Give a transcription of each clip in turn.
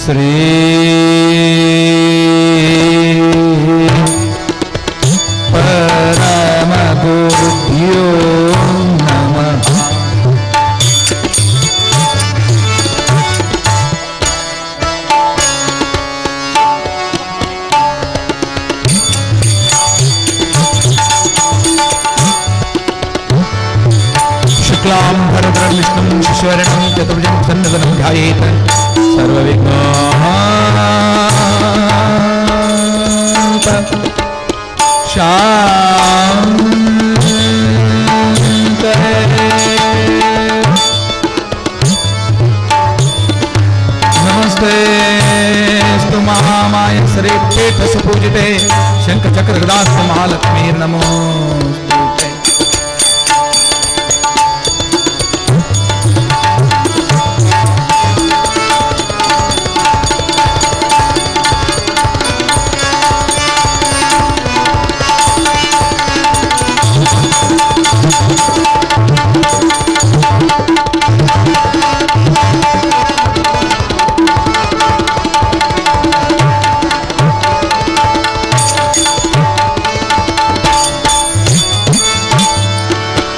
श्री परम गुरुभ्यो नमः। शुक्लांबरधरं विष्णुं शशिवर्णं चतुर्भुजं प्रसन्नवदनं ध्यायेत् सर्वविघ्नोपशान्तये। नमस्तेऽस्तु महामाये श्रीपीठ सुपूजिते शंखचक्र गदास्त्र महालक्ष्मी नमोस्तुते।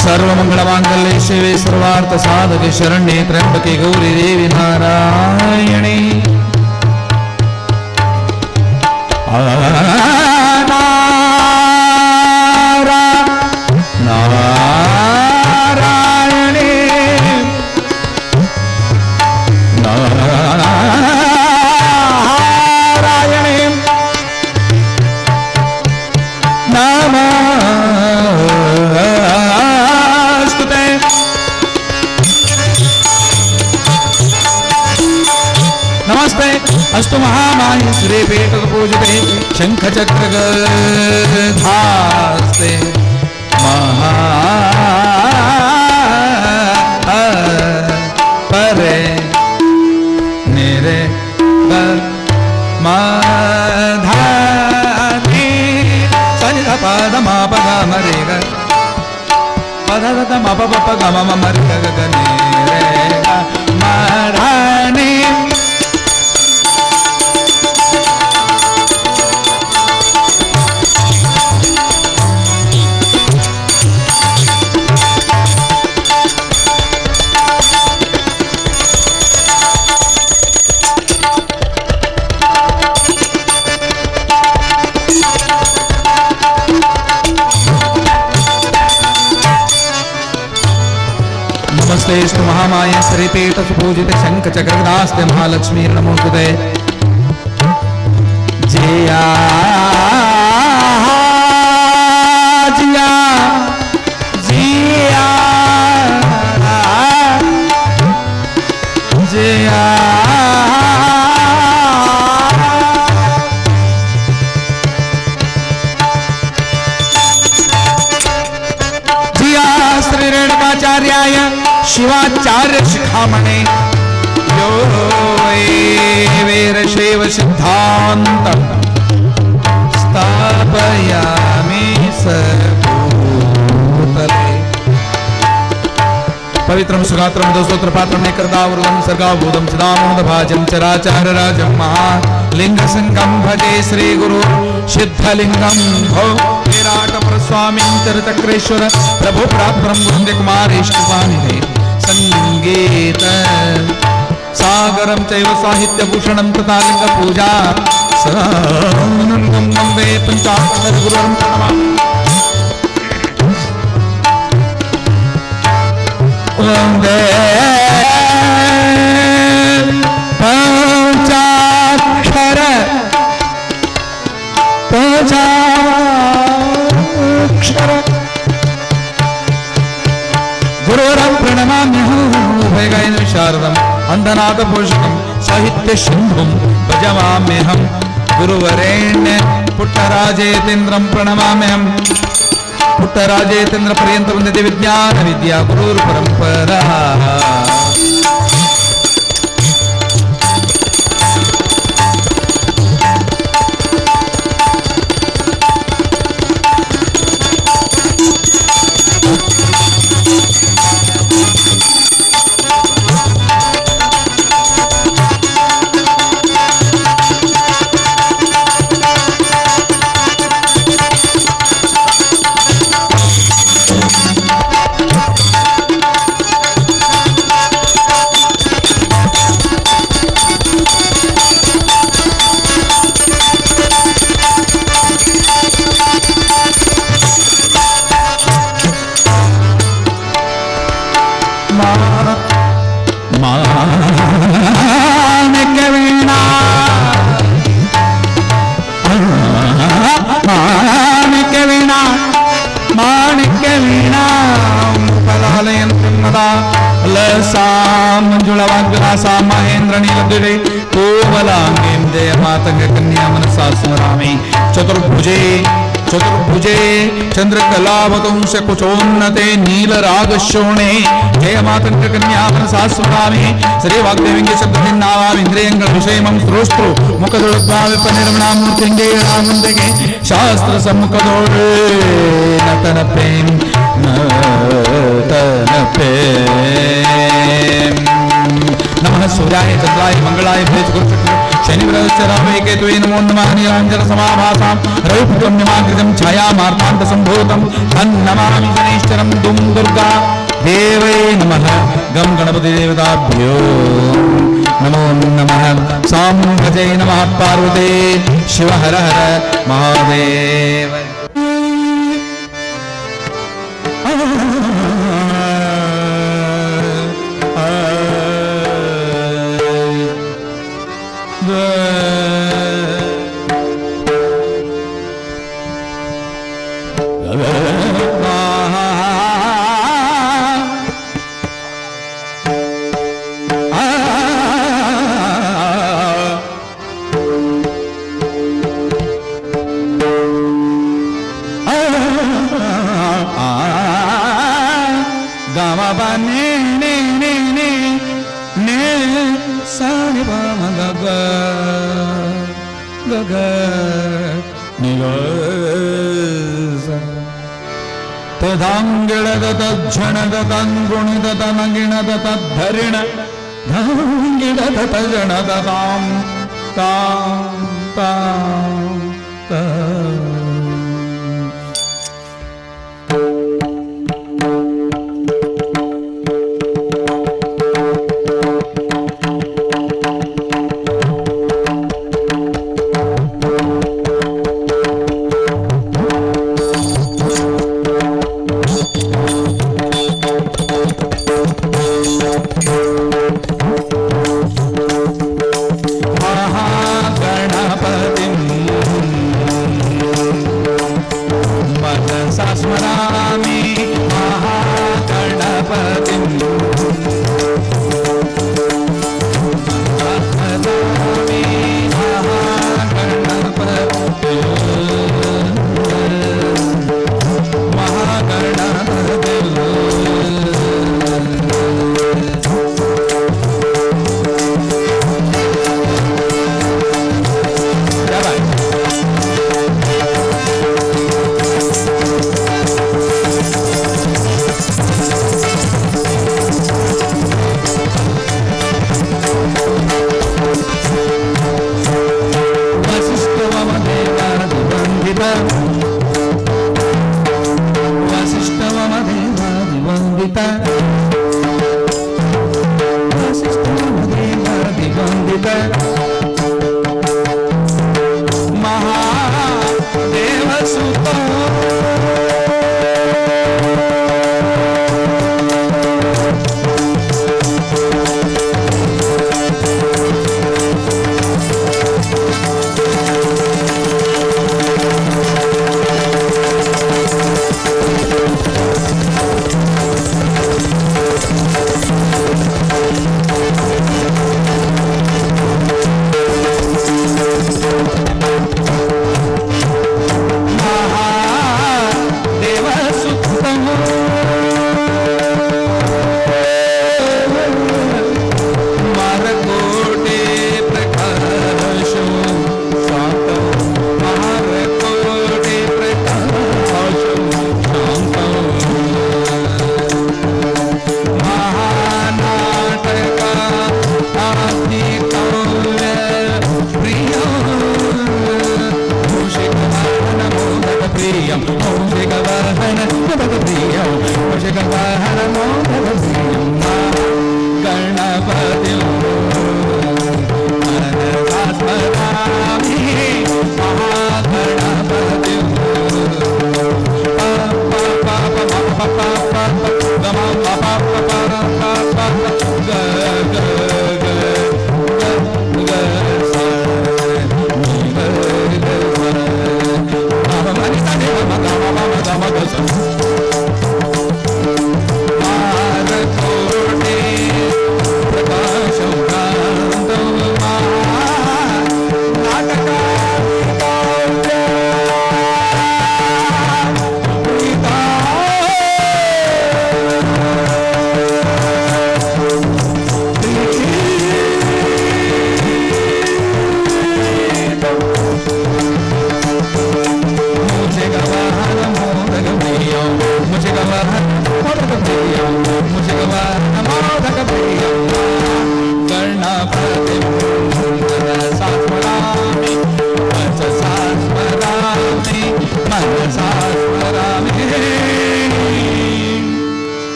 सर्वमंगलमांगल्ये शिवे सर्वार्थ साधके शरण्ये त्र्यंबके गौरी देवी नारायणे नारायणे नारायणे नमः। नमस्ते अस्तु महामाये श्रीपीठ पूजिते शंखचक्र गदास्ते महा परे निरे माधानी सनिध पद मा पद मरे ग पद द म प प ग म म मरे ग ग नि रे माधानी। नमस्तेऽस्तु महामाये श्रीपीठ सुपूजिते शंखचक्र गदास्ते महालक्ष्मी नमोस्तुते। जिया जिया जिया जिया जिया श्री रेणुकाचार्याय शिवाचार्य शिखामणे यो वीरशैव सिद्धांत स्थापयामि सर्वभूतले। पवित्रं सुगात्रं दोस्तोत्रपात्रं नेकरदावृतं सर्गाभूतं सदामोदभाजं चराचरराजं महालिङ्गसङ्गं भजे श्रीगुरु सिद्धलिङ्गं भो विराटपरस्वामिं चरितक्रेश्वर प्रभु प्राप्तं वृन्दकुमारेष्टस्वामिने संगीत सागरं चैव साहित्यभूषणं तथा लिङ्गपूजा सदानन्दं वन्दे पञ्चाक्षरगुरुं प्रणमामि। वन्दे पञ्चाक्षर गुरुवरं प्रणमाम्यहं उभयगैन शारदम् अन्धनाथपोषकं साहित्य सिन्धुं भजाम्यहं गुरुवरेण्य पुट्टराजेतेन्द्रं प्रणमाम्यहं। पुट्टराजेतेन्द्र पर्यन्तं वन्दते विज्ञान विद्या गुरुर्परम्परा। सर्वांगीं जय मातंग कन्या मनसा स्मरामि चतुर्भुजे चतुर्भुजे चंद्रकलावतंस कुचोन्नते नीलरागशोणे जय मातंग कन्या मनसा स्मरामि श्री वाग्देवी शब्दनावामिंद्रियंगल विषयमं श्रोष्टु मुखदोळ्वाविपनिर्मणामूर्तिंगे रामुंदगे शास्त्र सम्मुखदोळे नतनपे नतनपे नमः सूर्याय चंद्राय मंगलाय भेजगुरुशुक्र शनिवरश्चरावे केतुवे नमो नमः नीलांजन समाभासां रविपुत्रम्यमाकृतं छायामार्ताण्ड सम्भूतं तन्नमामि शनैश्चरं दुं दुर्गा देवै नमः गं गणपति देवताभ्यो नमो नमः साम्भजे नमः पार्वते शिव हर हर महादेव तदङ्गिणदतज्झणदतङ्गुणिदतनगिणदतद्धरिण धाङ्गिणदतजणदतां तां तां तां महागणपतिं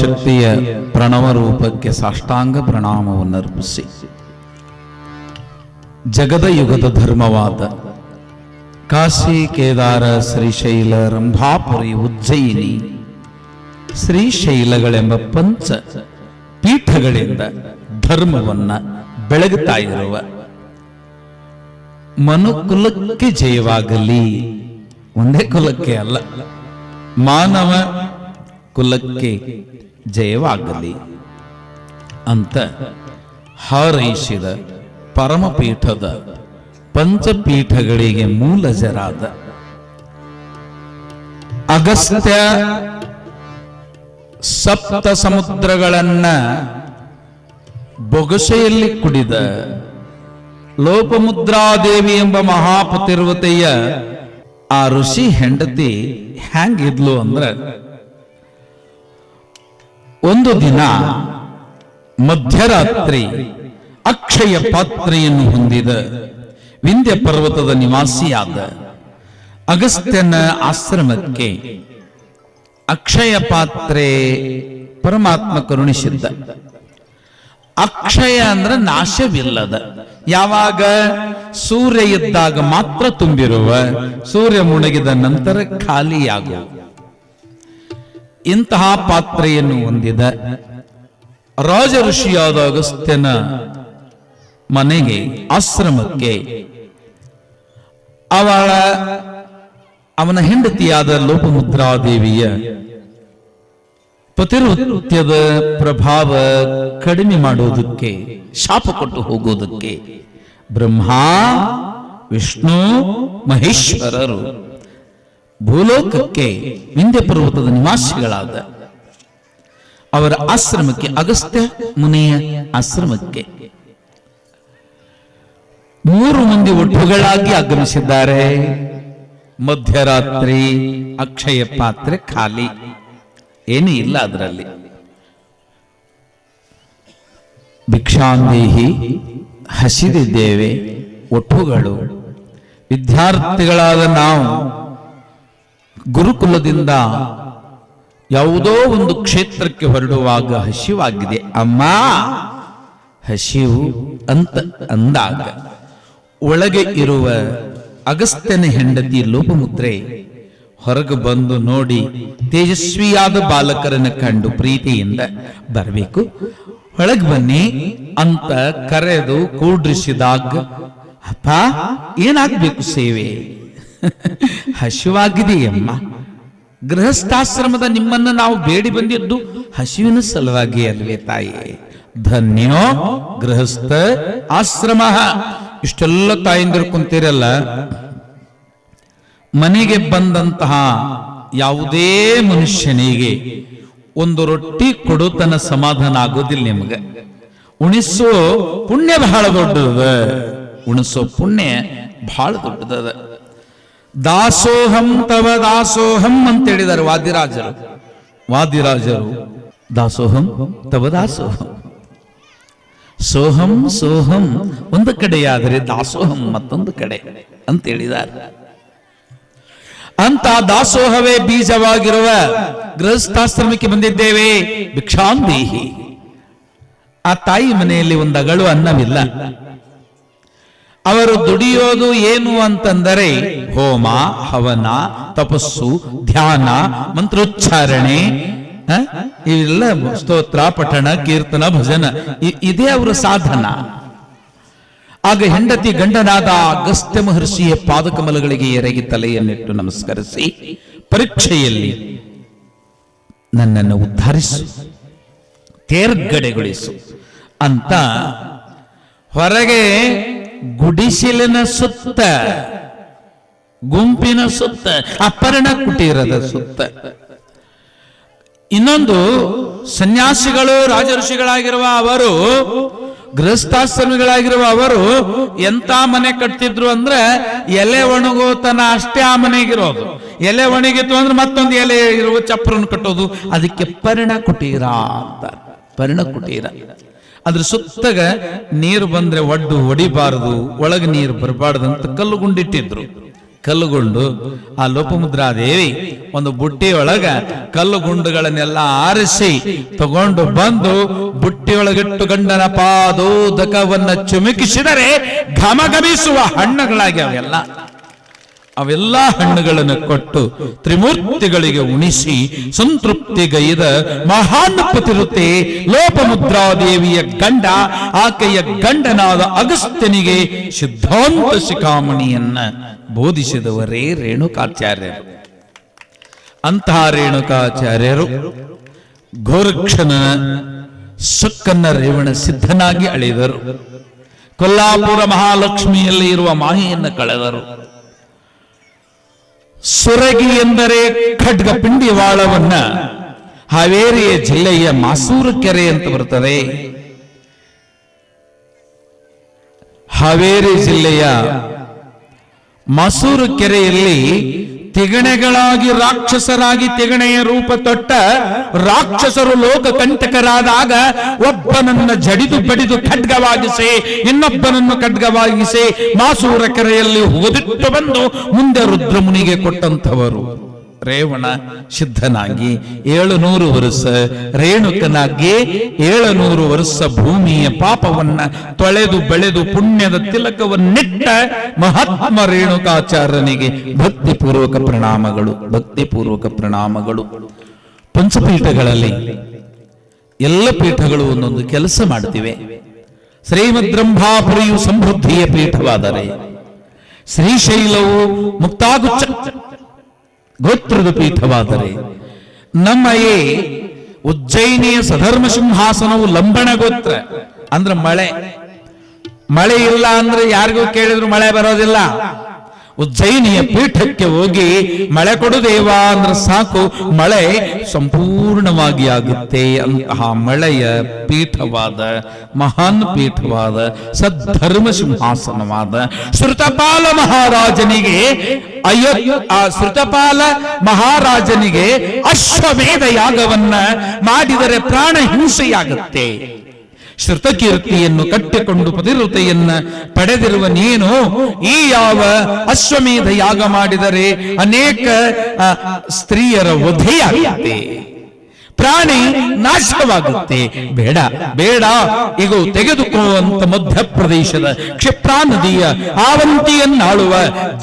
ಶಕ್ತಿಯ ಪ್ರಣವ ರೂಪಕ್ಕೆ ಸಾಷ್ಟಾಂಗ ಪ್ರಣಾಮವನ್ನರ್ಪಿಸಿ ಜಗದ ಯುಗದ ಧರ್ಮವಾದ ಕಾಶಿ, ಕೇದಾರ, ಶ್ರೀಶೈಲ, ರಂಭಾಪುರಿ, ಉಜ್ಜಯಿನಿ, ಶ್ರೀಶೈಲಗಳೆಂಬ ಪಂಚ ಪೀಠಗಳಿಂದ ಧರ್ಮವನ್ನ ಬೆಳಗುತ್ತಾ ಇರುವ ಮನುಕುಲಕ್ಕೆ ಜಯವಾಗಲಿ. ಒಂದೇ ಕುಲಕ್ಕೆ ಅಲ್ಲ, ಮಾನವ ಕುಲಕ್ಕೆ ಜಯವಾಗಲಿ ಅಂತ ಹಾರೈಸಿದ ಪರಮಪೀಠದ ಪಂಚಪೀಠಗಳಿಗೆ ಮೂಲಜರಾದ ಅಗಸ್ತ್ಯ ಸಪ್ತ ಸಮುದ್ರಗಳನ್ನ ಬೊಗಸೆಯಲ್ಲಿ ಕುಡಿದ ಲೋಪಮುದ್ರಾದೇವಿ ಎಂಬ ಮಹಾಪತಿರ್ವತೆಯ ಆ ಋಷಿ ಹೆಂಡತಿ ಹ್ಯಾಂಗಿದ್ಲು ಅಂದ್ರೆ, ಒಂದು ದಿನ ಮಧ್ಯರಾತ್ರಿ ಅಕ್ಷಯ ಪಾತ್ರೆಯನ್ನು ಹೊಂದಿದ ವಿಂಧ್ಯ ಪರ್ವತದ ನಿವಾಸಿಯಾದ ಅಗಸ್ತ್ಯನ ಆಶ್ರಮಕ್ಕೆ ಅಕ್ಷಯ ಪಾತ್ರೆ ಪರಮಾತ್ಮ ಕರುಣಿಸಿದ್ದ. ಅಕ್ಷಯ ಅಂದ್ರೆ ನಾಶವಿಲ್ಲದ, ಯಾವಾಗ ಸೂರ್ಯ ಇದ್ದಾಗ ಮಾತ್ರ ತುಂಬಿರುವ, ಸೂರ್ಯ ಮುಣಗಿದ ನಂತರ ಖಾಲಿಯಾಗುವ ಇಂತಹ ಪಾತ್ರೆಯನ್ನು ಹೊಂದಿದ ರಾಜ ಋಷಿಯಾದ ಅಗಸ್ತ್ಯನ ಮನೆಗೆ, ಆಶ್ರಮಕ್ಕೆ ಅವನ ಹೆಂಡತಿಯಾದ ಲೋಪಮುದ್ರಾದೇವಿಯ ಪತಿರ್ವತ್ಯದ ಪ್ರಭಾವ ಕಡಿಮೆ ಮಾಡುವುದಕ್ಕೆ, ಶಾಪ ಕೊಟ್ಟು ಹೋಗುವುದಕ್ಕೆ ಬ್ರಹ್ಮ, ವಿಷ್ಣು, ಮಹೇಶ್ವರರು ಭೂಲೋಕಕ್ಕೆ ವಿಂಧ್ಯ ಪರ್ವತದ ನಿವಾಸಿಗಳಾದ ಅವರ ಆಶ್ರಮಕ್ಕೆ, ಅಗಸ್ತ್ಯ ಮುನಿಯ ಆಶ್ರಮಕ್ಕೆ 3 ಮಂದಿ ಒಟ್ಟುಗಳಾಗಿ ಆಗಮಿಸಿದ್ದಾರೆ. ಮಧ್ಯರಾತ್ರಿ ಅಕ್ಷಯ ಪಾತ್ರೆ ಖಾಲಿ, ಏನೂ ಇಲ್ಲ ಅದರಲ್ಲಿ. ಭಿಕ್ಷಾಂದೇಹಿ, ಹಸಿದಿದ್ದೇವೆ, ಒಟ್ಟುಗಳು ವಿದ್ಯಾರ್ಥಿಗಳಾದ ನಾವು ಗುರುಕುಲದಿಂದ ಯಾವುದೋ ಒಂದು ಕ್ಷೇತ್ರಕ್ಕೆ ಹೊರಡುವಾಗ ಹಸಿವಾಗಿದೆ ಅಮ್ಮ, ಹಸಿವು ಅಂತ ಅಂದಾಗ ಒಳಗೆ ಇರುವ ಅಗಸ್ತ್ಯನ ಹೆಂಡತಿ ಲೋಪಮುದ್ರೆ ಹೊರಗೆ ಬಂದು ನೋಡಿ ತೇಜಸ್ವಿಯಾದ ಬಾಲಕರನ್ನು ಕಂಡು ಪ್ರೀತಿಯಿಂದ ಬರಬೇಕು, ಒಳಗೆ ಬನ್ನಿ ಅಂತ ಕರೆದು ಕೂಡ್ರಿಸಿದಾಗ, ಅಪ್ಪ ಏನಾಗಬೇಕು ಸೇವೆ? ಹಸಿವಾಗಿದೆಯಮ್ಮ, ಗೃಹಸ್ಥಾಶ್ರಮದ ನಿಮ್ಮನ್ನು ನಾವು ಬೇಡಿ ಬಂದಿದ್ದು ಹಸಿವಿನ ಸಲುವಾಗಿ ಅಲ್ವೇ ತಾಯಿ? ಧನ್ಯೋ ಗೃಹಸ್ಥ ಆಶ್ರಮ. ಇಷ್ಟೆಲ್ಲ ತಾಯಿಂದರು ಕುಂತಿರಲ್ಲ, ಮನೆಗೆ ಬಂದಂತಹ ಯಾವುದೇ ಮನುಷ್ಯನಿಗೆ ಒಂದು ರೊಟ್ಟಿ ಕೊಡುತನ ಸಮಾಧಾನ ಆಗೋದಿಲ್ಲ. ನಿಮಗೆ ಉಣಿಸೋ ಪುಣ್ಯ ಬಹಳ ದೊಡ್ಡದ, ಉಣಿಸೋ ಪುಣ್ಯ ಬಹಳ ದೊಡ್ಡದ. ದಾಸೋಹಂ ತವ ದಾಸೋಹಂ ಅಂತ ಹೇಳಿದ್ದಾರೆ ವಾದಿರಾಜರು. ದಾಸೋಹಂ ತವ ದಾಸೋಹಂ, ಸೋಹಂ ಸೋಹಂ ಒಂದು ಕಡೆಯಾದರೆ ದಾಸೋಹಂ ಮತ್ತೊಂದು ಕಡೆ ಅಂತ ಹೇಳಿದ್ದಾರೆ. ಅಂತ ದಾಸೋಹವೇ ಬೀಜವಾಗಿರುವ ಗೃಹಸ್ಥಾಶ್ರಮಕ್ಕೆ ಬಂದಿದ್ದೇವೆ. ಭಿಕ್ಷಾಂದೇಹಿ. ಆ ತಾಯಿ ಮನೆಯಲ್ಲಿ ಒಂದು ಅಗಳು ಅನ್ನವಿಲ್ಲ. ಅವರು ದುಡಿಯೋದು ಏನು ಅಂತಂದರೆ ಹೋಮ, ಹವನ, ತಪಸ್ಸು, ಧ್ಯಾನ, ಮಂತ್ರೋಚ್ಚಾರಣೆ, ಇವೆಲ್ಲ ಸ್ತೋತ್ರ, ಪಠಣ, ಕೀರ್ತನ, ಭಜನ, ಇದೇ ಅವರ ಸಾಧನ. ಆಗ ಹೆಂಡತಿ ಗಂಡನಾದ ಅಗಸ್ತ್ಯ ಮಹರ್ಷಿಯ ಪಾದಕಮಲಗಳಿಗೆ ಎರಗಿ ತಲೆಯನ್ನಿಟ್ಟು ನಮಸ್ಕರಿಸಿ, ಪರೀಕ್ಷೆಯಲ್ಲಿ ನನ್ನನ್ನು ಉದ್ಧರಿಸು, ತೇರ್ಗಡೆಗೊಳಿಸು ಅಂತ ಹೊರಗೆ ಗುಡಿಸಿಲಿನ ಸುತ್ತ, ಗುಂಪಿನ ಸುತ್ತ, ಅಪರ್ಣ ಕುಟೀರದ ಸುತ್ತ, ಇನ್ನೊಂದು ಸನ್ಯಾಸಿಗಳು, ರಾಜಋಷಿಗಳಾಗಿರುವ ಅವರು, ಗೃಹಸ್ಥಾಶ್ರಮಿಗಳಾಗಿರುವ ಅವರು ಎಂತ ಮನೆ ಕಟ್ತಿದ್ರು ಅಂದ್ರೆ ಎಲೆ ಒಣಗೋತನ ಅಷ್ಟೇ ಆ ಮನೆಗಿರೋದು. ಎಲೆ ಒಣಗಿತ್ತು ಅಂದ್ರೆ ಮತ್ತೊಂದು ಎಲೆ ಇರುವ ಚಪ್ರನ್ನು ಕಟ್ಟೋದು. ಅದಕ್ಕೆ ಪರ್ಣ ಕುಟೀರ ಅಂತ. ಪರ್ಣ ಕುಟೀರ ಅದ್ರ ಸುತ್ತಗ ನೀರು ಬಂದ್ರೆ ಒಡ್ಡು ಹೊಡಿಬಾರದು, ಒಳಗೆ ನೀರು ಬರಬಾರ್ದು ಅಂತ ಕಲ್ಲು ಗುಂಡಿಟ್ಟಿದ್ರು. ಕಲ್ಲುಗುಂಡು. ಆ ಲೋಪಮುದ್ರಾದೇವಿ ಒಂದು ಬುಟ್ಟಿಯೊಳಗ ಕಲ್ಲುಗುಂಡುಗಳನ್ನೆಲ್ಲ ಆರಿಸಿ ತಗೊಂಡು ಬಂದು ಬುಟ್ಟಿಯೊಳಗಿಟ್ಟು ಗಂಡನ ಪಾದೋದಕವನ್ನ ಚುಮುಕಿಸಿದರೆ ಘಮಘಮಿಸುವ ಹಣ್ಣುಗಳಾಗಿ ಅವೆಲ್ಲ ಹಣ್ಣುಗಳನ್ನು ಕೊಟ್ಟು ತ್ರಿಮೂರ್ತಿಗಳಿಗೆ ಉಣಿಸಿ ಸಂತೃಪ್ತಿಗೈದ ಮಹಾನ್ ಪತಿರುತ್ತೆ ಲೋಪಮುದ್ರಾದೇವಿಯ ಗಂಡ. ಆಕೆಯ ಗಂಡನಾದ ಅಗಸ್ತ್ಯನಿಗೆ ಸಿದ್ಧಾಂತ ಶಿಖಾಮಣಿಯನ್ನ ಬೋಧಿಸಿದವರೇ ರೇಣುಕಾಚಾರ್ಯರು. ಅಂತಹ ರೇಣುಕಾಚಾರ್ಯರು ಗೋರಕ್ಷನ ಸುಕ್ಕನ್ನ ರೇವಣ ಸಿದ್ಧನಾಗಿ ಅಳಿದರು. ಕೊಲ್ಲಾಪುರ ಮಹಾಲಕ್ಷ್ಮಿಯಲ್ಲಿ ಇರುವ ಮಾಹಿಯನ್ನು ಕಳೆದರು. ಸುರಗಿ ಎಂದರೆ ಖಡ್ಗ ಪಿಂಡಿವಾಳವನ್ನ ಹಾವೇರಿಯ ಜಿಲ್ಲೆಯ ಮಾಸೂರು ಕೆರೆ ಅಂತ ಬರುತ್ತದೆ. ಹಾವೇರಿ ಜಿಲ್ಲೆಯ ಮಾಸೂರು ಕೆರೆಯಲ್ಲಿ ತಿಗಣೆಗಳಾಗಿ ರಾಕ್ಷಸರಾಗಿ ತಿಗಣೆಯ ರೂಪ ತೊಟ್ಟ ರಾಕ್ಷಸರು ಲೋಕ ಕಂಟಕರಾದಾಗ ಒಬ್ಬನನ್ನ ಜಡಿದು ಬಡಿದು ಖಡ್ಗವಾಗಿಸಿ ಇನ್ನೊಬ್ಬನನ್ನು ಖಡ್ಗವಾಗಿಸಿ ಮಾಸೂರ ಕೆರೆಯಲ್ಲಿ ಓದಿಟ್ಟು ಬಂದು ಮುಂದೆ ರುದ್ರಮುನಿಗೆ ಕೊಟ್ಟಂಥವರು ರೇವಣ ಸಿದ್ಧನಾಗಿ 700 ವರ್ಷ ರೇಣುಕನಾಗಿ 700 ವರ್ಷ ಭೂಮಿಯ ಪಾಪವನ್ನ ತೊಳೆದು ಬೆಳೆದು ಪುಣ್ಯದ ತಿಲಕವನ್ನಿಟ್ಟ ಮಹಾತ್ಮ ರೇಣುಕಾಚಾರ್ಯನಿಗೆ ಭಕ್ತಿಪೂರ್ವಕ ಪ್ರಣಾಮಗಳು. ಭಕ್ತಿಪೂರ್ವಕ ಪ್ರಣಾಮಗಳು. ಪಂಚಪೀಠಗಳಲ್ಲಿ ಎಲ್ಲ ಪೀಠಗಳು ಒಂದೊಂದು ಕೆಲಸ ಮಾಡ್ತಿವೆ. ಶ್ರೀಮದ್ರಂಭಾಪುರಿಯು ಸಮೃದ್ಧಿಯ ಪೀಠವಾದರೆ ಶ್ರೀಶೈಲವು ಮುಕ್ತಾಗುಚ್ಚ ಗೋತ್ರದ ಪೀಠವಾದರೆ ನಮ್ಮ ಉಜ್ಜಯಿನಿಯ ಸಧರ್ಮ ಸಿಂಹಾಸನವು ಲಂಬಣ ಗೋತ್ರ ಅಂದ್ರೆ ಮಳೆ ಇಲ್ಲ ಅಂದ್ರೆ ಯಾರಿಗೂ ಕೇಳಿದ್ರು ಮಳೆ ಬರೋದಿಲ್ಲ. ಉಜ್ಜಯಿನಿಯ ಪೀಠಕ್ಕೆ ಹೋಗಿ ಮಳೆ ಕೊಡು ದೇವ ಅಂದ್ರೆ ಸಾಕು, ಮಳೆ ಸಂಪೂರ್ಣವಾಗಿ ಆಗುತ್ತೆ. ಅಂತಹ ಮಳೆಯ ಪೀಠವಾದ ಮಹಾನ್ ಪೀಠವಾದ ಸದ್ಧರ್ಮ ಸಿಂಹಾಸನವಾದ ಶ್ರುತಪಾಲ ಮಹಾರಾಜನಿಗೆ ಶ್ರುತಪಾಲ ಮಹಾರಾಜನಿಗೆ ಅಶ್ವಮೇಧ ಯಾಗವನ್ನ ಮಾಡಿದರೆ ಪ್ರಾಣ ಹಿಂಸೆಯಾಗುತ್ತೆ. ಶ್ರುತಕೀರ್ತಿಯನ್ನು ಕಟ್ಟಿಕೊಂಡು ಪತಿರುತೆಯನ್ನ ಪಡೆದಿರುವ ನೀನು ಈ ಯಾವ ಅಶ್ವಮೇಧ ಯಾಗ ಮಾಡಿದರೆ ಅನೇಕ ಸ್ತ್ರೀಯರ ವಧೆಯಾಗುತ್ತೆ, ಪ್ರಾಣಿ ನಾಶವಾಗುತ್ತೆ. ಬೇಡ ಬೇಡ, ಈಗ ತೆಗೆದುಕೊಳ್ಳುವಂತ ಮಧ್ಯಪ್ರದೇಶದ ಕ್ಷಿಪ್ರಾ ನದಿಯ ಆವಂತಿಯನ್ನಾಳುವ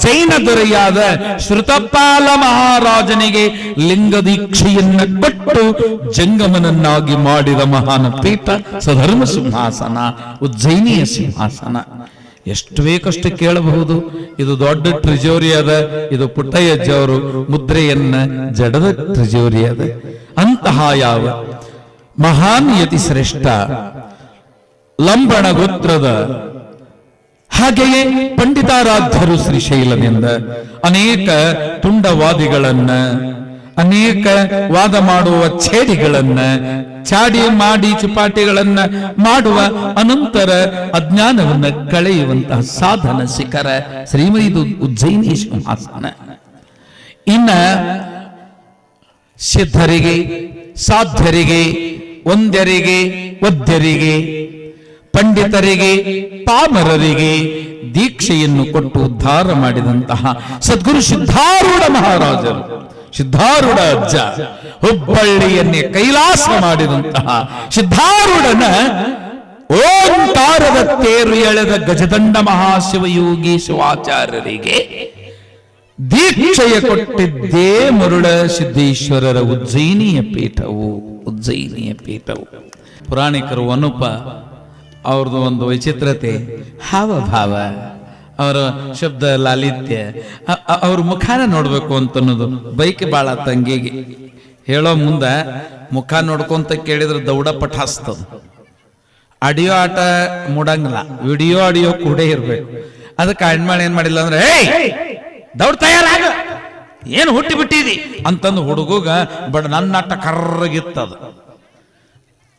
ಜೈನ ದೊರೆಯಾದ ಶ್ರುತಪಾಲ ಮಹಾರಾಜನಿಗೆ ಲಿಂಗ ದೀಕ್ಷೆಯನ್ನ ಕೊಟ್ಟು ಜಂಗಮನನ್ನಾಗಿ ಮಾಡಿದ ಮಹಾನ ಪೀಠ ಸಧರ್ಮ ಸಿಂಹಾಸನ, ಉಜ್ಜಯಿನಿಯ ಸಿಂಹಾಸನ. ಎಷ್ಟು ಬೇಕಷ್ಟು ಕೇಳಬಹುದು. ಇದು ದೊಡ್ಡ ಟ್ರಿಜೋರಿ ಅದ, ಇದು ಪುಟ್ಟಯ್ಯಜ್ಜವರು ಮುದ್ರೆಯನ್ನ ಜಡದ ಟ್ರಿಜೋರಿ ಅದ. ಅಂತಹ ಯಾವ ಮಹಾನ್ ಯತಿ ಶ್ರೇಷ್ಠ ಲಂಬಣ ಗೋತ್ರದ ಹಾಗೆಯೇ ಪಂಡಿತಾರಾಧ್ಯರು ಶ್ರೀಶೈಲದಿಂದ ಅನೇಕ ತುಂಡವಾದಿಗಳನ್ನ ಅನೇಕ ವಾದ ಮಾಡುವ ಛೇಡಿಗಳನ್ನ ಚಾಡಿ ಮಾಡಿ ಚಿಪಾಟಿಗಳನ್ನ ಮಾಡುವ ಅನಂತರ ಅಜ್ಞಾನವನ್ನ ಕಳೆಯುವಂತಹ ಸಾಧನ ಶಿಖರ ಶ್ರೀಮೈದು ಉಜ್ಜಯಿನಿ ಸಿಂಹಾಸನ. ಇನ್ನ ಸಿದ್ಧರಿಗೆ ಸಾಧ್ಯರಿಗೆ ಒಂದ್ಯರಿಗೆ ವದ್ಯರಿಗೆ ಪಂಡಿತರಿಗೆ ಪಾಮರರಿಗೆ ದೀಕ್ಷೆಯನ್ನು ಕೊಟ್ಟು ಉದ್ಧಾರ ಮಾಡಿದಂತಹ ಸದ್ಗುರು ಸಿದ್ಧಾರೂಢ ಮಹಾರಾಜರು, ಸಿದ್ಧಾರೂಢ ಅಜ್ಜ, ಹುಬ್ಬಳ್ಳಿಯನ್ನೇ ಕೈಲಾಸ ಮಾಡಿದಂತಹ ಸಿದ್ಧಾರೂಢನ ಓಂಕಾರದ ತೇರು ಎಳೆದ ಗಜದಂಡ ಮಹಾಶಿವಯೋಗಿ ಶಿವಾಚಾರ್ಯರಿಗೆ ದೀಕ್ಷೆಯ ಕೊಟ್ಟಿದ್ದೇ ಮರುಳ ಸಿದ್ದೇಶ್ವರರ ಉಜ್ಜಯಿನಿಯ ಪೀಠವು. ಉಜ್ಜಯಿನಿಯ ಪೀಠವು ಪುರಾಣಿಕರು ಅನುಪ ಅವ್ರದ್ದು ಒಂದು ವೈಚಿತ್ರತೆ, ಹಾವಭಾವ, ಅವರ ಶಬ್ದ ಲಾಲಿತ್ಯ, ಅವ್ರ ಮುಖಾನ ನೋಡ್ಬೇಕು ಅಂತ ಅನ್ನೋದು ಬೈಕ್ ಬಾಳ ತಂಗಿಗೆ ಹೇಳೋ ಮುಂದ ಮುಖ ನೋಡ್ಕೊಂತ ಕೇಳಿದ್ರೆ ದೌಡ ಪಠಾಸ್ತದ. ಆಡಿಯೋ ಆಟ ಮೂಡಂಗಿಲ್ಲ, ವಿಡಿಯೋ ಆಡಿಯೋ ಕೂಡ ಇರ್ಬೇಕು. ಅದಕ್ಕೆ ಹೆಣ್ಮಾಳ ಏನ್ ಮಾಡಿಲ್ಲ ಅಂದ್ರೆ ದೌಡ್ ತಯಾರಾಗ ಏನು ಹುಟ್ಟಿ ಬಿಟ್ಟಿದಿ ಅಂತಂದು ಹುಡುಗ ಬಟ್ ನನ್ನ ಆಟ ಕರ್ರಗಿತ್ತದ.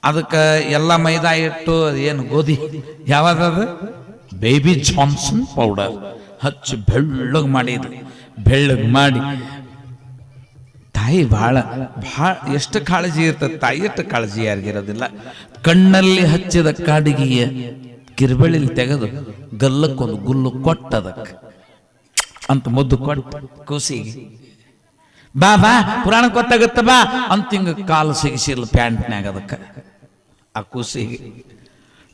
ಅದಕ್ಕೆ ಎಲ್ಲ ಮೈದಾ ಇಟ್ಟು ಏನು ಗೋಧಿ ಯಾವ್ದದು ಬೇಬಿ ಜಾನ್ಸನ್ ಪೌಡರ್ ಹಚ್ಚಿ ಬೆಳ್ಳಗ್ ಮಾಡಿದ್ರು. ಬೆಳ್ಳಗ್ ಮಾಡಿ ತಾಯಿ ಬಹಳ ಎಷ್ಟು ಕಾಳಜಿ ಇರ್ತದೆ ತಾಯಿ, ಎಷ್ಟು ಕಾಳಜಿ ಯಾರಿಗಿರೋದಿಲ್ಲ. ಕಣ್ಣಲ್ಲಿ ಹಚ್ಚಿದ ಕಾಡಿಗೆಯ ಕಿರ್ಬಳಿಲಿ ತೆಗೆದು ಗಲ್ಲಕ್ಕೊಂದು ಗುಲ್ಲು ಕೊಟ್ಟದಕ್ಕೆ ಅಂತ ಮುದ್ದು ಕೊಟ್ಟು ಕೂಸಿಗೆ ಬಾ ಬಾ ಪುರಾಣಕ್ಕೆ ಗೊತ್ತಾಗತ್ತ ಬಾ ಅಂತ ಹಿಂಗ ಕಾಲು ಸಿಗಿಸಿರ್ಲ ಪ್ಯಾಂಟ್ನ್ಯಾಗ ಅದಕ್ಕೆ ಆ ಕೂಸಿಗೆ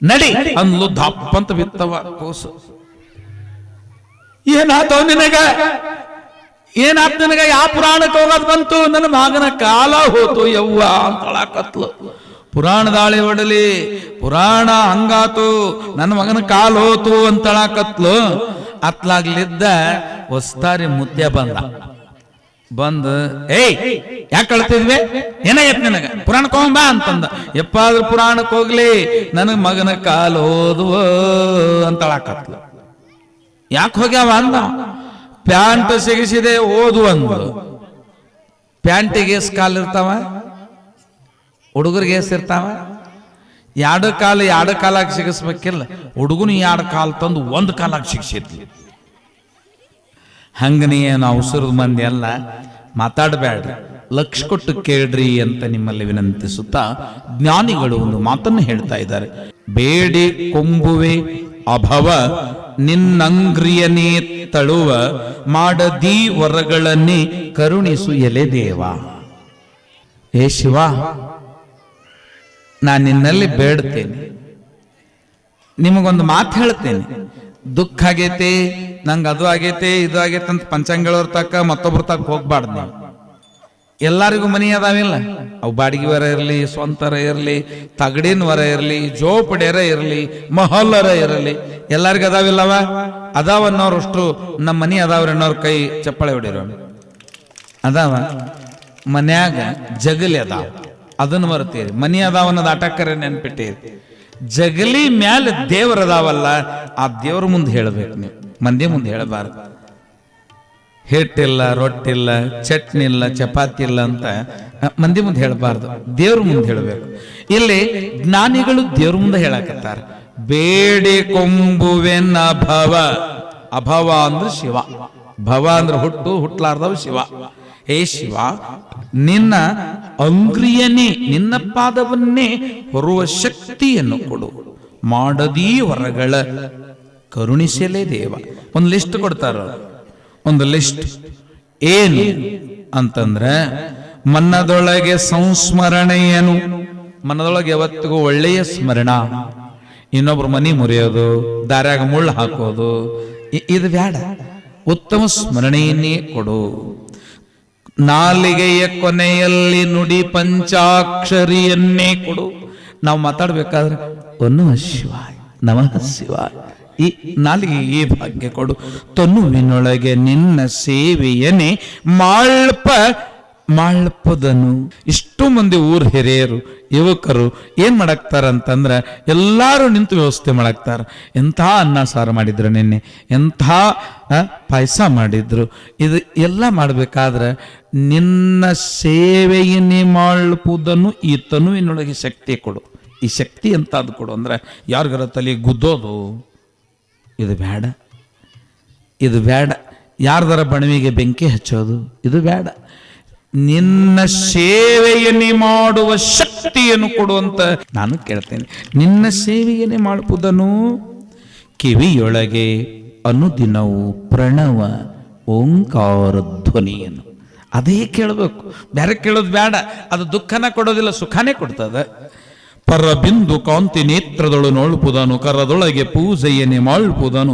ನಡಿ ಅಂದ್ಲು ದಪ್ಪ ಅಂತ ಬಿತ್ತವ ಕೂಸು. ಏನಾತವ್ ನಿನಗ ಏನಾತ್ ನಿನಗ ಯಾವ ಪುರಾಣಕ್ಕೆ ಹೋಗೋದ್ ಬಂತು? ನನ್ನ ಮಗನ ಕಾಲ ಹೋತು ಯವ್ವ ಅಂತಳಾಕತ್ಲು. ಪುರಾಣ ದಾಳಿ ಹೊಡಲಿ ಪುರಾಣ ಹಂಗಾತು ನನ್ನ ಮಗನ ಕಾಲು ಹೋತು ಅಂತಳಾಕತ್ಲು. ಅತ್ಲಾಗ್ಲಿದ್ದ ಹೊಸ್ತಾರಿ ಮುದ್ದೆ ಬಂದು ಏಯ್ ಯಾಕೆ ಕಳ್ತಿದ್ವಿ ಏನಾಯ್ತು ನಿನಗ ಪುರಾಣಕ್ಕೆ ಹೋಗ್ಬಾ ಅಂತಂದ. ಎಪ್ಪಾದ್ರೂ ಪುರಾಣಕ್ಕೆ ಹೋಗ್ಲಿ ನನಗ್ ಮಗನ ಕಾಲು ಹೋದ್ವ ಅಂತಳಾಕತ್ಲು. ಯಾಕೆ ಹೋಗ್ಯಾವ ಅಂದ. ಪ್ಯಾಂಟ್ ಸಿಗಿಸಿದೆ ಓದು ಅಂದು. ಪ್ಯಾಂಟಿಗೆ ಏಸ್ ಕಾಲ್ ಇರ್ತಾವ, ಹುಡುಗರಿಗೆ ಏಸ್ ಇರ್ತಾವ? ಎರಡು ಕಾಲಾಗಿ ಸಿಗಿಸ್ಬೇಕಿಲ್ಲ. ಹುಡುಗನು ಎರಡು ಕಾಲು ತಂದು ಒಂದು ಕಾಲಾಗಿ ಸಿಗಿಸಿದ್ಲಿ. ಹಂಗ ನೀನು ಅವಸರದ ಮಂದಿ ಎಲ್ಲ ಮಾತಾಡಬೇಡ್ರಿ, ಲಕ್ಷ ಕೊಟ್ಟು ಕೇಳ್ರಿ ಅಂತ ನಿಮ್ಮಲ್ಲಿ ವಿನಂತಿಸುತ್ತಾ ಜ್ಞಾನಿಗಳು ಒಂದು ಮಾತನ್ನು ಹೇಳ್ತಾ ಇದ್ದಾರೆ. ಬೇಡಿ ಕೊಂಬುವೆ ಅಭವ ನಿನ್ನಂಗ್ರಿಯನೇ ತಳುವ ಮಾಡದಿ ವರಗಳನ್ನೇ ಕರುಣಿಸು ಎಲೆ ದೇವ. ಏ ಶಿವ, ನಾನು ನಿನ್ನಲ್ಲಿ ಬೇಡ್ತೇನೆ, ನಿಮಗೊಂದು ಮಾತು ಹೇಳ್ತೇನೆ. ದುಃಖ ಆಗೈತೆ, ನಂಗೆ ಅದು ಆಗೈತೆ ಇದು ಆಗೈತೆ ಅಂತ ಪಂಚಾಂಗಳವ್ರ ತಕ್ಕ ಮತ್ತೊಬ್ರ ತಕ್ಕ ಹೋಗ್ಬಾರ್ದು. ನೀವು ಎಲ್ಲರಿಗೂ ಮನಿ ಅದಾವಿಲ್ಲ, ಅವು ಬಾಡಿಗೆ ವರ ಇರಲಿ, ಸ್ವಂತರ ಇರಲಿ, ತಗಡಿನ ವರ ಇರಲಿ, ಜೋಪಡ್ಯಾರ ಇರಲಿ, ಮಹಲ್ಲರ ಇರಲಿ, ಎಲ್ಲರಿಗೂ ಅದಾವಿಲ್ಲವ? ಅದಾವನ್ನೋರಷ್ಟು ನಮ್ಮ ಮನಿ ಅದಾವ್ರಿ ಅನ್ನೋರ್ ಕೈ ಚಪ್ಪಳೆ ಹೊಡಿರೋ ಅದಾವ. ಮನ್ಯಾಗ ಜಗಲಿ ಅದಾವ, ಅದನ್ನು ಬರ್ತೀರಿ. ಮನಿ ಅದಾವ ಅನ್ನೋದು ಆಟಕ್ಕರೆ ನೆನ್ಪಿಟ್ಟಿರಿ. ಜಗಲಿ ಮ್ಯಾಲ ದೇವರದಾವಲ್ಲ, ಆ ದೇವ್ರ ಮುಂದೆ ಹೇಳ್ಬೇಕು ನೀವು, ಮಂದಿ ಮುಂದೆ ಹೇಳಬಾರ್ದು. ಹಿಟ್ಟಿಲ್ಲ, ರೊಟ್ಟಿಲ್ಲ, ಚಟ್ನಿ ಇಲ್ಲ, ಚಪಾತಿ ಇಲ್ಲ ಅಂತ ಮಂದಿ ಮುಂದೆ ಹೇಳಬಾರ್ದು, ದೇವ್ರ ಮುಂದೆ ಹೇಳಬೇಕು. ಇಲ್ಲಿ ಜ್ಞಾನಿಗಳು ದೇವ್ರ ಮುಂದೆ ಹೇಳಕತ್ತಾರ. ಬೇಡಿ ಕೊಂಬುವೆನ ಅಭವ. ಅಭವ ಅಂದ್ರೆ ಶಿವ, ಭವ ಅಂದ್ರೆ ಹುಟ್ಲಾರ್ದವ ಶಿವ. ಹೇ ಶಿವ, ನಿನ್ನ ಅಂಗ್ರಿಯನೇ, ನಿನ್ನ ಪಾದವನ್ನೇ ಹೊರುವ ಶಕ್ತಿಯನ್ನು ಕೊಡು, ಮಾಡದೀ ವರಗಳ ಕರುಣಿಸಲೇ ದೇವ. ಒಂದು ಲಿಸ್ಟ್ ಕೊಡ್ತಾರ, ಒಂದು ಲಿಸ್ಟ್. ಏನು ಅಂತಂದ್ರೆ ಮನದೊಳಗೆ ಸಂಸ್ಮರಣೆಯನು, ಮನದೊಳಗೆ ಯಾವತ್ತಿಗೂ ಒಳ್ಳೆಯ ಸ್ಮರಣ. ಇನ್ನೊಬ್ರು ಮನಿ ಮುರಿಯೋದು, ದಾರ್ಯಾಗ ಮುಳ್ಳು ಹಾಕೋದು ಇದು ಬೇಡ. ಉತ್ತಮ ಸ್ಮರಣೆಯನ್ನೇ ಕೊಡು. ನಾಲಿಗೆಯ ಕೊನೆಯಲ್ಲಿ ನುಡಿ ಪಂಚಾಕ್ಷರಿಯನ್ನೇ ಕೊಡು. ನಾವು ಮಾತಾಡ್ಬೇಕಾದ್ರೆ ನಮಃ ಶಿವಾಯ, ನಮಃ ಶಿವಾಯ, ಈ ನಾಲಿಗೆ ಈ ಭಾಗ್ಯ ಕೊಡು. ತನುವಿನೊಳಗೆ ನಿನ್ನ ಸೇವೆಯನ್ನೇ ಮಾಳ್ಪದನು. ಇಷ್ಟು ಮಂದಿ ಊರ್ ಹಿರಿಯರು ಯುವಕರು ಏನ್ ಮಾಡಾಕ್ತಾರಂತಂದ್ರ ಎಲ್ಲಾರು ನಿಂತು ವ್ಯವಸ್ಥೆ ಮಾಡಾಕ್ತಾರ. ಎಂಥ ಅನ್ನ ಸಾರು ಮಾಡಿದ್ರು, ನಿನ್ನೆ ಎಂಥ ಪಾಯಸ ಮಾಡಿದ್ರು. ಇದು ಎಲ್ಲ ಮಾಡ್ಬೇಕಾದ್ರೆ ನಿನ್ನ ಸೇವೆಯನ್ನೇ ಮಾಳ್ಪುದನ್ನು, ಈ ತನುವಿನೊಳಗೆ ಶಕ್ತಿ ಕೊಡು. ಈ ಶಕ್ತಿ ಅಂತ ಅದು ಕೊಡು ಅಂದ್ರೆ ಯಾರಿಗಾರ ತಲೆ ಗುದ್ದೋದು ಇದು ಬೇಡ, ಇದು ಬೇಡ. ಯಾರ್ದಾರ ಬಣವಿಗೆ ಬೆಂಕಿ ಹಚ್ಚೋದು ಇದು ಬೇಡ. ನಿನ್ನ ಸೇವೆಯನ್ನೇ ಮಾಡುವ ಶಕ್ತಿಯನ್ನು ಕೊಡುವಂತ ನಾನು ಕೇಳ್ತೇನೆ. ನಿನ್ನ ಸೇವೆಯನ್ನೇ ಮಾಡುವುದನ್ನು ಕಿವಿಯೊಳಗೆ ಅನುದಿನವು ಪ್ರಣವ ಓಂಕಾರ ಧ್ವನಿಯನ್ನು ಅದೇ ಕೇಳಬೇಕು, ಬೇರೆ ಕೇಳೋದು ಬೇಡ. ಅದು ದುಃಖನ ಕೊಡೋದಿಲ್ಲ, ಸುಖನೇ ಕೊಡ್ತದೆ. ಪರಬಿಂದು ಕಾಂತಿ ನೇತ್ರದೊಳು ನೋಳ್ಪುದನು, ಕರದೊಳಗೆ ಪೂಜೆಯನ್ನೇ ಮಾಡ್ಪುದನು.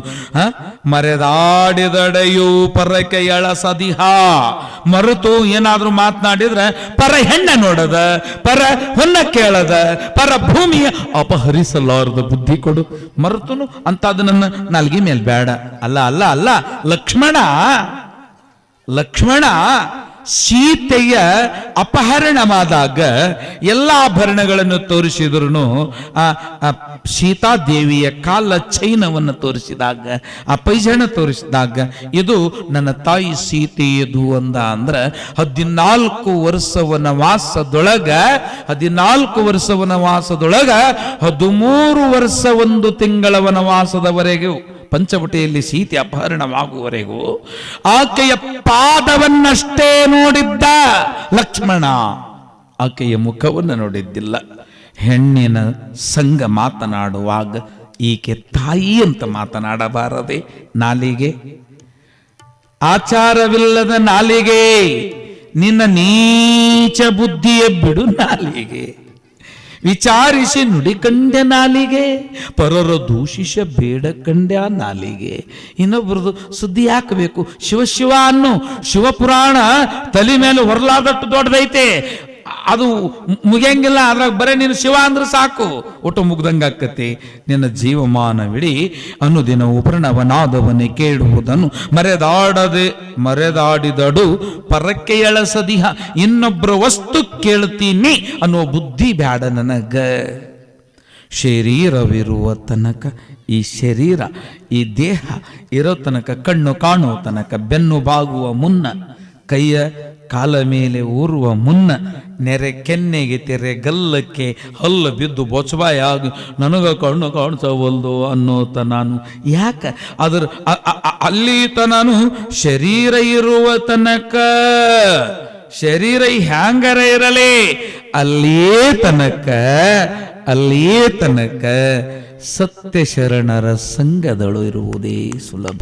ಮರೆದಾಡಿದಡೆಯು ಪರಕ್ಕೆ ಎಳಸದಿಹ. ಮರೆತು ಏನಾದ್ರೂ ಮಾತನಾಡಿದ್ರೆ ಪರ ಹೆಣ್ಣ ನೋಡದ, ಪರ ಹೊನ್ನ ಕೇಳದ, ಪರ ಭೂಮಿಯ ಅಪಹರಿಸಲಾರದ ಬುದ್ಧಿ ಕೊಡು. ಮರೆತುನು ಅಂತ ಅದು ನನ್ನ ನಾಲ್ಗಿ ಮೇಲೆ ಬೇಡ. ಅಲ್ಲ ಅಲ್ಲ ಅಲ್ಲ, ಲಕ್ಷ್ಮಣ ಸೀತೆಯ ಅಪಹರಣವಾದಾಗ ಎಲ್ಲ ಆಭರಣಗಳನ್ನು ತೋರಿಸಿದ್ರು, ಸೀತಾದೇವಿಯ ಕಾಲ ಚೈನವನ್ನು ತೋರಿಸಿದಾಗ, ಆ ಪೈಜಾಣ ತೋರಿಸಿದಾಗ ಇದು ನನ್ನ ತಾಯಿ ಸೀತೆಯದು ಅಂದ. ಅಂದ್ರೆ 14 ವರ್ಷ ವನವಾಸದೊಳಗ 13 ವರ್ಷ 1 ತಿಂಗಳ ವನವಾಸದವರೆಗೂ, ಪಂಚವಟಿಯಲ್ಲಿ ಸೀತೆ ಅಪಹರಣವಾಗುವವರೆಗೂ ಆಕೆಯ ಪಾದವನ್ನಷ್ಟೇ ನೋಡಿದ್ದ ಲಕ್ಷ್ಮಣ, ಆಕೆಯ ಮುಖವನ್ನು ನೋಡಿದ್ದಿಲ್ಲ. ಹೆಣ್ಣಿನ ಸಂಘ ಮಾತನಾಡುವಾಗ ಈಕೆ ತಾಯಿ ಅಂತ ಮಾತನಾಡಬಾರದೆ ನಾಲಿಗೆ. ಆಚಾರವಿಲ್ಲದ ನಾಲಿಗೆ, ನಿನ್ನ ನೀಚ ಬುದ್ಧಿಯ ಬಿಡು ನಾಲಿಗೆ. ವಿಚಾರಿಸಿ ನುಡಿ ಕಂಡ್ಯ ನಾಲಿಗೆ, ಪರರ ದೂಷಿಸ ಬೇಡ ಕಂಡ್ಯ ನಾಲಿಗೆ. ಇನ್ನೊಬ್ರದ್ದು ಸುದ್ದಿ ಹಾಕಬೇಕು, ಶಿವ ಶಿವ ಅನ್ನು. ಶಿವಪುರಾಣ ತಲೆ ಮೇಲೆ ಹೊರಲಾದಟ್ಟು ದೊಡ್ಡದೈತೆ, ಅದು ಮುಗಿಯಂಗಿಲ್ಲ. ಅದ್ರಾಗ ಬರೇ ನೀನು ಶಿವ ಅಂದ್ರೆ ಸಾಕು, ಒಟ್ಟು ಮುಗ್ದಂಗ ಆಕತಿ. ನಿನ್ನ ಜೀವಮಾನವಿಡಿ ಅನುದಿನವು ಪ್ರಣವನಾದವನೇ ಕೇಳುವುದನ್ನು ಮರೆದಾಡಿದಡು ಪರಕ್ಕೆ ಎಳಸದಿಹ. ಇನ್ನೊಬ್ಬರ ವಸ್ತು ಕೇಳ್ತೀನಿ ಅನ್ನುವ ಬುದ್ಧಿ ಬ್ಯಾಡ ನನಗ. ಶರೀರವಿರುವ ತನಕ, ಈ ಶರೀರ ಈ ದೇಹ ಇರೋ ತನಕ, ಕಣ್ಣು ಕಾಣುವ ತನಕ, ಬೆನ್ನು ಬಾಗುವ ಮುನ್ನ, ಕೈಯ ಕಾಲ ಮೇಲೆ ಊರುವ ಮುನ್ನ, ನೆರೆ ಕೆನ್ನೆಗೆ ತೆರೆ ಗಲ್ಲಕ್ಕೆ ಹಲ್ಲು ಬಿದ್ದು ಬೊಚ್ಚಬಾಯಿ ಆಗಿ ನನಗ ಕಣ್ಣು ಕಾಣಿಸವಲ್ದು ಅನ್ನೋತ ನಾನು ಯಾಕೆ ಅದ್ರ ಅಲ್ಲೀತ ನಾನು ಶರೀರ ಇರುವ ತನಕ, ಶರೀರ ಹ್ಯಾಂಗರ ಇರಲಿ ಅಲ್ಲಿಯೇ ತನಕ ಸತ್ಯ ಶರಣರ ಸಂಘದಳು ಇರುವುದೇ ಸುಲಭ.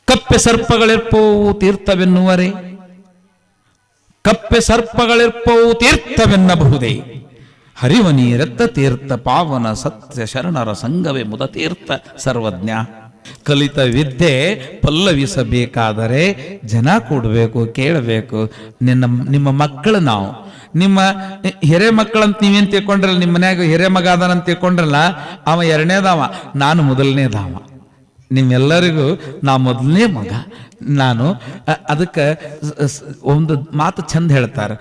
ಕಪ್ಪೆ ಸರ್ಪಗಳಿರ್ಪವು ತೀರ್ಥವೆನ್ನುವರೆ, ಕಪ್ಪೆ ಸರ್ಪಗಳಿರ್ಪವು ತೀರ್ಥವೆನ್ನಬಹುದೇ. ಹರಿವ ನೀರೆತ್ತ ತೀರ್ಥ ಪಾವನ ಸತ್ಯ ಶರಣರ ಸಂಘವೇ ಮುದ ತೀರ್ಥ ಸರ್ವಜ್ಞ. ಕಲಿತ ವಿದ್ಯೆ ಪಲ್ಲವಿಸಬೇಕಾದರೆ ಜನ ಕೂಡಬೇಕು, ಕೇಳಬೇಕು. ನಿಮ್ಮ ಮಕ್ಕಳು, ನಾವು ನಿಮ್ಮ ಹಿರೇ ಮಕ್ಕಳಂತ ನೀವೇನು ತಿಳ್ಕೊಂಡ್ರಲ್ಲ, ನಿಮ್ಮ ಮನ್ಯಾಗ ಹಿರೇ ಮಗ ಅದಾನಂತ ತಿಳ್ಕೊಂಡ್ರಲ್ಲ, ಅವ ಎರಡನೇದವ, ನಾನು ಮೊದಲನೇದವ. ನಿಮ್ಮೆಲ್ಲರಿಗೂ ನಾ ಮೊದಲನೇ ಮಗ ನಾನು. ಅದಕ್ಕೆ ಒಂದು ಮಾತು ಚಂದ ಹೇಳ್ತಾರೆ,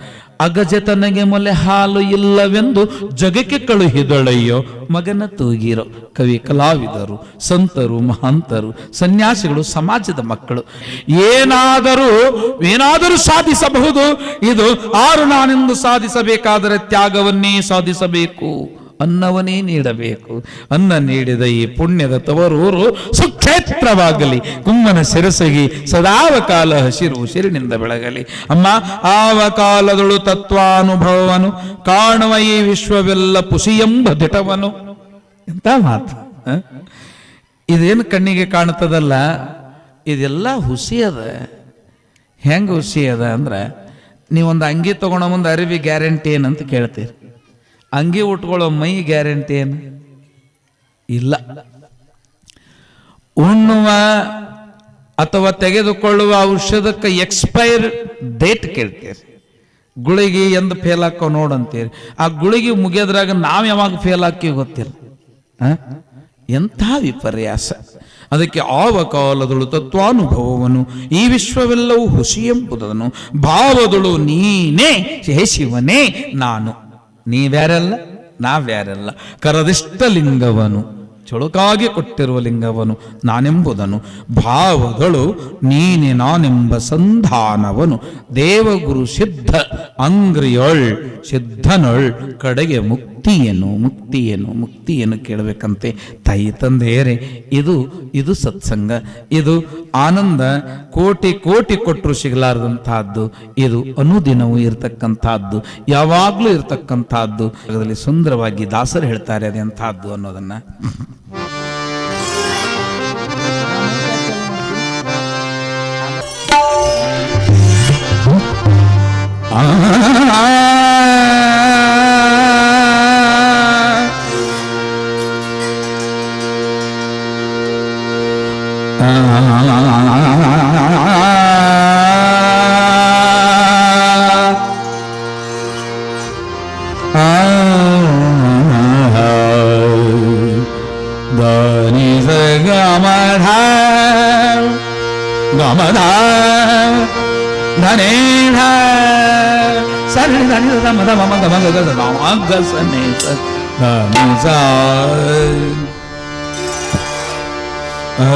ಅಗಜ ತನಗೆ ಮೊಲೆ ಹಾಲು ಇಲ್ಲವೆಂದು ಜಗಕ್ಕೆ ಕಳುಹಿದಳಯ್ಯೋ ಮಗನ ತೂಗಿರೋ. ಕವಿ, ಕಲಾವಿದರು, ಸಂತರು, ಮಹಂತರು, ಸನ್ಯಾಸಿಗಳು ಸಮಾಜದ ಮಕ್ಕಳು ಏನಾದರೂ ಸಾಧಿಸಬಹುದು. ಇದು ಆರು ನಾನೆಂದು ಸಾಧಿಸಬೇಕಾದರೆ ತ್ಯಾಗವನ್ನೇ ಸಾಧಿಸಬೇಕು, ಅನ್ನವನ್ನೇ ನೀಡಬೇಕು. ಅನ್ನ ನೀಡಿದ ಈ ಪುಣ್ಯದ ತವರೂರು ಸುಕ್ಷೇತ್ರವಾಗಲಿ, ಕುಮ್ಮನ ಶಿರಸಗಿ ಸದಾವ ಕಾಲ ಹಸಿರು ಉಸಿರಿನಿಂದ ಬೆಳಗಲಿ. ಅಮ್ಮ, ಆವ ಕಾಲದಳು ತತ್ವಾನುಭವವನು ಕಾಣುವ ಈ ವಿಶ್ವವೆಲ್ಲ ಪುಸಿಯೆಂಬ ದಿಟವನು. ಎಂತ ಮಾತು! ಇದೇನು ಕಣ್ಣಿಗೆ ಕಾಣುತ್ತದಲ್ಲ, ಇದೆಲ್ಲ ಹುಸಿ ಅದ. ಹೆಂಗೆ ಹುಸಿ ಅದ ಅಂದ್ರೆ, ನೀವೊಂದು ಅಂಗಿ ತಗೊಳ್ಳೋ ಮುಂದೆ ಅರಿವಿ ಗ್ಯಾರಂಟಿ ಏನಂತ ಕೇಳ್ತೀರಿ. ಅಂಗಿ ಉಟ್ಕೊಳ್ಳೋ ಮೈ ಗ್ಯಾರಂಟಿ ಏನು ಇಲ್ಲ. ಉಣ್ಣುವ ಅಥವಾ ತೆಗೆದುಕೊಳ್ಳುವ ಔಷಧಕ್ಕೆ ಎಕ್ಸ್ಪೈರ್ ಡೇಟ್ ಕೇಳ್ತೀರಿ. ಗುಳಿಗೆ ಎಂದು ಫೇಲ್ ಹಾಕೋ ನೋಡಂತೀರಿ. ಆ ಗುಳಿಗೆ ಮುಗಿಯೋದ್ರಾಗ ನಾವು ಯಾವಾಗ ಫೇಲ್ ಹಾಕಿ ಗೊತ್ತಿಲ್ಲ. ಎಂಥ ವಿಪರ್ಯಾಸ! ಅದಕ್ಕೆ ಆವ ಕಾಲದಳು ತತ್ವಾನುಭವವನು ಈ ವಿಶ್ವವೆಲ್ಲವೂ ಹುಸಿ ಎಂಬುದನ್ನು ಭಾವದಳು ನೀನೇ ಹೇ ಶಿವನೇ ನಾನು. ನೀವ್ಯಾರಲ್ಲ, ನಾವ್ಯಾರಲ್ಲ. ಕರದಿಷ್ಟ ಲಿಂಗವನು, ಚೊಳುಕಾಗಿ ಕೊಟ್ಟಿರುವ ಲಿಂಗವನು ನಾನೆಂಬುದನು. ಭಾವದಳು ನೀನೆ ನಾನೆಂಬ ಸಂಧಾನವನು. ದೇವಗುರು ಸಿದ್ಧ ಅಂಗ್ರಿಯೊಳ್ ಸಿದ್ಧನೊಳ್ ಕಡೆಗೆ ಮುಕ್ತಿಯನ್ನು ಕೇಳಬೇಕಂತೆ. ತಾಯಿ ತಂದೆಯರೇ, ಇದು ಸತ್ಸಂಗ, ಇದು ಆನಂದ. ಕೋಟಿ ಕೊಟ್ಟರು ಸಿಗಲಾರದಂತಹದ್ದು, ಇದು ಅನುದಿನವೂ ಇರತಕ್ಕಂಥದ್ದು, ಯಾವಾಗಲೂ ಇರತಕ್ಕಂಥದ್ದು. ಅದರಲ್ಲಿ ಸುಂದರವಾಗಿ ದಾಸರು ಹೇಳ್ತಾರೆ ಅದೆಂಥದ್ದು ಅನ್ನೋದನ್ನ.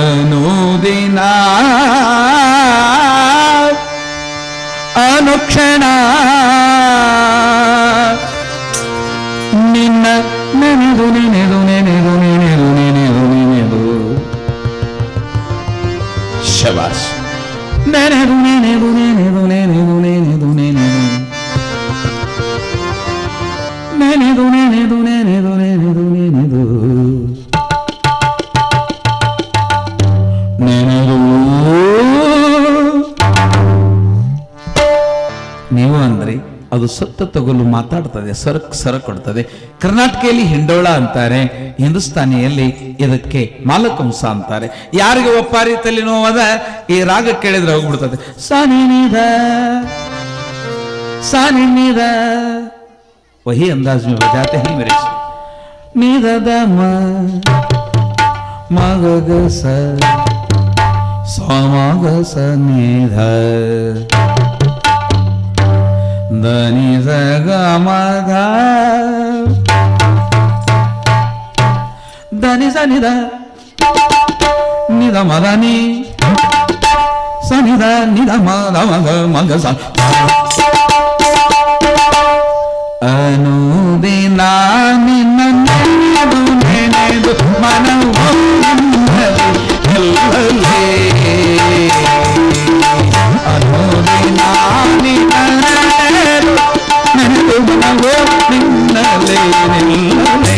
ಅನುದಿನ ಅನುಕ್ಷಣ ನಿನ್ನ ನೆನೆದು ಶಬಾಷ್. ನೆನೆದು ನೆನೆದು ಅದು ಸುತ್ತ ತಗೊಲು ಮಾತಾಡ್ತದೆ, ಸರ ಕೊಡ್ತದೆ. ಕರ್ನಾಟಕದಲ್ಲಿ ಹಿಂಡೋಳ ಅಂತಾರೆ, ಹಿಂದೂಸ್ತಾನಿಯಲ್ಲಿ ಇದಕ್ಕೆ ಮಾಲಕಂಸ ಅಂತಾರೆ. ಯಾರಿಗೆ ಒಪ್ಪಾರಿ ತಲೆ ನೋವದ ಈ ರಾಗ ಕೇಳಿದ್ರೆ ಹೋಗ್ಬಿಡ್ತದೆ. ಸಾನಿನಿದ ಸಾನಿನಿದ वही अंदाज में बजाते हैं मेरे से. निद म मग स मग स निध దని ಸ ಗ ಮ ಧ దని ಸ ನಿಧ ನಿಧ ಮ ಧ ನಿ ಸ ನಿಧ ನಿಧ ಮ ಧ ಮ ಗ ಮ ಗ ಸ. ಅನುದಿನ ನಿನ್ನ ನೆನೆದು ಮನವೋ ನಿನ್ನಲೇ, ಅನುದಿನ ನಿನ್ನ ನೆನೆದು ಮನವೋ ನಿನ್ನಲೇ ನಿಲ್ಲಲೇ.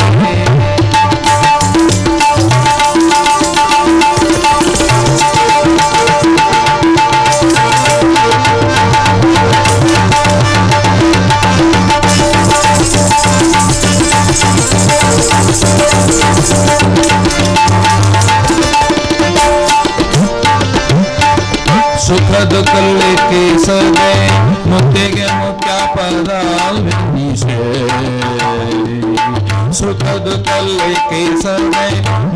ಸುಖದ ಕಲ್ಲೆ ಕೇಸದೆ ಮುತ್ತಿಗೆ ಮುಖ್ಯ ಪದವೆನಿಸೆ, ಸುಖದ ಕಲ್ಲೆ ಕೇಸದೆ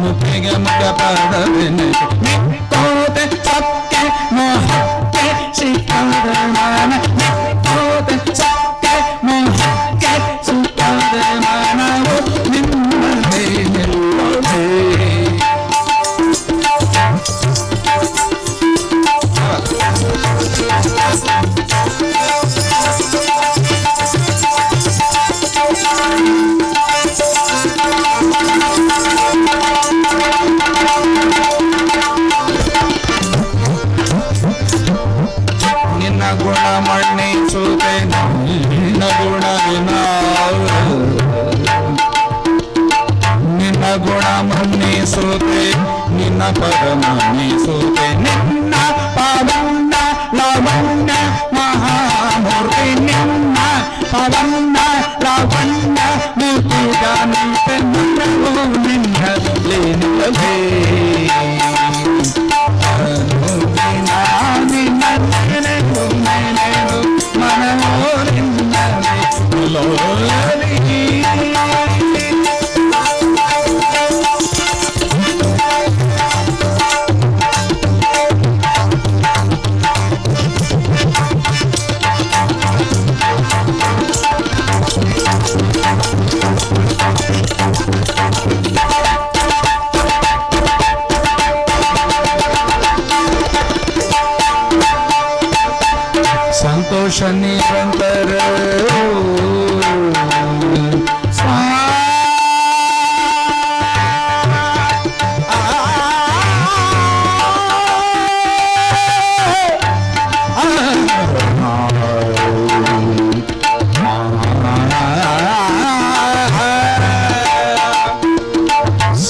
ಮುತ್ತಿಗೆ ಮುಖ್ಯ ಪದವೆನಿಸೆ. ನಿತ್ತೋದೆ ಸತ್ಯ ಮೋಹಕ್ಕೆ ಸಿಕ್ಕಾದ ಮನ, ನಿತ್ತೋದೆ ಸತ್ಯ ಮೋಹಕ್ಕೆ ಸಿಕ್ಕಾದ ಮನವು ನಿನ್ನದೇ ನಿಲ್ಲದೆ. ನಿನ್ನ ಗುಣ ಮಣ್ಣಿಸುತ್ತೆ ನಿನ್ನ ಗುಣ ನಿನ್ನ ಗುಣ ಮಣ್ಣಿಸುತ್ತೆ ನಿನ್ನ ಪದ ಮಣ್ಣಿಸುತ್ತೆ. ನಿನ್ನ ಪವನ್ನ ಲಾವಣ್ಯ ಮಹಾಮೂರ್ತಿ, ನಿನ್ನ ಪವನ್ನ ಲಾವಣ್ಯ ಮೂರ್ತಿ ಜಾನಿತೆ ನನ್ನವು ನಿನ್ನಲ್ಲೇ ನಿಲ್ಲಲೇ. ಸಂತೋಷ ನಿರಂತರ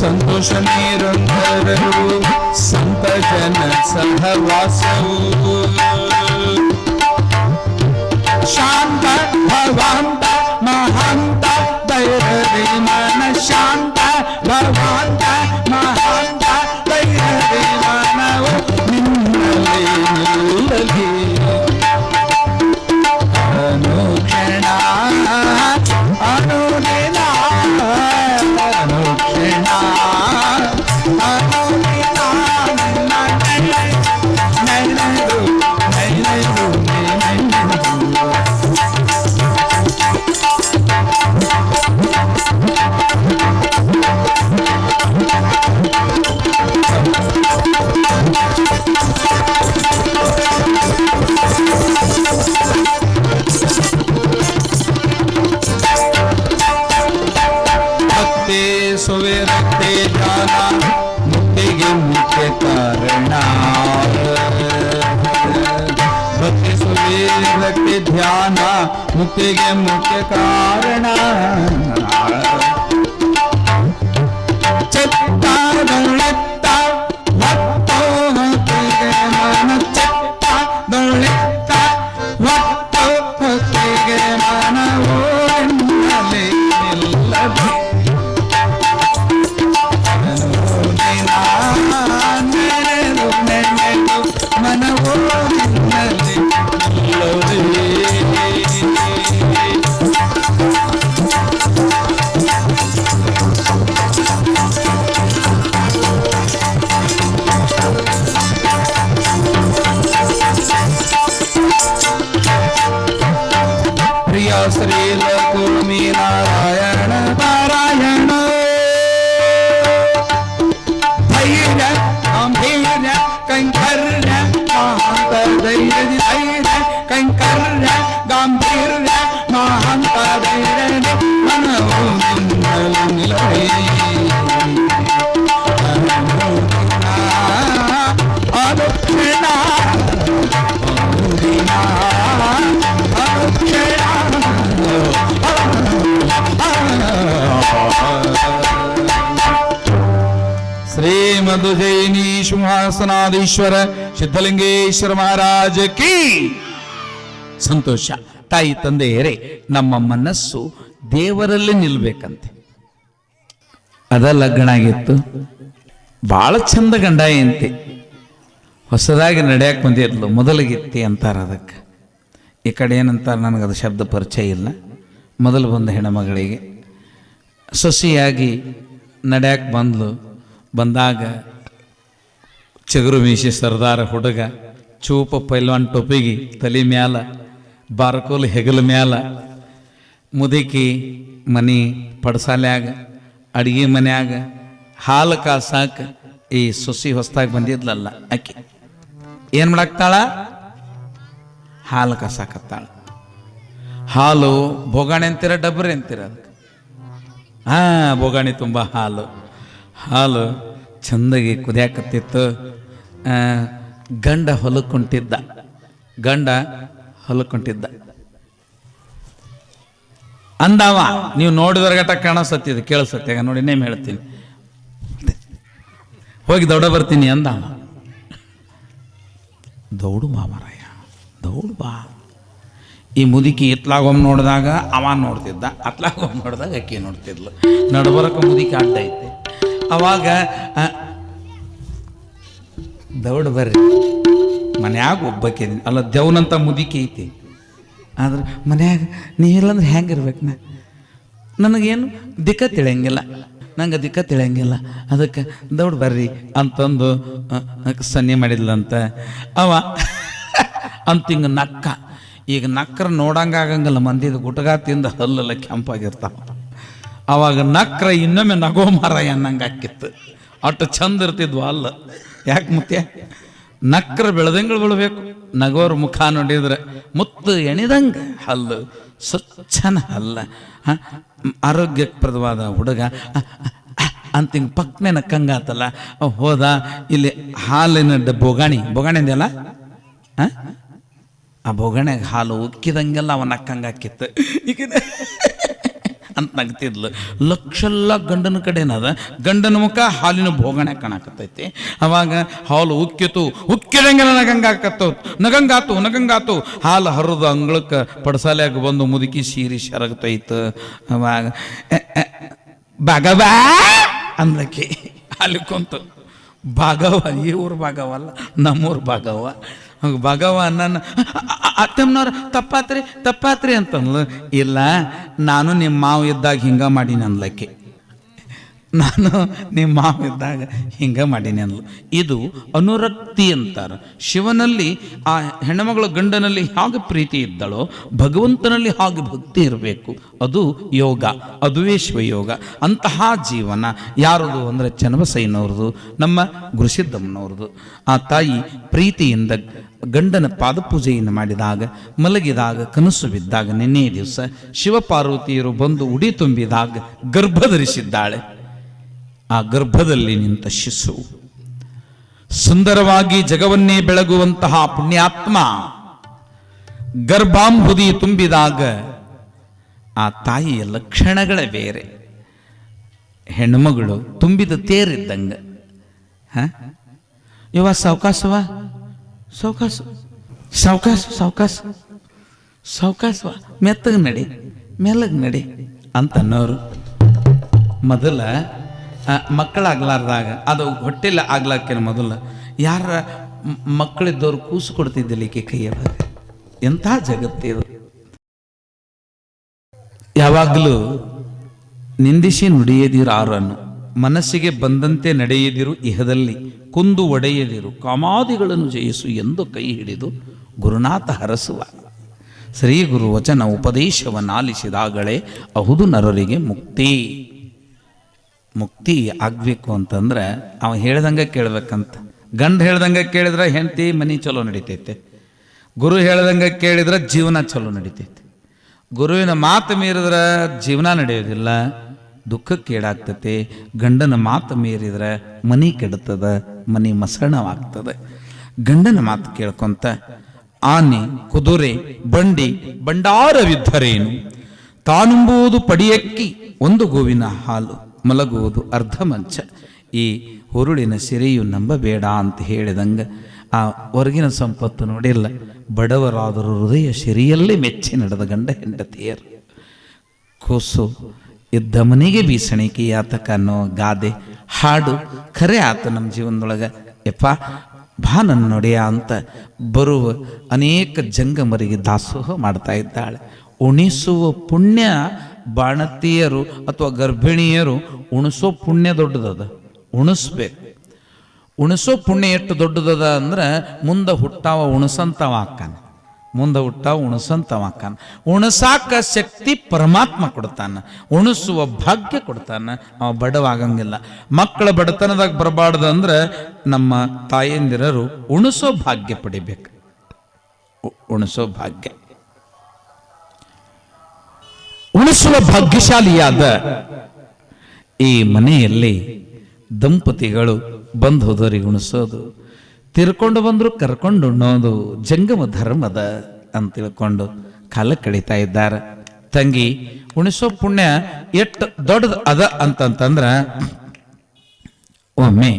ಸಂತೋಷ ನಿರಂತರವು ಸಂತ ಜನ ಸಹವಾಸವು ಶಾಂತ ಭಗವಂತ ಮಹಾಂತ ದೈರದಿ ಮನ ಶಾಂತ ಭಗವಂತ ಮಹಾಂತ ದೈರದಿ ಮನವು ನಿನ್ನಲೇ ನಿಲ್ಲಲಿ. ಅನುಕ್ಷಣ ಅನುದಿನ ಅನುಕ್ಷಣ ಅನುದಿನ ನೈನೈದು ನೈನೈದು ಸುವಿರಕ್ತಿ ಜ್ಞಾನ ಮುಕ್ತಿಗೆ ಮುಖ್ಯ ಕಾರಣ, ಭಕ್ತಿ ಸುವಿರಕ್ತಿ ಧ್ಯಾನ ಮುಕ್ತಿಗೆ ಮುಖ್ಯ ಕಾರಣ. ಚಿತ್ತದೊಳಿತ್ತ ಒತ್ತು ಹೊತ್ತಿಗೆ ಮನ, ಚಿತ್ತದೊಳಿತ್ತ ಒತ್ತು ಹೊತ್ತಿಗೆ ಮನ ಮಧುಜೈನಿ ಸಿಂಹಾಸನಾಧೀಶ್ವರ ಸಿದ್ಧಲಿಂಗೇಶ್ವರ ಮಹಾರಾಜ ಕೀ. ಸಂತೋಷ. ತಾಯಿ ತಂದೆಯರೇ, ನಮ್ಮ ಮನಸ್ಸು ದೇವರಲ್ಲಿ ನಿಲ್ಬೇಕಂತೆ. ಅದ ಲಗ್ನ ಆಗಿತ್ತು, ಬಹಳ ಚಂದ ಗಂಡ ಎಂತೆ, ಹೊಸದಾಗಿ ನಡೆಯಕ್ಕೆ ಬಂದಿದ್ಲು, ಮೊದಲಿಗಿತ್ತಿ ಅಂತಾರ ಅದಕ್ಕೆ. ಈ ಕಡೆ ಏನಂತಾರೆ ನನಗದು ಶಬ್ದ ಪರಿಚಯ ಇಲ್ಲ. ಮೊದಲು ಬಂದ ಹೆಣ್ಮಗಳಿಗೆ ಸೊಸೆಯಾಗಿ ನಡೆಯಕ್ಕೆ ಬಂದಾಗ ಚಗುರು ಮೀಸಿ ಸರ್ದಾರ ಹುಡುಗ, ಚೂಪ ಪೈಲ್ವಾನ್ ಟೊಪಿಗಿ ತಲೆ ಮ್ಯಾಲ, ಬಾರಕೋಲು ಹೆಗಲ ಮ್ಯಾಲ, ಮುದುಕಿ ಮನಿ ಪಡಸಾಲ್ಯಾಗ, ಅಡಿಗೆ ಮನ್ಯಾಗ ಹಾಲು ಕಾಸಾಕ ಈ ಸೊಸಿ ಹೊಸ್ದಾಗಿ ಬಂದಿದ್ಲಲ್ಲ ಆಕೆ ಏನು ಮಾಡಾಕ್ತಾಳ? ಹಾಲು ಕಾಸಾಕತ್ತಾಳ. ಹಾಲು ಬೋಗಾಣಿ ಅಂತೀರ, ಡಬ್ರಿ ಅಂತೀರ ಅದಕ್ಕೆ? ಬೋಗಾಣಿ ತುಂಬ ಹಾಲು ಚಂದಾಗಿ ಕುದಿಯಾಕತ್ತಿತ್ತು. ಗಂಡ ಹೊಲಕ್ಕುಂಟಿದ್ದ ಅಂದವ, ನೀವು ನೋಡಿದ್ರ ಗಟ ಕಾಣಿಸತ್ತಿದ್ದು, ಕೇಳಿಸತ್ಯಾಗ ನೋಡಿ, ನೇಮ್ ಹೇಳ್ತೀನಿ, ಹೋಗಿ ದೌಡ ಬರ್ತೀನಿ ಅಂದವ. ದೌಡು ಬಾ ಮಾರಾಯ, ದೌಡು ಬಾ. ಈ ಮುದುಕಿ ಇತ್ಲಾಗೊಮ್ಮೆ ನೋಡಿದಾಗ ಅವ ನೋಡ್ತಿದ್ದ, ಅತ್ಲಾಗೊಮ್ಮೆ ನೋಡಿದಾಗ ಅಕ್ಕಿ ನೋಡ್ತಿದ್ಲು. ನಡ್ಬರಕ ಮುದುಕಿ ಅಡ್ಡ ಐತೆ. ಅವಾಗ ದೌಡ್ ಬರ್ರಿ, ಮನ್ಯಾಗ ಒಬ್ಬಕ್ಕೆ ಅಲ್ಲ, ದೇವ್ನಂತ ಮುದುಕಿ ಐತಿ. ಆದ್ರೆ ಮನ್ಯಾಗ ನೀವಿಲ್ಲಂದ್ರೆ ಹೆಂಗಿರ್ಬೇಕು? ನನಗೇನು ದಿಕ್ಕ ತಿಳಿಯಂಗಿಲ್ಲ, ನಂಗೆ ದಿಕ್ಕ ತಿಳಿಯಂಗಿಲ್ಲ, ಅದಕ್ಕೆ ದೌಡ್ ಬರ್ರಿ ಅಂತಂದು ಸನ್ನೆ ಮಾಡಿದ್ಲಂತ. ಅವ ಅಂತಿಂಗ ನಕ್ಕ. ಈಗ ನಕ್ರ ನೋಡಂಗಾಗಂಗಿಲ್ಲ, ಮಂದಿದ ಗುಟಗ ತಿಂದ ಹಲ್ಲೆಲ್ಲ ಕೆಂಪಾಗಿರ್ತಾವ. ಅವಾಗ ನಕ್ರ ಇನ್ನೊಮ್ಮೆ ನಗೋ ಮಾರಾಯ ಅನ್ನಂಗೆ ಹಾಕಿತ್ತು. ಅಷ್ಟು ಚಂದ ಇರ್ತಿದ್ವು ಅಲ್ಲ. ಯಾಕೆ ಮತ್ತೆ ನಕ್ರ ಬೆಳೆದಂಗಳು ಬೀಳ್ಬೇಕು. ನಗೋರ್ ಮುಖ ನೋಡಿದ್ರೆ ಮುತ್ತು ಎಣಿದಂಗೆ ಹಲ್ಲು, ಸ್ವಚ್ಛನ ಹಲ್ಲ, ಆರೋಗ್ಯಪ್ರದವಾದ ಹುಡುಗ ಅಂತಿಂಗ ಪಕ್ಕನೆ ನಕ್ಕಂಗಾತಲ್ಲ. ಹೋದ, ಇಲ್ಲಿ ಹಾಲಿನ ಬೋಗಾಣಿ ಅಂದಲ್ಲ, ಆ ಬೋಗಣೆಗೆ ಹಾಲು ಉಕ್ಕಿದಂಗೆಲ್ಲ ಅವನ ನಕ್ಕಂಗೆ ಹಾಕಿತ್ತು. ಈಗ ಅಂತ ನಗ್ತಿದ್ಲು. ಲಕ್ಷಲ್ಲ ಗಂಡನ ಕಡೆನದ, ಗಂಡನ ಮುಖ ಹಾಲಿನ ಬೋಗಣೆ ಕಾಣಕತ್ತೈತಿ. ಅವಾಗ ಹಾಲು ಉಕ್ಕಿದಂಗೆಲ್ಲ ನಗಂಗಾತು ಹಾಲು ಹರಿದು ಅಂಗಳಕ್ಕೆ ಪಡಸಾಲ್ಯಾಗ ಬಂದು ಮುದುಕಿ ಸೀರಿ ಶರಗ್ತೈತು. ಅವಾಗ ಭಾಗವಾ ಅಂದ್ಲಕ್ಕಿ ಹಾಲು ಕುಂತು. ಭಾಗವ ಈ ಊರು ಭಾಗವಲ್ಲ, ನಮ್ಮೂರು ಭಾಗವ. ಭಾಗವ ನನ್ನ ಅತ್ತಮ್ಮನವ್ರ ತಪ್ಪಾತ್ರಿ ಅಂತಂದ್ಲು. ಇಲ್ಲ, ನಾನು ನಿಮ್ಮ ಮಾವು ಇದ್ದಾಗ ಹಿಂಗ ಮಾಡೀನಿ ಅನ್ಲಕ್ಕಿ, ನಾನು ನಿಮ್ಮ ಮಾವು ಇದ್ದಾಗ ಹಿಂಗ ಮಾಡೀನಿ ಅಂದ್ಲು. ಇದು ಅನುರಕ್ತಿ ಅಂತಾರೆ. ಶಿವನಲ್ಲಿ ಆ ಹೆಣ್ಣುಮಗಳು ಗಂಡನಲ್ಲಿ ಹಾಗೆ ಪ್ರೀತಿ ಇದ್ದಳೋ ಭಗವಂತನಲ್ಲಿ ಹಾಗೆ ಭಕ್ತಿ ಇರಬೇಕು. ಅದು ಯೋಗ, ಅದುವೇ ಶಿವಯೋಗ. ಅಂತಹ ಜೀವನ ಯಾರದು ಅಂದರೆ ಚನ್ನಬಸಯ್ಯನವ್ರದು, ನಮ್ಮ ಗುರುಸಿದ್ದಮ್ಮನವ್ರದು. ಆ ತಾಯಿ ಪ್ರೀತಿಯಿಂದ ಗಂಡನ ಪಾದಪೂಜೆಯನ್ನು ಮಾಡಿದಾಗ, ಮಲಗಿದಾಗ, ಕನಸು ಬಿದ್ದಾಗ, ನಿನ್ನೆ ದಿವಸ ಶಿವಪಾರ್ವತಿಯರು ಬಂದು ಉಡಿ ತುಂಬಿದಾಗ ಗರ್ಭ ಧರಿಸಿದ್ದಾಳೆ. ಆ ಗರ್ಭದಲ್ಲಿ ನಿಂತ ಶಿಶು ಸುಂದರವಾಗಿ ಜಗವನ್ನೇ ಬೆಳಗುವಂತಹ ಪುಣ್ಯಾತ್ಮ ಗರ್ಭಾಂಬುದಿ ತುಂಬಿದಾಗ ಆ ತಾಯಿಯ ಲಕ್ಷಣಗಳೇ ಬೇರೆ. ಹೆಣ್ಣುಮಗಳು ತುಂಬಿದ ತೇರಿದ್ದಂಗ. ಇವ ಸಾವಕಾಸವ ಮೆತ್ತಗ ನಡಿ, ಮೆಲ್ಲಗ ನಡಿ ಅಂತ ಅನ್ನೋರು. ಮೊದಲ ಮಕ್ಕಳಾಗ್ಲಾರ್ದಾಗ, ಅದು ಹೊಟ್ಟೆಲ್ಲ ಆಗ್ಲಾಕೇನು ಮೊದಲು ಯಾರ ಮಕ್ಕಳಿದ್ದವ್ರು ಕೂಸು ಕೊಡ್ತಿದ್ದಿಲ್ಲ ಈಕೆ ಕೈಯೊಳಗೆ. ಎಂಥ ಜಗತ್ತಿದು. ಯಾವಾಗಲೂ ನಿಂದಿಸಿ ನುಡಿಯದಿರು ಆರನ್ನು, ಮನಸ್ಸಿಗೆ ಬಂದಂತೆ ನಡೆಯದಿರು ಇಹದಲ್ಲಿ, ಕುಂದು ಒಡೆಯದಿರು, ಕಾಮಾದಿಗಳನ್ನು ಜಯಿಸು ಎಂದು ಕೈ ಹಿಡಿದು ಗುರುನಾಥ ಹರಸುವ. ಶ್ರೀ ಗುರು ವಚನ ಉಪದೇಶವನ್ನಾಲಿಸಿದಾಗಲೇ ಅಹುದು ನರರಿಗೆ ಮುಕ್ತಿ ಆಗ್ಬೇಕು ಅಂತಂದ್ರೆ ಅವ ಹೇಳ್ದಂಗೆ ಕೇಳ್ಬೇಕಂತ. ಗಂಡ ಹೇಳ್ದಂಗೆ ಕೇಳಿದ್ರೆ ಹೆಂಡತಿ ಮನಿ ಚಲೋ ನಡಿತೈತೆ, ಗುರು ಹೇಳ್ದಂಗೆ ಕೇಳಿದ್ರೆ ಜೀವನ ಚಲೋ ನಡಿತೈತೆ. ಗುರುವಿನ ಮಾತು ಮೀರಿದ್ರೆ ಜೀವನ ನಡೆಯೋದಿಲ್ಲ, ದುಃಖಕ್ಕೀಡಾಗ್ತತೆ. ಗಂಡನ ಮಾತು ಮೀರಿದ್ರೆ ಮನಿ ಕೆಡುತ್ತದ, ಮನಿ ಮಸಣವಾಗ್ತದೆ. ಗಂಡನ ಮಾತು ಕೇಳ್ಕೊಂತ ಆನೆ, ಕುದುರೆ, ಬಂಡಿ, ಬಂಡಾರವಿದ್ದರೇನು, ತಾನುಂಬುವುದು ಪಡಿಯಕ್ಕಿ ಒಂದು ಗೋವಿನ ಹಾಲು, ಮಲಗುವುದು ಅರ್ಧ ಮಂಚ. ಈ ಹುರುಳಿನ ಸಿರಿಯು ನಂಬಬೇಡ ಅಂತ ಹೇಳಿದಂಗೆ ಆ ಹೊರಗಿನ ಸಂಪತ್ತು ನೋಡಿಲ್ಲ, ಬಡವರಾದರೂ ಹೃದಯ ಸಿರಿಯಲ್ಲೇ ಮೆಚ್ಚಿ ನಡೆದ ಗಂಡ ಹೆಂಡತಿಯರು. ಕೂಸು ಇದ್ದ ಮನೆಗೆ ಬೀಸಣಿಕೆ ಯಾತಕ ಅನ್ನೋ ಗಾದೆ ಹಾಡು ಖರೆ ಆತ ನಮ್ಮ ಜೀವನದೊಳಗೆ. ಯಪ್ಪ ಬಾ ನನ್ನ ನೋಡಿಯ ಅಂತ ಬರುವ ಅನೇಕ ಜಂಗಮರಿಗೆ ದಾಸೋಹ ಮಾಡ್ತಾ ಇದ್ದಾಳೆ. ಉಣಿಸುವ ಪುಣ್ಯ ಬಾಣತಿಯರು ಅಥವಾ ಗರ್ಭಿಣಿಯರು ಉಣಿಸೋ ಪುಣ್ಯ ದೊಡ್ಡದದ. ಉಣಿಸ್ಬೇಕು. ಉಣಿಸೋ ಪುಣ್ಯ ಎಷ್ಟು ದೊಡ್ಡದದ ಅಂದ್ರೆ ಮುಂದೆ ಹುಟ್ಟಾವ ಉಣಸಂತವ ಹಾಕಾನ, ಮುಂದೆ ಹುಟ್ಟಾವ ಉಣಸಂತವ ಹಾಕಾನ. ಉಣಸಾಕ ಶಕ್ತಿ ಪರಮಾತ್ಮ ಕೊಡ್ತಾನ, ಉಣಿಸುವ ಭಾಗ್ಯ ಕೊಡ್ತಾನ. ಅವ ಬಡವಾಗಂಗಿಲ್ಲ. ಮಕ್ಕಳ ಬಡತನದಾಗ ಬರಬಾರ್ದು ಅಂದ್ರೆ ನಮ್ಮ ತಾಯಂದಿರರು ಉಣಿಸೋ ಭಾಗ್ಯ ಪಡಿಬೇಕು. ಉಣಿಸೋ ಭಾಗ್ಯ, ಉಣಿಸುವ ಭಾಗ್ಯಶಾಲಿಯಾದ ಈ ಮನೆಯಲ್ಲಿ ದಂಪತಿಗಳು ಬಂದು ಹೋದವರಿಗೆ ಉಣಿಸೋದು, ತಿರ್ಕೊಂಡು ಬಂದ್ರು ಕರ್ಕೊಂಡು ಉಣ್ಣೋದು ಜಂಗಮ ಧರ್ಮದ ಅಂತ ತಿಳ್ಕೊಂಡು ಕಾಲ ಕಳೀತಾ ಇದ್ದಾರೆ. ತಂಗಿ ಉಣಿಸೋ ಪುಣ್ಯ ಎಷ್ಟು ದೊಡ್ಡದು ಅದ ಅಂತಂತಂದ್ರ, ಒಮ್ಮೆ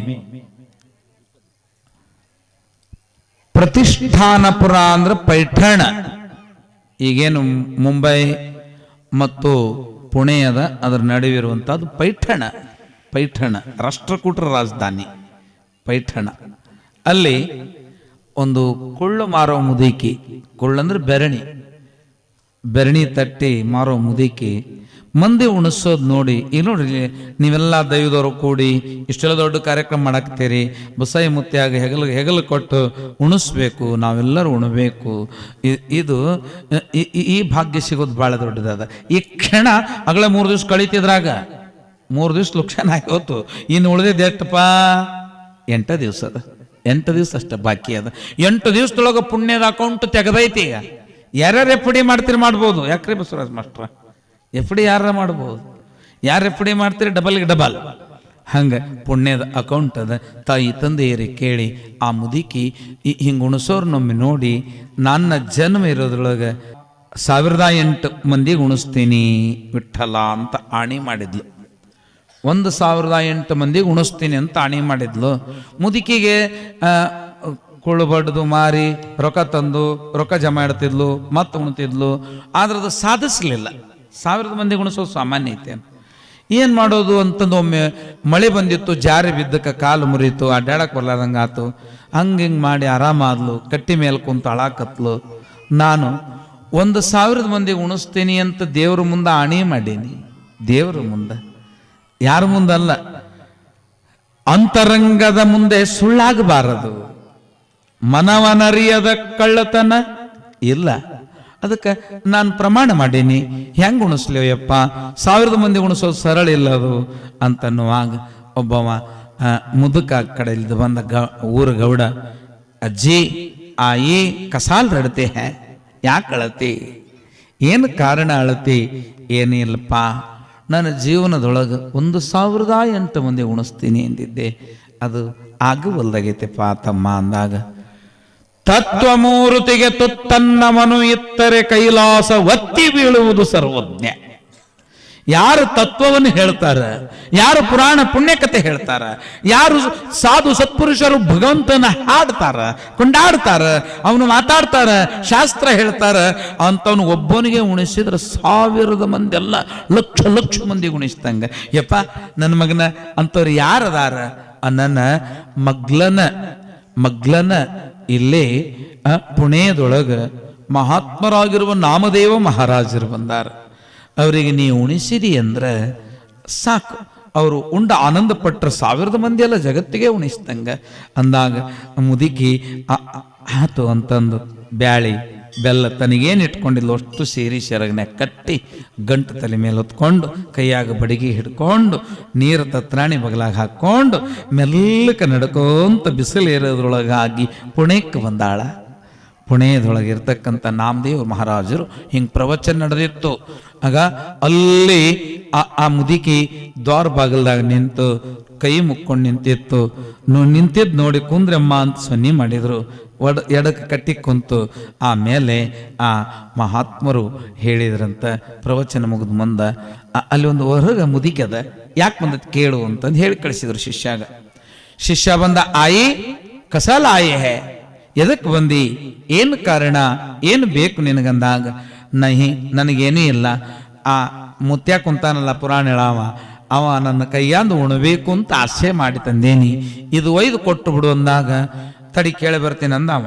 ಪ್ರತಿಷ್ಠಾನಪುರ ಅಂದ್ರೆ ಪೈಠಣ, ಈಗೇನು ಮುಂಬೈ ಮತ್ತು ಪುಣೆ ಅದ, ಅದರ ನಡುವಿರುವಂತಹದ್ದು ಪೈಠಣ. ಪೈಠಣ ರಾಷ್ಟ್ರಕೂಟರ ರಾಜಧಾನಿ ಪೈಠಣ. ಅಲ್ಲಿ ಒಂದು ಕೊಳ್ಳು ಮಾರೋ ಮುದುಕಿ, ಕೊಳ್ಳಂದ್ರೆ ಬೆರಣಿ, ಬೆರಣಿ ತಟ್ಟಿ ಮಾರೋ ಮುದುಕಿ ಮಂದಿ ಉಣಿಸೋದು ನೋಡಿ, ಈಗ ನೋಡ್ರಿ ನೀವೆಲ್ಲ ದೈವದವರು ಕೂಡಿ ಇಷ್ಟೆಲ್ಲ ದೊಡ್ಡ ಕಾರ್ಯಕ್ರಮ ಮಾಡಾಕ್ತೀರಿ, ಬಸಾಯಿ ಮುತ್ಯಾಗ ಹೆಗಲು ಕೊಟ್ಟು ಉಣಿಸ್ಬೇಕು, ನಾವೆಲ್ಲರೂ ಉಣಬೇಕು. ಇದು ಈ ಭಾಗ್ಯ ಸಿಗೋದು ಭಾಳ ದೊಡ್ಡದಾದ. ಈ ಕ್ಷಣ ಅಗಳ 3 ದಿವಸ ಕಳೀತಿದ್ರಾಗ 3 ದಿವಸ ಲಕ್ಷಣ ಆಗೋತು. ಇನ್ನು ಉಳಿದಿದ್ದು ಎಷ್ಟಪ್ಪ? 8 ದಿವಸ ಅದ. 8 ದಿವಸ ಅಷ್ಟ ಬಾಕಿ ಅದ. 8 ದಿವಸದೊಳಗೆ ಪುಣ್ಯದ ಅಕೌಂಟ್ ತೆಗೆದೈತಿ. ಈಗ ಯಾರ್ಯಾರು ಎಫ್ ಡಿ ಮಾಡ್ತೀರಿ ಮಾಡ್ಬೋದು. ಯಾಕ್ರಿ ಬಸವರಾಜ್ ಮಾಸ್ಟ್ರ? ಎಫ್ ಡಿ ಯಾರ ಮಾಡ್ಬೋದು. ಯಾರು ಎಫ್ ಡಿ ಮಾಡ್ತೀರಿ ಡಬಲ್ಗೆ ಡಬಲ್. ಹಂಗೆ ಪುಣ್ಯದ ಅಕೌಂಟ್ ಅದ. ತಾಯಿ ತಂದೆಯರಿ ಕೇಳಿ ಆ ಮುದುಕಿ ಹಿಂಗೆ ಉಣಿಸೋರ್ನೊಮ್ಮೆ ನೋಡಿ, ನನ್ನ ಜನ್ಮ ಇರೋದ್ರೊಳಗೆ 1008 ಮಂದಿಗೆ ಉಣಿಸ್ತೀನಿ ವಿಠಲ ಅಂತ ಆಣಿ ಮಾಡಿದ್ಲು. 1008 ಮಂದಿಗೆ ಉಣಿಸ್ತೀನಿ ಅಂತ ಆಣಿ ಮಾಡಿದ್ಲು. ಮುದುಕಿಗೆ ಕುಳ್ಳು ಬಡ್ದು ಮಾರಿ ರೊಕ್ಕ ತಂದು ರೊಕ್ಕ ಜಮಾ ಇಡ್ತಿದ್ಲು, ಮತ್ತೆ ಉಣ್ತಿದ್ಲು. ಆದ್ರೆ ಅದು ಸಾಧಿಸ್ಲಿಲ್ಲ. 1000 ಮಂದಿಗೆ ಉಣಿಸೋದು ಸಾಮಾನ್ಯ ಐತೆ. ಏನು ಮಾಡೋದು ಅಂತಂದು ಒಮ್ಮೆ ಮಳೆ ಬಂದಿತ್ತು, ಜಾರಿ ಬಿದ್ದಕ್ಕೆ ಕಾಲು ಮುರಿತು, ಅಡ್ಡಾಡಕ್ಕೆ ಬರ್ಲಾರ್ದಂಗೆ ಆತು. ಹಂಗೆ ಹಿಂಗೆ ಮಾಡಿ ಆರಾಮಾದ್ಲು, ಕಟ್ಟಿ ಮೇಲೆ ಕುಂತು ಅಳಾಕತ್ಲು. ನಾನು 1000 ಮಂದಿಗೆ ಉಣಿಸ್ತೀನಿ ಅಂತ ದೇವ್ರ ಮುಂದೆ ಆಣಿ ಮಾಡೀನಿ. ದೇವ್ರ ಮುಂದೆ, ಯಾರ ಮುಂದಲ್ಲ. ಅಂತರಂಗದ ಮುಂದೆ ಸುಳ್ಳಾಗಬಾರದು. ಮನವನರಿಯದ ಕಳ್ಳತನ ಇಲ್ಲ. ಅದಕ್ಕೆ ನಾನು ಪ್ರಮಾಣ ಮಾಡೀನಿ. ಹೆಂಗೆ ಉಣಿಸ್ಲಿವಪ್ಪ, 1000 ಮಂದಿ ಉಣಿಸೋದು ಸರಳ ಇಲ್ಲ ಅದು ಅಂತನ್ನುವಾಗ ಒಬ್ಬವ ಮುದುಕ ಕಡೆಯಿಂದ ಬಂದ ಊರ ಗೌಡ, ಅಜ್ಜಿ ಆಯಿ ಕಸಾಲ್ ರಡತೆ ಹೇ, ಯಾಕೆ ಅಳತಿ? ಏನು ಕಾರಣ ಅಳತಿ? ಏನಿಲ್ಲಪ್ಪ, ನನ್ನ ಜೀವನದೊಳಗೆ 1008 ಮಂದಿ ಉಣಿಸ್ತೀನಿ ಎಂದಿದ್ದೆ, ಅದು ಆಗುವಲ್ದಾಗೈತೆಪ್ಪ ತಮ್ಮ ಅಂದಾಗ, ತತ್ವಮೂರ್ತಿಗೆ ತುತ್ತನ್ನವನು ಇತ್ತರೆ ಕೈಲಾಸ ಒತ್ತಿ ಬೀಳುವುದು ಸರ್ವಜ್ಞ. ಯಾರು ತತ್ವವನ್ನು ಹೇಳ್ತಾರ, ಯಾರು ಪುರಾಣ ಪುಣ್ಯಕತೆ ಹೇಳ್ತಾರ, ಯಾರು ಸಾಧು ಸತ್ಪುರುಷರು ಭಗವಂತನ ಹಾಡ್ತಾರ, ಕೊಂಡಾಡ್ತಾರ, ಅವನು ಮಾತಾಡ್ತಾರ, ಶಾಸ್ತ್ರ ಹೇಳ್ತಾರ, ಅಂತವನು ಒಬ್ಬನಿಗೆ ಉಣಿಸಿದ್ರೆ 1000 ಮಂದಿ ಎಲ್ಲ ಲಕ್ಷ ಮಂದಿ ಉಣಿಸ್ದಂಗ. ಯಪ್ಪ ನನ್ನ ಮಗನ ಅಂತವ್ರು ಯಾರದಾರ? ನನ್ನ ಮಗ್ಲನ ಇಲ್ಲೇ ಪುಣೆದೊಳಗ ಮಹಾತ್ಮರಾಗಿರುವ ನಾಮದೇವ ಮಹಾರಾಜರು ಬಂದಾರ. ಅವರಿಗೆ ನೀವು ಉಣಿಸಿರಿ ಅಂದ್ರೆ ಸಾಕು, ಅವರು ಉಂಡ ಆನಂದ ಪಟ್ಟರೆ 1000 ಮಂದಿ ಎಲ್ಲ ಜಗತ್ತಿಗೆ ಉಣಿಸ್ದಂಗ ಅಂದಾಗ ಮುದುಕಿ ಆತು ಅಂತಂದು ಬ್ಯಾಳಿ ಬೆಲ್ಲ ತನಗೇನು ಇಟ್ಕೊಂಡಿಲ್ಲ ಅಷ್ಟು ಸೇರಿ ಸೆರಗನೆ ಕಟ್ಟಿ ಗಂಟು ತಲೆ ಮೇಲೆ ಹೊತ್ಕೊಂಡು ಕೈಯಾಗ ಬಡಿಗೆ ಹಿಡ್ಕೊಂಡು ನೀರು ತತ್ರಾಣಿ ಬಗಲಾಗ ಹಾಕ್ಕೊಂಡು ಮೆಲ್ಲಕ್ಕೆ ನಡ್ಕೊಂತ ಬಿಸಿಲೇರೋದ್ರೊಳಗಾಗಿ ಪುಣೆಕ್ಕೆ ಬಂದಾಳ. ಪುಣೆದೊಳಗಿರ್ತಕ್ಕಂಥ ನಾಮದೇವ ಮಹಾರಾಜರು ಹಿಂಗೆ ಪ್ರವಚನ ನಡೆದಿತ್ತು. ಆಗ ಅಲ್ಲಿ ಆ ಮುದುಕಿ ದ್ವಾರ ಬಾಗಿಲ್ದಾಗ ನಿಂತು ಕೈ ಮುಕ್ಕೊಂಡು ನಿಂತಿತ್ತು. ನಿಂತಿದ್ದು ನೋಡಿ ಕುಂದ್ರಮ್ಮ ಅಂತ ಸೊನ್ನಿ ಮಾಡಿದ್ರು. ಎಡಕ್ಕೆ ಕಟ್ಟಿ ಕುಂತು ಆಮೇಲೆ ಆ ಮಹಾತ್ಮರು ಹೇಳಿದ್ರಂತ ಪ್ರವಚನ ಮುಗಿದ ಮುಂದೆ ಅಲ್ಲಿ ಒಂದು ಹೊರಗ ಮುದಿಕದ, ಯಾಕೆ ಬಂದತ್ ಕೇಳು ಅಂತಂದು ಹೇಳಿ ಕಳಿಸಿದ್ರು ಶಿಷ್ಯಾಗ. ಶಿಷ್ಯ ಬಂದ, ಆಯಿ ಕಸಾಲ ಆಯೆ ಹೇ, ಎದಕ್ಕೆ ಬಂದಿ, ಏನು ಕಾರಣ, ಏನು ಬೇಕು ನಿನಗಂದಾಗ, ನಹಿ ನನಗೇನೂ ಇಲ್ಲ, ಆ ಮುತ್ಯ ಕುಂತಾನಲ್ಲ ಪುರಾಣ ಹೇಳವ, ಅವ ನನ್ನ ಕೈಯಾಂದು ಉಣಬೇಕು ಅಂತ ಆಸೆ ಮಾಡಿ ತಂದೇನಿ, ಇದು ಒಯ್ದು ಕೊಟ್ಟು ಬಿಡು ಅಂದಾಗ, ತಡಿ ಕೇಳಿ ಬರ್ತೀನಿ ಅಂದವ.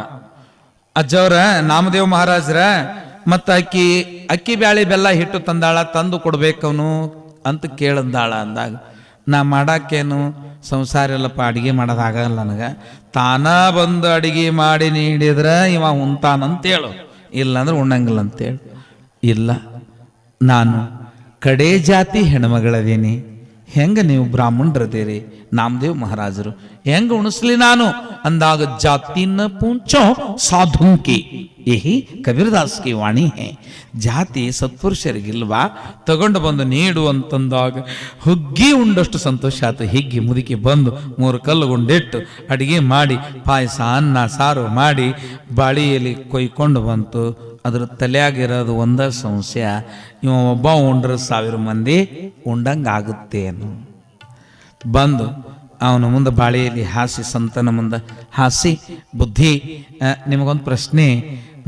ಅಜ್ಜವ್ರ ನಾಮದೇವ್ ಮಹಾರಾಜ್ರ ಮತ್ತ ಅಕ್ಕಿ ಬ್ಯಾಳಿ ಬೆಲ್ಲ ಹಿಟ್ಟು ತಂದಾಳ, ತಂದು ಕೊಡ್ಬೇಕವನು ಅಂತ ಕೇಳಂದಾಳ ಅಂದಾಗ, ನಾ ಮಾಡಾಕೇನು ಸಂಸಾರ ಎಲ್ಲಪ್ಪ, ಅಡಿಗೆ ಮಾಡೋದಾಗಲ್ಲ ನನಗೆ, ತಾನ ಬಂದು ಅಡಿಗೆ ಮಾಡಿ ನೀಡಿದ್ರೆ ಇವ ಉಣ್ತಾನಂತೇಳು, ಇಲ್ಲಾಂದ್ರೆ ಉಣ್ಣಂಗಿಲ್ಲ ಅಂತೇಳು. ಇಲ್ಲ, ನಾನು ಕಡೆ ಜಾತಿ ಹೆಣ್ಮಗಳದೇನಿ, ಹೆಂಗ ನೀವು ಬ್ರಾಹ್ಮಣರದೇರಿ, ನಾಮದೇವ್ ಮಹಾರಾಜರು ಹೆಂಗ ಉಣಿಸ್ಲಿ ನಾನು ಅಂದಾಗ, ಜಾತಿನ ಪೂಂಚೋ ಸಾಧುಂಕಿ ಯಹಿ ಕಬೀರದಾಸ್ ಕಿ ವಾಣಿ ಹೇ, ಜಾತಿ ಸತ್ಪುರುಷರಿಗಿಲ್ವಾ, ತಗೊಂಡು ಬಂದು ನೀಡು ಅಂತಂದಾಗ ಹುಗ್ಗಿ ಉಂಡಷ್ಟು ಸಂತೋಷ ಆಯ್ತು. ಹಿಗ್ಗಿ ಮುದುಕಿ ಬಂದು 3 ಕಲ್ಲು ಗುಂಡಿಟ್ಟು ಅಡಿಗೆ ಮಾಡಿ ಪಾಯಸ ಅನ್ನ ಸಾರು ಮಾಡಿ ಬಾಳಿಯಲ್ಲಿ ಕೊಯ್ಕೊಂಡು ಬಂತು. ಅದ್ರ ತಲೆಯಾಗಿರೋದು ಒಂದ ಸಂಶಯ, ಇವ ಒಬ್ಬ ಉಂಡ್ರೆ 1000 ಮಂದಿ ಉಂಡಂಗೆ ಆಗುತ್ತೇನು. ಬಂದು ಅವನ ಮುಂದೆ ಬಾಳೆಯಲ್ಲಿ ಹಾಸಿ, ಸಂತನ ಮುಂದೆ ಹಾಸಿ, ಬುದ್ಧಿ ನಿಮಗೊಂದು ಪ್ರಶ್ನೆ,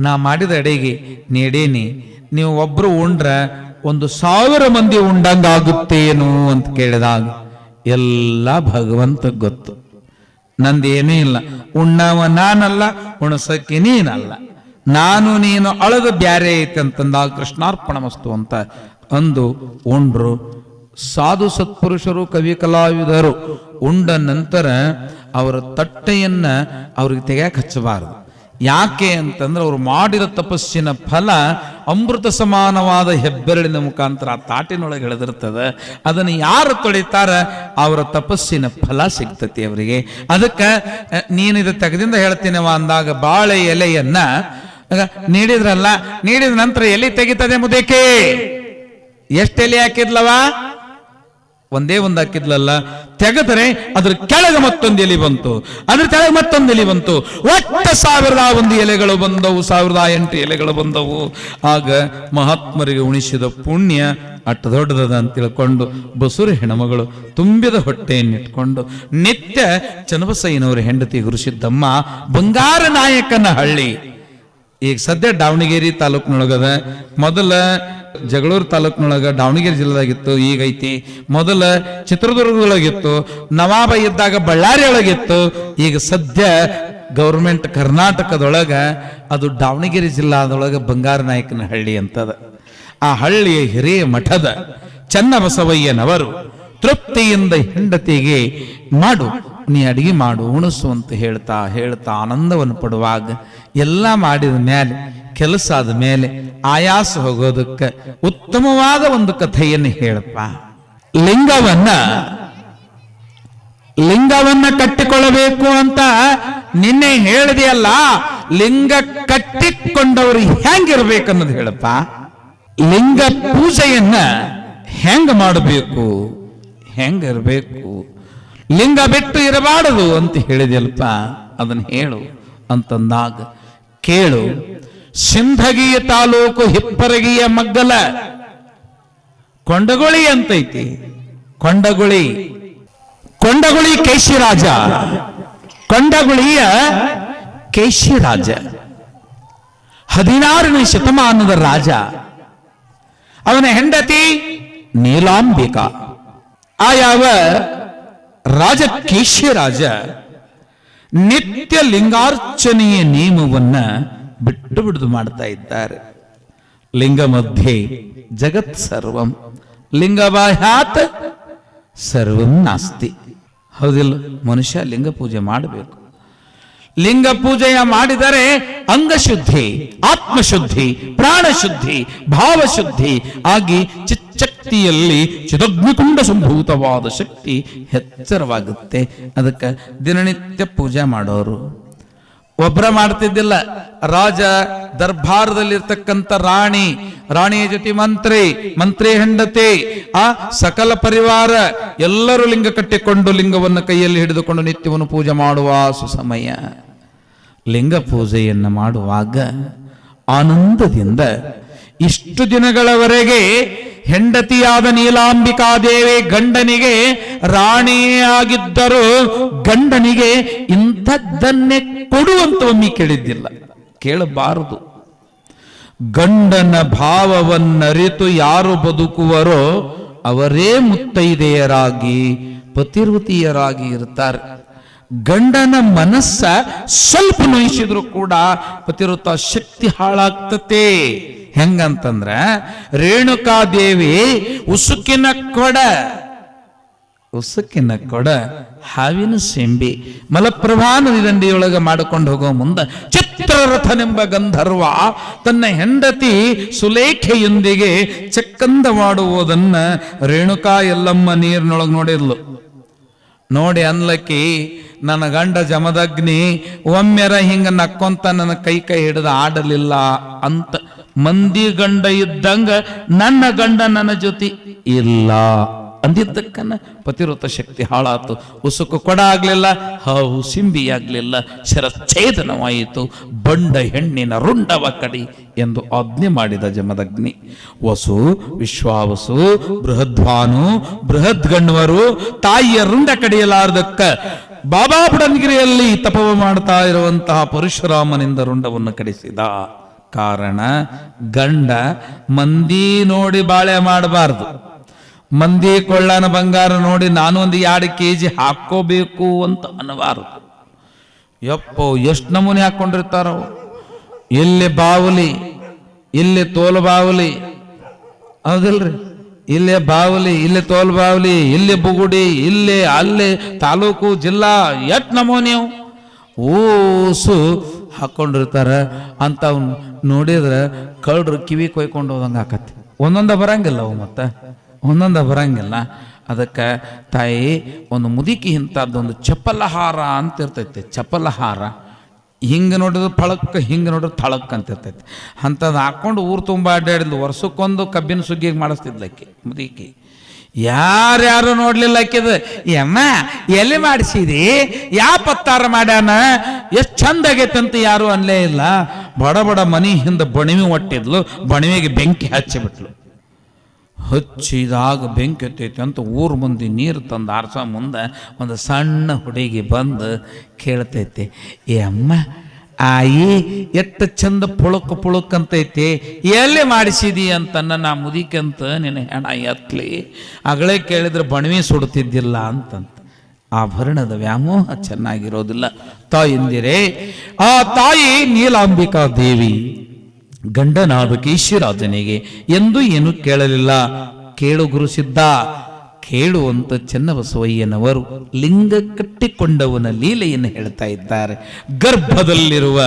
ನಾ ಮಾಡಿದ ಅಡಿಗೆ ನೀಡೇನಿ, ನೀವು ಒಬ್ರು ಉಂಡ್ರ 1000 ಮಂದಿ ಉಂಡಂಗಾಗುತ್ತೇನು ಅಂತ ಕೇಳಿದಾಗ, ಎಲ್ಲ ಭಗವಂತ ಗೊತ್ತು, ನಂದೇನೂ ಇಲ್ಲ, ಉಣ್ಣವ ನಾನಲ್ಲ, ಉಣಸಕ್ಕೆ ನೀನಲ್ಲ, ನಾನು ನೀನು ಅಳದ ಬ್ಯಾರೆ ಐತೆ ಅಂತಂದಾಗ ಕೃಷ್ಣಾರ್ಪಣ ಮಸ್ತು ಅಂತ ಅಂದು ಉಂಡ್ರು. ಸಾಧು ಸತ್ಪುರುಷರು ಕವಿ ಕಲಾವಿದರು ಉಂಡ ನಂತರ ಅವರ ತಟ್ಟೆಯನ್ನ ಅವ್ರಿಗೆ ತೆಗೆಯಕ್ಕೆ ಹಚ್ಚಬಾರದು. ಯಾಕೆ ಅಂತಂದ್ರೆ ಅವ್ರು ಮಾಡಿದ ತಪಸ್ಸಿನ ಫಲ ಅಮೃತ ಸಮಾನವಾದ ಹೆಬ್ಬೆರಳಿನ ಮುಖಾಂತರ ಆ ತಾಟಿನೊಳಗೆ ಎಳೆದಿರ್ತದೆ. ಅದನ್ನು ಯಾರು ತೊಳಿತಾರ ಅವರ ತಪಸ್ಸಿನ ಫಲ ಸಿಗ್ತತಿ ಅವರಿಗೆ. ಅದಕ್ಕೆ ನೀನಿದು ತೆಗೆದಿಂದ ಹೇಳ್ತೀನವ ಅಂದಾಗ, ಬಾಳೆ ಎಲೆಯನ್ನ ನೀಡಿದ್ರಲ್ಲ, ನೀಡಿದ ನಂತರ ಎಲೆ ತೆಗಿತದೆ ಮುದೇಕೆ, ಎಷ್ಟು ಎಲೆ ಹಾಕಿದ್ಲವ, ಒಂದೇ ಒಂದು ಹಾಕಿದ್ಲಲ್ಲ, ತೆಗೆದರೆ ಅದ್ರ ಕೆಳಗೆ ಮತ್ತೊಂದು ಎಲೆ ಬಂತು, ಅದ್ರ ಕೆಳಗೆ ಮತ್ತೊಂದು ಎಲೆ ಬಂತು, ಒಟ್ಟು 1001 ಎಲೆಗಳು ಬಂದವು, 1008 ಎಲೆಗಳು ಬಂದವು. ಆಗ ಮಹಾತ್ಮರಿಗೆ ಉಣಿಸಿದ ಪುಣ್ಯ ಅಟ್ಟ ದೊಡ್ಡದ ಅಂತ ತಿಳ್ಕೊಂಡು ಬಸುರು ಹೆಣ್ಮಗಳು ತುಂಬಿದ ಹೊಟ್ಟೆಯನ್ನಿಟ್ಕೊಂಡು ನಿತ್ಯ ಚನ್ನಬಸಯ್ಯನವರ ಹೆಂಡತಿ ಗುರುಸಿದ್ದಮ್ಮ ಬಂಗಾರ ನಾಯಕನ ಹಳ್ಳಿ, ಈಗ ಸದ್ಯ ದಾವಣಗೆರೆ ತಾಲೂಕಿನೊಳಗದ, ಮೊದಲ ಜಗಳೂರು ತಾಲೂಕಿನೊಳಗ ದಾವಣಗೆರೆ ಜಿಲ್ಲೆದಾಗಿತ್ತು, ಈಗ ಐತಿ. ಮೊದಲ ಚಿತ್ರದುರ್ಗದೊಳಗಿತ್ತು, ನವಾಬ ಇದ್ದಾಗ ಬಳ್ಳಾರಿ ಒಳಗಿತ್ತು, ಈಗ ಸದ್ಯ ಗೌರ್ಮೆಂಟ್ ಕರ್ನಾಟಕದೊಳಗ ಅದು ದಾವಣಗೆರೆ ಜಿಲ್ಲಾದೊಳಗ ಬಂಗಾರ ನಾಯಕನ ಹಳ್ಳಿ ಅಂತದ. ಆ ಹಳ್ಳಿಯ ಹಿರಿಯ ಮಠದ ಚನ್ನಬಸವಯ್ಯನವರು ತೃಪ್ತಿಯಿಂದ ಹೆಂಡತಿಗೆ ಮಾಡು, ನೀ ಅಡಿಗೆ ಮಾಡು, ಉಣಿಸು ಅಂತ ಹೇಳ್ತಾ ಹೇಳ್ತಾ ಆನಂದವನ್ನು ಪಡುವಾಗ, ಎಲ್ಲ ಮಾಡಿದ ಮೇಲೆ, ಕೆಲಸ ಆದ ಮೇಲೆ ಆಯಾಸ ಹೋಗೋದಕ್ಕೆ ಉತ್ತಮವಾದ ಒಂದು ಕಥೆಯನ್ನು ಹೇಳಪ್ಪ. ಲಿಂಗವನ್ನ ಕಟ್ಟಿಕೊಳ್ಳಬೇಕು ಅಂತ ನಿನ್ನೆ ಹೇಳಿದೆಯಲ್ಲ, ಲಿಂಗ ಕಟ್ಟಿಕೊಂಡವರು ಹೆಂಗಿರ್ಬೇಕನ್ನೋದು ಹೇಳಪ್ಪ. ಲಿಂಗ ಪೂಜೆಯನ್ನ ಹೆಂಗ ಮಾಡಬೇಕು, ಹೆಂಗಿರ್ಬೇಕು, ಲಿಂಗ ಬಿಟ್ಟು ಇರಬಾರದು ಅಂತ ಹೇಳಿದೆಯಲ್ಪ, ಅದನ್ನ ಹೇಳು ಅಂತಂದಾಗ ಕೇಳು. ಸಿಂಧಗಿಯ ತಾಲೂಕು ಹಿಪ್ಪರಗಿಯ ಮಗ್ಗಲ ಕೊಂಡಗುಳಿ ಅಂತೈತಿ. ಕೊಂಡಗುಳಿ ಕೇಶಿರಾಜ, ಕೊಂಡಗುಳಿಯ ಕೇಶಿರಾಜ 16ನೇ ಶತಮಾನದ ರಾಜ. ಅವನ ಹೆಂಡತಿ ನೀಲಾಂಬಿಕಾ. ಆ ಯಾವ ರಾಜ ಕೇಶಿರಾಜ ನಿತ್ಯ ಲಿಂಗಾರ್ಚನೆಯ ನಿಯಮವನ್ನ ಬಿಟ್ಟು ಬಿಡುದು ಮಾಡ್ತಾ ಇದ್ದಾರೆ. ಲಿಂಗ ಮಧ್ಯೆ ಜಗತ್ ಸರ್ವಂ, ಲಿಂಗಬಾಹ್ಯಾತ್ ಸರ್ವಂ ನಾಸ್ತಿ. ಹೌದಿಲ್ಲ? ಮನುಷ್ಯ ಲಿಂಗ ಪೂಜೆ ಮಾಡಬೇಕು. ಲಿಂಗ ಪೂಜೆಯ ಮಾಡಿದರೆ ಅಂಗಶುದ್ಧಿ, ಆತ್ಮಶುದ್ಧಿ, ಪ್ರಾಣಶುದ್ಧಿ, ಭಾವಶುದ್ಧಿ ಆಗಿ ಚಿಚ್ಚಕ್ತಿಯಲ್ಲಿ ಚಿದಗ್ನಿಕುಂಡ ಸಂಭೂತವಾದ ಶಕ್ತಿ ಎಚ್ಚರವಾಗುತ್ತೆ. ಅದಕ್ಕೆ ದಿನನಿತ್ಯ ಪೂಜೆ ಮಾಡೋರು ಒಬ್ಬರ ಮಾಡ್ತಿದ್ದಿಲ್ಲ. ರಾಜ ದರ್ಬಾರದಲ್ಲಿರ್ತಕ್ಕಂಥ ರಾಣಿಯ ಜೊತೆ ಮಂತ್ರಿ ಹೆಂಡತಿ, ಆ ಸಕಲ ಪರಿವಾರ ಎಲ್ಲರೂ ಲಿಂಗ ಕಟ್ಟಿಕೊಂಡು ಲಿಂಗವನ್ನು ಕೈಯಲ್ಲಿ ಹಿಡಿದುಕೊಂಡು ನಿತ್ಯವನ್ನು ಪೂಜೆ ಮಾಡುವ ಸುಸಮಯ. ಲಿಂಗ ಪೂಜೆಯನ್ನು ಮಾಡುವಾಗ ಆನಂದದಿಂದ ಇಷ್ಟು ದಿನಗಳವರೆಗೆ ಹೆಂಡತಿಯಾದ ನೀಲಾಂಬಿಕಾದೇವಿ ಗಂಡನಿಗೆ ರಾಣಿಯೇ ಆಗಿದ್ದರೂ ಗಂಡನಿಗೆ ಇಂಥದ್ದನ್ನೇ ಕೊಡುವಂತ ಒಮ್ಮೆ ಕೇಳಿದ್ದಿಲ್ಲ, ಕೇಳಬಾರದು. ಗಂಡನ ಭಾವವನ್ನರಿತು ಯಾರು ಬದುಕುವರೋ ಅವರೇ ಮುತ್ತೈದೆಯರಾಗಿ ಪತಿವೃತಿಯರಾಗಿ ಇರ್ತಾರೆ. ಗಂಡನ ಮನಸ್ಸ ಸ್ವಲ್ಪ ನೋಯಿಸಿದ್ರು ಕೂಡ ಪತಿವ್ರತ ಶಕ್ತಿ ಹಾಳಾಗ್ತತೆ. ಹೆಂಗಂತಂದ್ರ ರೇಣುಕಾದೇವಿ ಉಸುಕಿನ ಕೊಡ ಹಾವಿನ ಸೆಂಬಿ ಮಲಪ್ರಭಾ ನದಿ ದಂಡೆಯೊಳಗೆ ಮಾಡಿಕೊಂಡು ಹೋಗೋ ಮುಂದೆ ಚಿತ್ರರಥನೆಂಬ ಗಂಧರ್ವ ತನ್ನ ಹೆಂಡತಿ ಸುಲೇಖೆಯೊಂದಿಗೆ ಚಕ್ಕಂದ ಮಾಡುವುದನ್ನ ರೇಣುಕಾ ಎಲ್ಲಮ್ಮ ನೀರಿನೊಳಗೆ ನೋಡಿದ್ಲು. ನೋಡಿ ಅನ್ಲಕ್ಕಿ, ನನ್ನ ಗಂಡ ಜಮದಗ್ನಿ ಒಮ್ಮೆರ ಹಿಂಗ ನಕ್ಕೊಂತ ನನ್ನ ಕೈ ಹಿಡಿದು ಆಡಲಿಲ್ಲ ಅಂತ. ಮಂದಿ ಗಂಡ ಇದ್ದಂಗ ನನ್ನ ಗಂಡ ನನ್ನ ಜೊತೆ ಇಲ್ಲ ಅಂದಿದ್ದಕ್ಕನ ಪತಿವ್ರತ ಶಕ್ತಿ ಹಾಳಾತು. ಉಸುಕು ಕೊಡ ಆಗ್ಲಿಲ್ಲ, ಹಾವು ಸಿಂಬಿ ಆಗ್ಲಿಲ್ಲ, ಶಿರಚ್ಛೇದನವಾಯಿತು. ಬಂಡ ಹೆಣ್ಣಿನ ರುಂಡವ ಕಡಿ ಎಂದು ಆಜ್ಞೆ ಮಾಡಿದ ಜಮದಗ್ನಿ. ವಸು, ವಿಶ್ವಾವಸು, ಬೃಹದ್ವಾನು, ಬೃಹದ್ಗಣ್ವರು ತಾಯಿಯ ರುಂಡ ಕಡಿಯಲಾರ್ದಕ್ಕ ಬಾಬಾ ಬುಡನ್ಗಿರಿಯಲ್ಲಿ ತಪವ ಮಾಡ್ತಾ ಇರುವಂತಹ ಪರಶುರಾಮನಿಂದ ರುಂಡವನ್ನು ಕಡಿಸಿದ. ಕಾರಣ ಗಂಡ ಮಂದಿ ನೋಡಿ ಬಾಳೆ ಮಾಡಬಾರ್ದು. ಮಂದಿ ಕೊಳ್ಳನ ಬಂಗಾರ ನೋಡಿ ನಾನು ಒಂದು 2 kg ಹಾಕೋಬೇಕು ಅಂತ ಅನ್ನಬಾರದು. ಯಪ್ಪೋ ಎಷ್ಟು ನಮೂನೆ ಹಾಕೊಂಡಿರ್ತಾರ. ಇಲ್ಲಿ ಬಾವಲಿ, ಇಲ್ಲಿ ತೋಲು ಬಾವಲಿ, ಹೌದಿಲ್ರಿ? ಇಲ್ಲೇ ಬಾವಲಿ, ಇಲ್ಲಿ ತೋಲ್ ಬಾವಲಿ, ಇಲ್ಲಿ ಬುಗುಡಿ, ಇಲ್ಲೇ ಅಲ್ಲೇ ತಾಲೂಕು ಜಿಲ್ಲಾ ಎಟ್ ನಮೂನೆವು ಓಸು ಹಾಕೊಂಡಿರ್ತಾರ. ಅಂತ ನೋಡಿದ್ರೆ ಕಳ್ರು ಕಿವಿ ಕೊಯ್ಕೊಂಡು ಹೋದಂಗೆ ಆಕತಿ. ಒಂದೊಂದ ಬರಂಗಿಲ್ಲ ಅವು, ಒಂದೊಂದ ಬರಂಗಿಲ್ಲ. ಅದಕ್ಕೆ ತಾಯಿ ಒಂದು ಮುದುಕಿ ಇಂಥದ್ದೊಂದು ಚಪ್ಪಲಹಾರ ಅಂತ ಇರ್ತೈತಿ. ಚಪ್ಪಲಹಾರ ಹಿಂಗೆ ನೋಡಿದ್ರೆ ಫಳಕ್, ಹಿಂಗೆ ನೋಡಿದ್ರೆ ಥಳಕ್ ಅಂತ ಇರ್ತೈತಿ. ಅಂಥದ್ದು ಹಾಕೊಂಡು ಊರು ತುಂಬ ಅಡ್ಡಾಡಿದ್ಲು. ವರ್ಷಕ್ಕೊಂದು ಕಬ್ಬಿನ ಸುಗ್ಗಿಗೆ ಮಾಡಿಸ್ತಿದ್ಲಕ್ಕಿ ಮುದುಕಿ. ಯಾರ್ಯಾರು ನೋಡ್ಲಿಲ್ಲ ಆಕಿದ. ಎಮ್ಮ ಎಲ್ಲಿ ಮಾಡಿಸಿದಿ, ಯಾವ ಪತ್ತಾರ ಮಾಡ್ಯಾನ, ಎಷ್ಟು ಚಂದ ಆಗೈತೆ ಅಂತ ಯಾರು ಅನ್ಲೇ ಇಲ್ಲ. ಬಡ ಬಡ ಮನಿ ಹಿಂದೆ ಬಣಿವೆ ಒಟ್ಟಿದ್ಲು. ಬಣಿವೆಗೆ ಬೆಂಕಿ ಹಚ್ಚಿಬಿಟ್ಲು. ಹಚ್ಚಿದಾಗ ಬೆಂಕಿ ಹತ್ತೈತಿ ಅಂತ ಊರು ಮಂದಿ ನೀರು ತಂದು ಆರ್ಸೋ ಮುಂದೆ ಒಂದು ಸಣ್ಣ ಹುಡುಗಿ ಬಂದು ಕೇಳ್ತೈತಿ, ಏ ಅಮ್ಮ ಆಯಿ ಎಷ್ಟು ಚಂದ ಪುಳುಕ್ ಅಂತೈತಿ, ಎಲ್ಲಿ ಮಾಡಿಸಿದಿ ಅಂತನ್ನ. ನಾ ಮುದಿಕಂತ ನಿನ್ನ ಹೆಣ ಎತ್ತಲಿ, ಅಗಳೇ ಕೇಳಿದ್ರೆ ಬಣವಿ ಸುಡ್ತಿದ್ದಿಲ್ಲ ಅಂತಂತ. ಆಭರಣದ ವ್ಯಾಮೋಹ ಚೆನ್ನಾಗಿರೋದಿಲ್ಲ. ತಾಯಿಂದಿರೇ, ಆ ತಾಯಿ ನೀಲಾಂಬಿಕಾ ದೇವಿ ಗಂಡನಾದ ಕೇಶಿರಾಜನಿಗೆ ಎಂದು ಏನು ಕೇಳಲಿಲ್ಲ. ಕೇಳು ಗುರುಸಿದ್ದ, ಕೇಳು ಅಂತ ಚೆನ್ನಬಸವಯ್ಯನವರು ಲಿಂಗ ಕಟ್ಟಿಕೊಂಡವನ ಲೀಲೆಯನ್ನು ಹೇಳ್ತಾ ಇದ್ದಾರೆ. ಗರ್ಭದಲ್ಲಿರುವ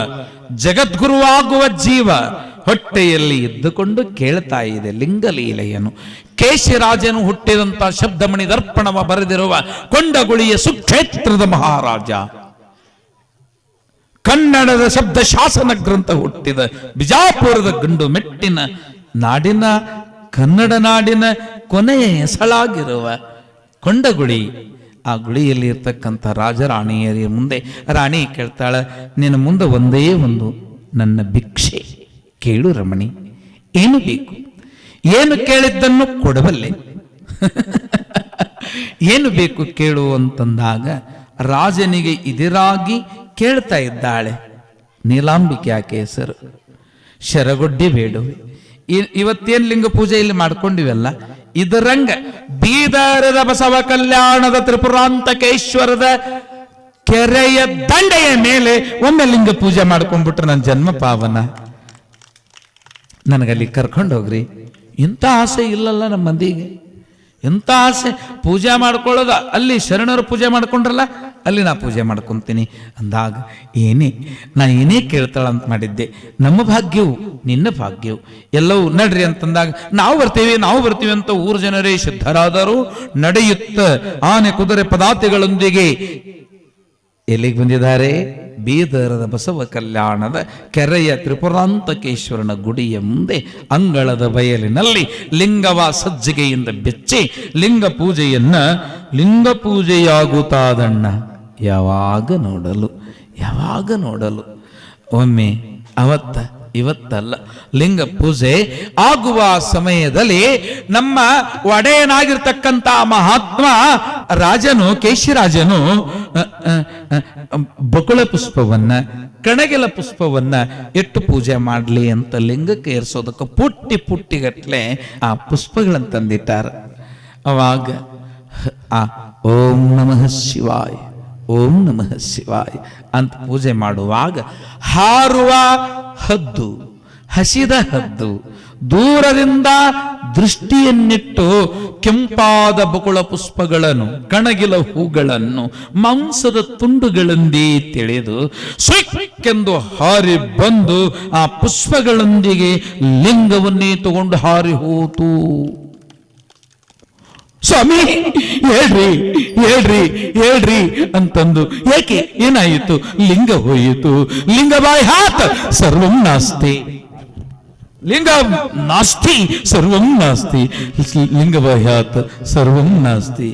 ಜಗದ್ಗುರುವಾಗುವ ಜೀವ ಹೊಟ್ಟೆಯಲ್ಲಿ ಇದ್ದುಕೊಂಡು ಕೇಳ್ತಾ ಇದೆ ಲಿಂಗ ಲೀಲೆಯನ್ನು. ಕೇಶಿರಾಜನು ಹುಟ್ಟಿದಂತ ಶಬ್ದಮಣಿ ದರ್ಪಣವ ಬರೆದಿರುವ ಕೊಂಡಗುಳಿಯ ಸುಕ್ಷೇತ್ರದ ಮಹಾರಾಜ, ಕನ್ನಡದ ಶಬ್ದ ಶಾಸನ ಗ್ರಂಥ ಹುಟ್ಟಿದ ಬಿಜಾಪುರದ ಗಂಡು ಮೆಟ್ಟಿನ ನಾಡಿನ, ಕನ್ನಡ ನಾಡಿನ ಕೊನೆಯ ಹೆಸಳಾಗಿರುವ ಕೊಂಡಗುಳಿ. ಆ ಗುಳಿಯಲ್ಲಿ ಇರ್ತಕ್ಕಂಥ ರಾಜರಾಣಿಯರ ಮುಂದೆ ರಾಣಿ ಕೇಳ್ತಾಳ, ನಿನ್ನ ಮುಂದೆ ಒಂದೇ ಒಂದು ನನ್ನ ಭಿಕ್ಷೆ, ಕೇಳು ರಮಣಿ, ಏನು ಬೇಕು? ಏನು ಕೇಳಿದ್ದನ್ನು ಕೊಡಬಲ್ಲೆ, ಏನು ಬೇಕು ಕೇಳು ಅಂತಂದಾಗ ರಾಜನಿಗೆ ಎದುರಾಗಿ ಕೇಳ್ತಾ ಇದ್ದಾಳೆ ನೀಲಾಂಬಿಕೆ. ಆಕೆ ಹೆಸರು ಶರಗೊಡ್ಡಿ ಬೇಡು. ಇವತ್ತೇನು ಲಿಂಗ ಪೂಜೆ ಇಲ್ಲಿ ಮಾಡ್ಕೊಂಡಿವಲ್ಲ, ಇದರಂಗ ಬೀದರದ ಬಸವ ಕಲ್ಯಾಣದ ತ್ರಿಪುರಾಂತಕೇಶ್ವರದ ಕೆರೆಯ ದಂಡೆಯ ಮೇಲೆ ಒಮ್ಮೆ ಲಿಂಗ ಪೂಜೆ ಮಾಡ್ಕೊಂಡ್ಬಿಟ್ರೆ ನನ್ನ ಜನ್ಮ ಪಾವನ. ನನಗಲ್ಲಿ ಕರ್ಕೊಂಡು ಹೋಗ್ರಿ. ಇಂಥ ಆಸೆ ಇಲ್ಲಲ್ಲ ನಮ್ಮ ಮಂದಿಗೆ. ಎಂಥ ಆಸೆ ಪೂಜೆ ಮಾಡ್ಕೊಳ್ಳೋದ, ಅಲ್ಲಿ ಶರಣರು ಪೂಜೆ ಮಾಡ್ಕೊಂಡ್ರಲ್ಲ ಅಲ್ಲಿ ನಾ ಪೂಜೆ ಮಾಡ್ಕೊತೀನಿ ಅಂದಾಗ ನಾ ಏನೇ ಕೇಳ್ತಾಳ ಅಂತ ಮಾಡಿದ್ದೆ. ನಮ್ಮ ಭಾಗ್ಯವು ನಿನ್ನ ಭಾಗ್ಯವು ಎಲ್ಲವೂ ನಡ್ರಿ ಅಂತಂದಾಗ ನಾವು ಬರ್ತೀವಿ ಅಂತ ಊರು ಜನರೇ ಸಿದ್ಧರಾದರು. ನಡೆಯುತ್ತ ಆನೆ ಕುದುರೆ ಪದಾತಿಗಳೊಂದಿಗೆ ಎಲ್ಲಿಗೆ ಬಂದಿದ್ದಾರೆ? ಬೀದರದ ಬಸವ ಕಲ್ಯಾಣದ ಕೆರೆಯ ತ್ರಿಪುರಾಂತಕೇಶ್ವರನ ಗುಡಿಯ ಮುಂದೆ ಅಂಗಳದ ಬಯಲಿನಲ್ಲಿ ಲಿಂಗವ ಸಜ್ಜಿಗೆಯಿಂದ ಬೆಚ್ಚಿ ಲಿಂಗ ಪೂಜೆಯಾಗುತ್ತಾದಣ್ಣ. ಯಾವಾಗ ನೋಡಲು ಒಮ್ಮೆ ಇವತ್ತಲ್ಲ ಲಿಂಗ ಪೂಜೆ ಆಗುವ ಸಮಯದಲ್ಲಿ ನಮ್ಮ ಒಡೆಯನಾಗಿರ್ತಕ್ಕಂಥ ಮಹಾತ್ಮ ಕೇಶಿರಾಜನು ಬಕುಳ ಪುಷ್ಪವನ್ನ ಕಣಗಿಲ ಪುಷ್ಪವನ್ನ ಇಟ್ಟು ಪೂಜೆ ಮಾಡಲಿ ಅಂತ ಲಿಂಗಕ್ಕೆ ಏರಿಸೋದಕ್ಕೆ ಪುಟ್ಟಿಗಟ್ಲೆ ಆ ಪುಷ್ಪಗಳನ್ನು ತಂದಿಟ್ಟಾರ. ಅವಾಗ ಓಂ ನಮಃ ಶಿವಾಯ ಅಂತ ಪೂಜೆ ಮಾಡುವಾಗ ಹಾರುವ ಹಸಿದ ಹದ್ದು ದೂರದಿಂದ ದೃಷ್ಟಿಯನ್ನಿಟ್ಟು ಕೆಂಪಾದ ಬಕುಳ ಪುಷ್ಪಗಳನ್ನು ಕಣಗಿಲ ಹೂಗಳನ್ನು ಮಾಂಸದ ತುಂಡುಗಳಂದೇ ತಿಳಿದು ಸ್ವಿಕ್ಕೆಂದು ಹಾರಿ ಬಂದು ಆ ಪುಷ್ಪಗಳೊಂದಿಗೆ ಲಿಂಗವನ್ನೇ ತಗೊಂಡು ಹಾರಿ ಹೋತು. ಸ್ವಾಮಿ ಹೇಳ್ರಿ ಅಂತಂದು, ಏಕೆ ಏನಾಯಿತು? ಲಿಂಗ ಹೋಯಿತು. ಲಿಂಗ ಬಾಯ್ಹಾತ್ ಸರ್ವಂ ನಾಸ್ತಿ, ಲಿಂಗ ನಾಸ್ತಿ ಸರ್ವಂ ನಾಸ್ತಿ, ಲಿಂಗ ಬಾಯ್ಹಾತ್ ಸರ್ವಂ ನಾಸ್ತಿ.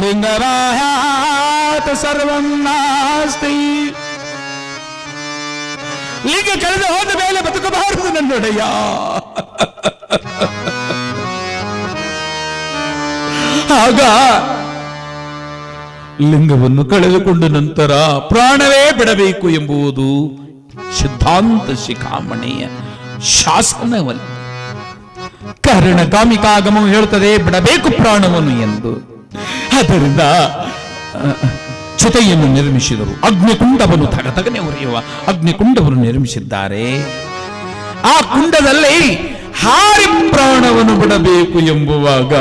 ಲಿಂಗ ಬಾಯ್ಹಾತ್ ಸರ್ವಂ ನಾಸ್ತಿ. ಲಿಂಗ ಕಳೆದು ಹೋದ ಮೇಲೆ ಬದುಕಬಾರದು ನನ್ನೊಡೆಯ. ಆಗ ಲಿಂಗವನ್ನು ಕಳೆದುಕೊಂಡ ನಂತರ ಪ್ರಾಣವೇ ಬಿಡಬೇಕು ಎಂಬುದು ಸಿದ್ಧಾಂತ ಶಿಖಾಮಣಿಯ ಶಾಸನವಲ್ಲ. ಕಾರಣ ಕಾಮಿಕಾಗಮವು ಹೇಳುತ್ತದೆ ಬಿಡಬೇಕು ಪ್ರಾಣವನ್ನು ಎಂದು. ಆದ್ದರಿಂದ ಚಿತೆಯನ್ನು ನಿರ್ಮಿಸಿದರು. ಅಗ್ನಿಕುಂಡವನ್ನು ತಗತಗನೆ ಉರಿಯುವ ಅಗ್ನಿಕುಂಡವನ್ನು ನಿರ್ಮಿಸಿದ್ದಾರೆ. ಆ ಕುಂಡದಲ್ಲಿ ಹಾರಿ ಪ್ರಾಣವನ್ನು ಬಿಡಬೇಕು ಎಂಬುವಾಗ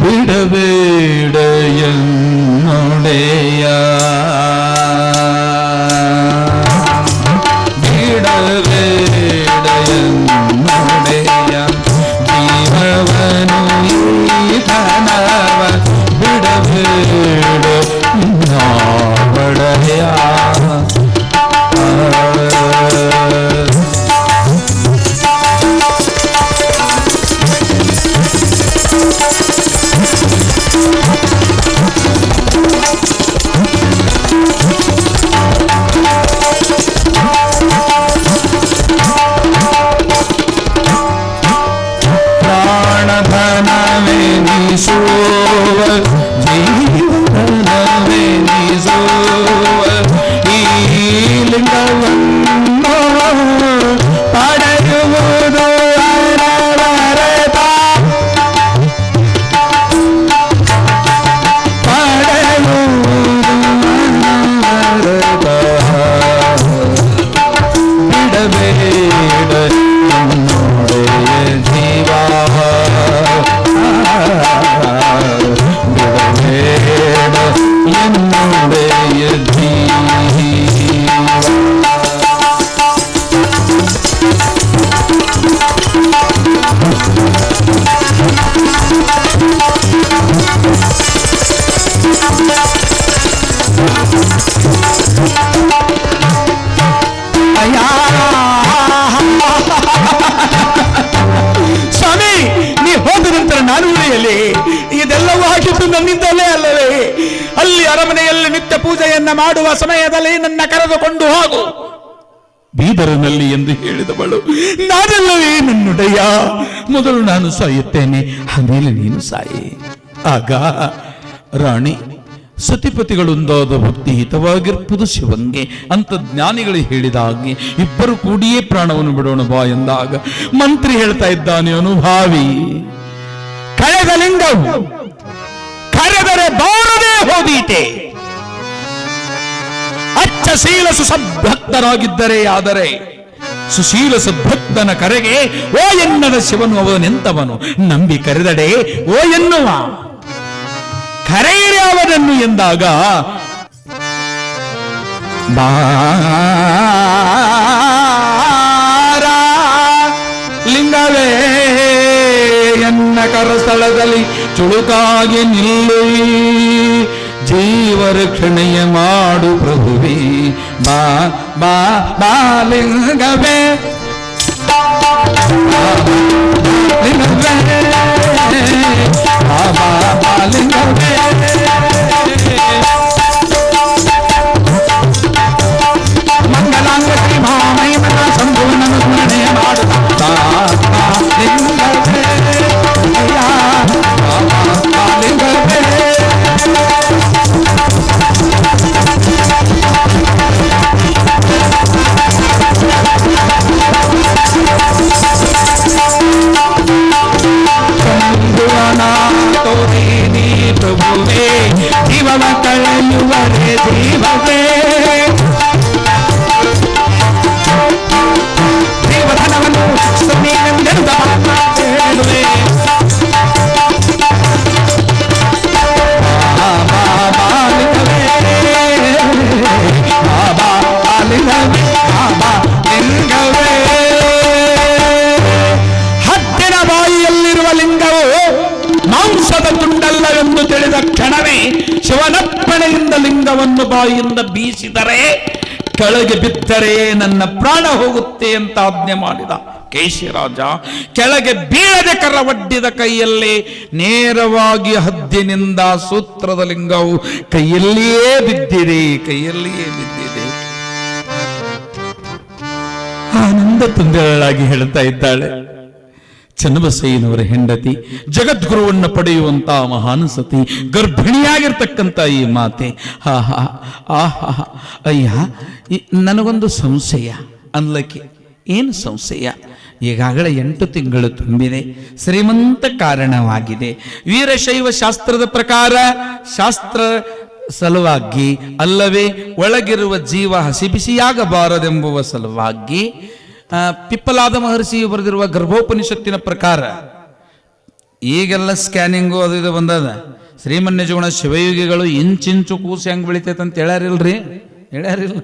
ಬಿಡಬೇಡ ಎನ್ನೊಡೆಯ, ಬಿಡಬೇಡ ಎನ್ನೊಡೆಯ, ಜೀವವನು ಈತನವ ಬಿಡಬೇಡ ಒಡೆಯ. ಸ್ವಾಮಿ, ನೀ ಹೋದ ನಂತರ ನಾನು ಉಳಿಯಲಿ? ಇದೆಲ್ಲವೂ ಆಗಿದ್ದು ನನ್ನಿಂದಲೇ ಅಲ್ಲವೇ? ಅಲ್ಲಿ ಅರಮನೆಯಲ್ಲಿ ನಿತ್ಯ ಪೂಜೆಯನ್ನ ಮಾಡುವ ಸಮಯದಲ್ಲಿ ನನ್ನ ಕರೆದುಕೊಂಡು ಹೋಗು ಬೀದರಿನಲ್ಲಿ ಎಂದು ಹೇಳಿದವಳು ನಾನಲ್ಲವೇ ನನ್ನುಡೆಯ? ಮೊದಲು ನಾನು ಸಾಯುತ್ತೇನೆ, ಆಮೇಲೆ ನೀನು ಸಾಯಿ. ಆಗ ರಾಣಿ, ಸತಿಪತಿಗಳೊಂದಾದ ಭಕ್ತಿ ಹಿತವಾಗಿರ್ಪುದು ಶಿವಂಗೆ ಅಂತ ಜ್ಞಾನಿಗಳು ಹೇಳಿದ ಹಾಗೆ ಇಬ್ಬರು ಕೂಡಿಯೇ ಪ್ರಾಣವನ್ನು ಬಿಡೋಣ ಬಾ ಎಂದಾಗ ಮಂತ್ರಿ ಹೇಳ್ತಾ ಇದ್ದಾನೆ, ಅನುಭಾವಿ ಕಳೆದ ಲಿಂಗವು ಕರೆದರೆ ಬಾರದೆ ಹೋದೀತೆ. ಅಚ್ಚಶೀಲ ಸುಸಭಕ್ತರಾಗಿದ್ದರೆ ಆದರೆ ಸುಶೀಲ ಸದ್ಭಕ್ತನ ಕರೆಗೆ ಓ ಎನ್ನದ ಶಿವನು ಅವನೆಂತವನು, ನಂಬಿ ಕರೆದಡೆ ಓ ಎನ್ನುವ, ಕರೆಯಿರಿ ಅವನನ್ನು ಎಂದಾಗ ಬಾರ ಲಿಂಗವೇ ಎನ್ನ ಭಕ್ತರ ಸ್ಥಳದಲ್ಲಿ ಚುಳುಕಾಗಿ ನಿಲ್ಲು, ಜೀವ ರಕ್ಷಣೆಯ ಮಾಡು ಪ್ರಭುವೇ, ಬಾ ಬಾ ಬಾಲಿಂಗವೇ ಬಾಲಿಂಗವೇ. ಮಂಗಲಾಂಗ ಶ್ರೀ ಮಹಾಮೈ ಮನ ಸಂಪೂರ್ಣ ಸ್ಮರಣೆ ಮಾಡು ಬಾಲಿಂಗವೇ, ಬಾಲಿಂಗವೇ. ಪ್ರಭುವೇ ಜೀವವ ಕಳೆಯುವರೇ ಜೀವವೇ, ಜೀವಧನವನ್ನು ಸಮೀನೆಂದೆಂದ ಹೇಳುವೆ, ಬಾಲಿಂಗವೇ ಬಾಲಿಂಗವೇ ಬಾಲಿಂಗವೇ. ಹದ್ದಿನ ಬಾಯಿಯಲ್ಲಿರುವ ಲಿಂಗವು ಮಾಂಸದ ತುಂಡಲ್ಲವೆಂದು ತಿಳಿದ ಕ್ಷಣವೇ ಶಿವನಪ್ಪಣೆಯಿಂದ ಲಿಂಗವನ್ನು ಬಾಯಿಯಿಂದ ಬೀಸಿದರೆ, ಕೆಳಗೆ ಬಿದ್ದರೆ ನನ್ನ ಪ್ರಾಣ ಹೋಗುತ್ತೆ ಅಂತ ಆಜ್ಞೆ ಮಾಡಿದ ಕೇಶಿರಾಜ. ಕೆಳಗೆ ಬೀಳದೆ ಕರವಡ್ಡಿದ ಕೈಯಲ್ಲೇ ನೇರವಾಗಿ ಹದ್ದಿನಿಂದ ಸೂತ್ರದ ಲಿಂಗವು ಕೈಯಲ್ಲಿಯೇ ಬಿದ್ದಿದೆ, ಕೈಯಲ್ಲಿಯೇ ಬಿದ್ದಿದೆ. ಆನಂದ ತುಂಬಿಗಳಾಗಿ ಹೇಳ್ತಾ ಇದ್ದಾಳೆ ಚನ್ನಬಸಯ್ಯನವರ ಹೆಂಡತಿ, ಜಗದ್ಗುರುವನ್ನು ಪಡೆಯುವಂತ ಮಹಾನ್ ಸತಿ, ಗರ್ಭಿಣಿಯಾಗಿರ್ತಕ್ಕಂಥ ಈ ಮಾತೆ. ಆಹಾ ಆಹಾ ಅಯ್ಯ, ನನಗೊಂದು ಸಂಶಯ ಅನ್ಲಕ್ಕೆ. ಏನು ಸಂಶಯ? ಈಗಾಗಲೇ 8 ತಿಂಗಳು ತುಂಬಿದೆ, ಶ್ರೀಮಂತ ಕಾರಣವಾಗಿದೆ. ವೀರಶೈವ ಶಾಸ್ತ್ರದ ಪ್ರಕಾರ ಶಾಸ್ತ್ರ ಸಲುವಾಗಿ ಅಲ್ಲವೇ ಒಳಗಿರುವ ಜೀವ ಹಸಿಬಿಸಿಯಾಗಬಾರದೆಂಬುವ ಸಲುವಾಗಿ ಪಿಪ್ಪಲಾದ ಮಹರ್ಷಿಯು ಬರೆದಿರುವ ಗರ್ಭೋಪನಿಷತ್ತಿನ ಪ್ರಕಾರ ಈಗೆಲ್ಲ ಸ್ಕ್ಯಾನಿಂಗು ಅದು ಇದು ಬಂದದ. ಶ್ರೀಮನ್ಯಜುಗುಣ ಶಿವಯೋಗಿಗಳು ಇಂಚಿಂಚು ಕೂಸು ಹೆಂಗೆ ಬೆಳಿತೈತೆ ಅಂತ ಹೇಳ್ಯಾರಿಲ್ರಿ? ಹೇಳ್ಯಾರಿಲ್ಲ.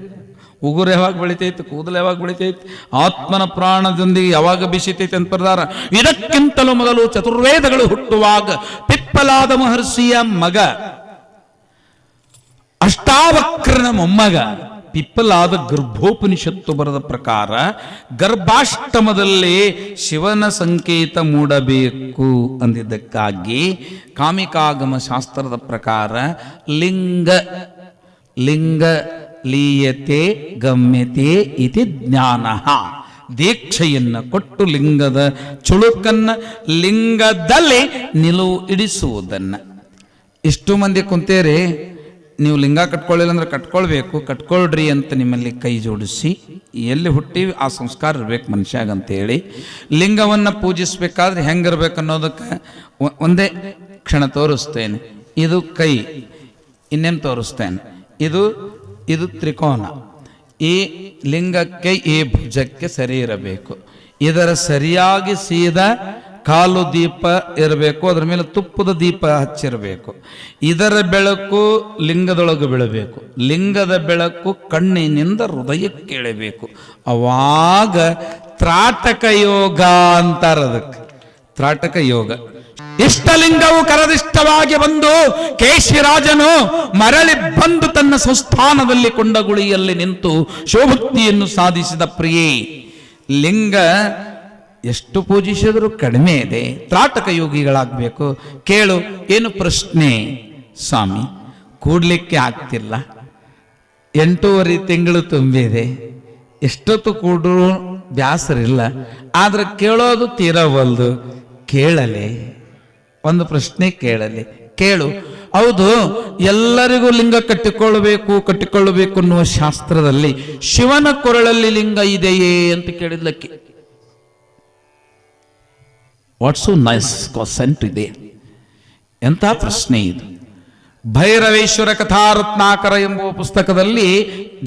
ಉಗುರು ಯಾವಾಗ ಬೆಳಿತೈತೆ, ಕೂದಲು ಯಾವಾಗ ಬೆಳಿತೈತೆ, ಆತ್ಮನ ಪ್ರಾಣದೊಂದಿಗೆ ಯಾವಾಗ ಬಿಸಿತೈತೆ ಅಂತ ಬರ್ದಾರ. ಇದಕ್ಕಿಂತಲೂ ಮೊದಲು ಚತುರ್ವೇದಗಳು ಹುಟ್ಟುವಾಗ ಪಿಪ್ಪಲಾದ ಮಹರ್ಷಿಯ ಮಗ ಅಷ್ಟಾವಕ್ರನ ಮೊಮ್ಮಗ ಪಿಪ್ಪಲಾದ ಗರ್ಭೋಪನಿಷತ್ತು ಬರೆದ ಪ್ರಕಾರ ಗರ್ಭಾಷ್ಟಮದಲ್ಲಿ ಶಿವನ ಸಂಕೇತ ಮೂಡಬೇಕು ಅಂದಿದ್ದಕ್ಕಾಗಿ ಕಾಮಿಕಾಗಮ ಶಾಸ್ತ್ರದ ಪ್ರಕಾರ ಲಿಂಗ ಲಿಂಗ ಲೀಯತೆ ಗಮ್ಯತೆ ಇತಿ ಜ್ಞಾನ, ದೀಕ್ಷೆಯನ್ನು ಕೊಟ್ಟು ಲಿಂಗದ ಚುಳುಕನ್ನ ಲಿಂಗದಲ್ಲಿ ನಿಲುವು ಇಡಿಸುವುದನ್ನ. ಇಷ್ಟು ಮಂದಿ ಕುಂತೇರಿ, ನೀವು ಲಿಂಗ ಕಟ್ಕೊಳ್ಳಿಲ್ಲ ಅಂದ್ರೆ ಕಟ್ಕೊಳ್ಬೇಕು, ಕಟ್ಕೊಳ್ರಿ ಅಂತ ನಿಮ್ಮಲ್ಲಿ ಕೈ ಜೋಡಿಸಿ, ಎಲ್ಲಿ ಹುಟ್ಟಿವಿ ಆ ಸಂಸ್ಕಾರ ಇರ್ಬೇಕು ಮನುಷ್ಯಾಗಂತೇಳಿ ಲಿಂಗವನ್ನು ಪೂಜಿಸ್ಬೇಕಾದ್ರೆ ಹೆಂಗಿರ್ಬೇಕು ಅನ್ನೋದಕ್ಕೆ ಒಂದೇ ಕ್ಷಣ ತೋರಿಸ್ತೇನೆ. ಇದು ಕೈ, ಇನ್ನೇನು ತೋರಿಸ್ತೇನೆ. ಇದು ತ್ರಿಕೋನ. ಈ ಲಿಂಗಕ್ಕೆ ಈ ಭುಜಕ್ಕೆ ಸರಿ ಇರಬೇಕು. ಇದರ ಸರಿಯಾಗಿ ಸೀದಾ ಕಾಲು ದೀಪ ಇರಬೇಕು, ಅದರ ಮೇಲೆ ತುಪ್ಪದ ದೀಪ ಹಚ್ಚಿರಬೇಕು. ಇದರ ಬೆಳಕು ಲಿಂಗದೊಳಗೆ ಬೀಳಬೇಕು, ಲಿಂಗದ ಬೆಳಕು ಕಣ್ಣಿನಿಂದ ಹೃದಯಕ್ಕೆ ಇಳಬೇಕು. ಅವಾಗ ತ್ರಾಟಕ ಯೋಗ ಅಂತಾರ. ಅದಕ್ಕೆ ತ್ರಾಟಕ ಯೋಗ. ಇಷ್ಟಲಿಂಗವು ಕರದಿಷ್ಟವಾಗಿ ಬಂದು ಕೇಶಿರಾಜನು ಮರಳಿ ಬಂದು ತನ್ನ ಸಂಸ್ಥಾನದಲ್ಲಿ ಕೊಂಡಗುಳಿಯಲ್ಲಿ ನಿಂತು ಶೋಭಕ್ತಿಯನ್ನು ಸಾಧಿಸಿದ ಪ್ರಿಯೇ. ಲಿಂಗ ಎಷ್ಟು ಪೂಜಿಸಿದರೂ ಕಡಿಮೆ ಇದೆ, ತ್ರಾಟಕ ಯೋಗಿಗಳಾಗಬೇಕು. ಕೇಳು, ಏನು ಪ್ರಶ್ನೆ? ಸ್ವಾಮಿ, ಕೂಡ್ಲಿಕ್ಕೆ ಆಗ್ತಿಲ್ಲ, 8.5 ತಿಂಗಳು ತುಂಬಿದೆ, ಎಷ್ಟೊತ್ತು ಕೂಡ್ರು ಬ್ಯಾಸರಿಲ್ಲ, ಆದ್ರೆ ಕೇಳೋದು ತೀರವಲ್ದು. ಕೇಳಲೆ, ಒಂದು ಪ್ರಶ್ನೆ ಕೇಳಲಿ. ಕೇಳು. ಹೌದು, ಎಲ್ಲರಿಗೂ ಲಿಂಗ ಕಟ್ಟಿಕೊಳ್ಳಬೇಕು ಅನ್ನುವ ಶಾಸ್ತ್ರದಲ್ಲಿ ಶಿವನ ಕೊರಳಲ್ಲಿ ಲಿಂಗ ಇದೆಯೇ ಅಂತ ಕೇಳಿದ್ಲಕ್ಕೆ. ವಾಟ್ಸ್ ನೈಸ್ ಕ್ವಶನ್ ಇದೆ. ಎಂಥ ಪ್ರಶ್ನೆ ಇದು. ಭೈರವೇಶ್ವರ ಕಥಾರತ್ನಾಕರ ಎಂಬುವ ಪುಸ್ತಕದಲ್ಲಿ,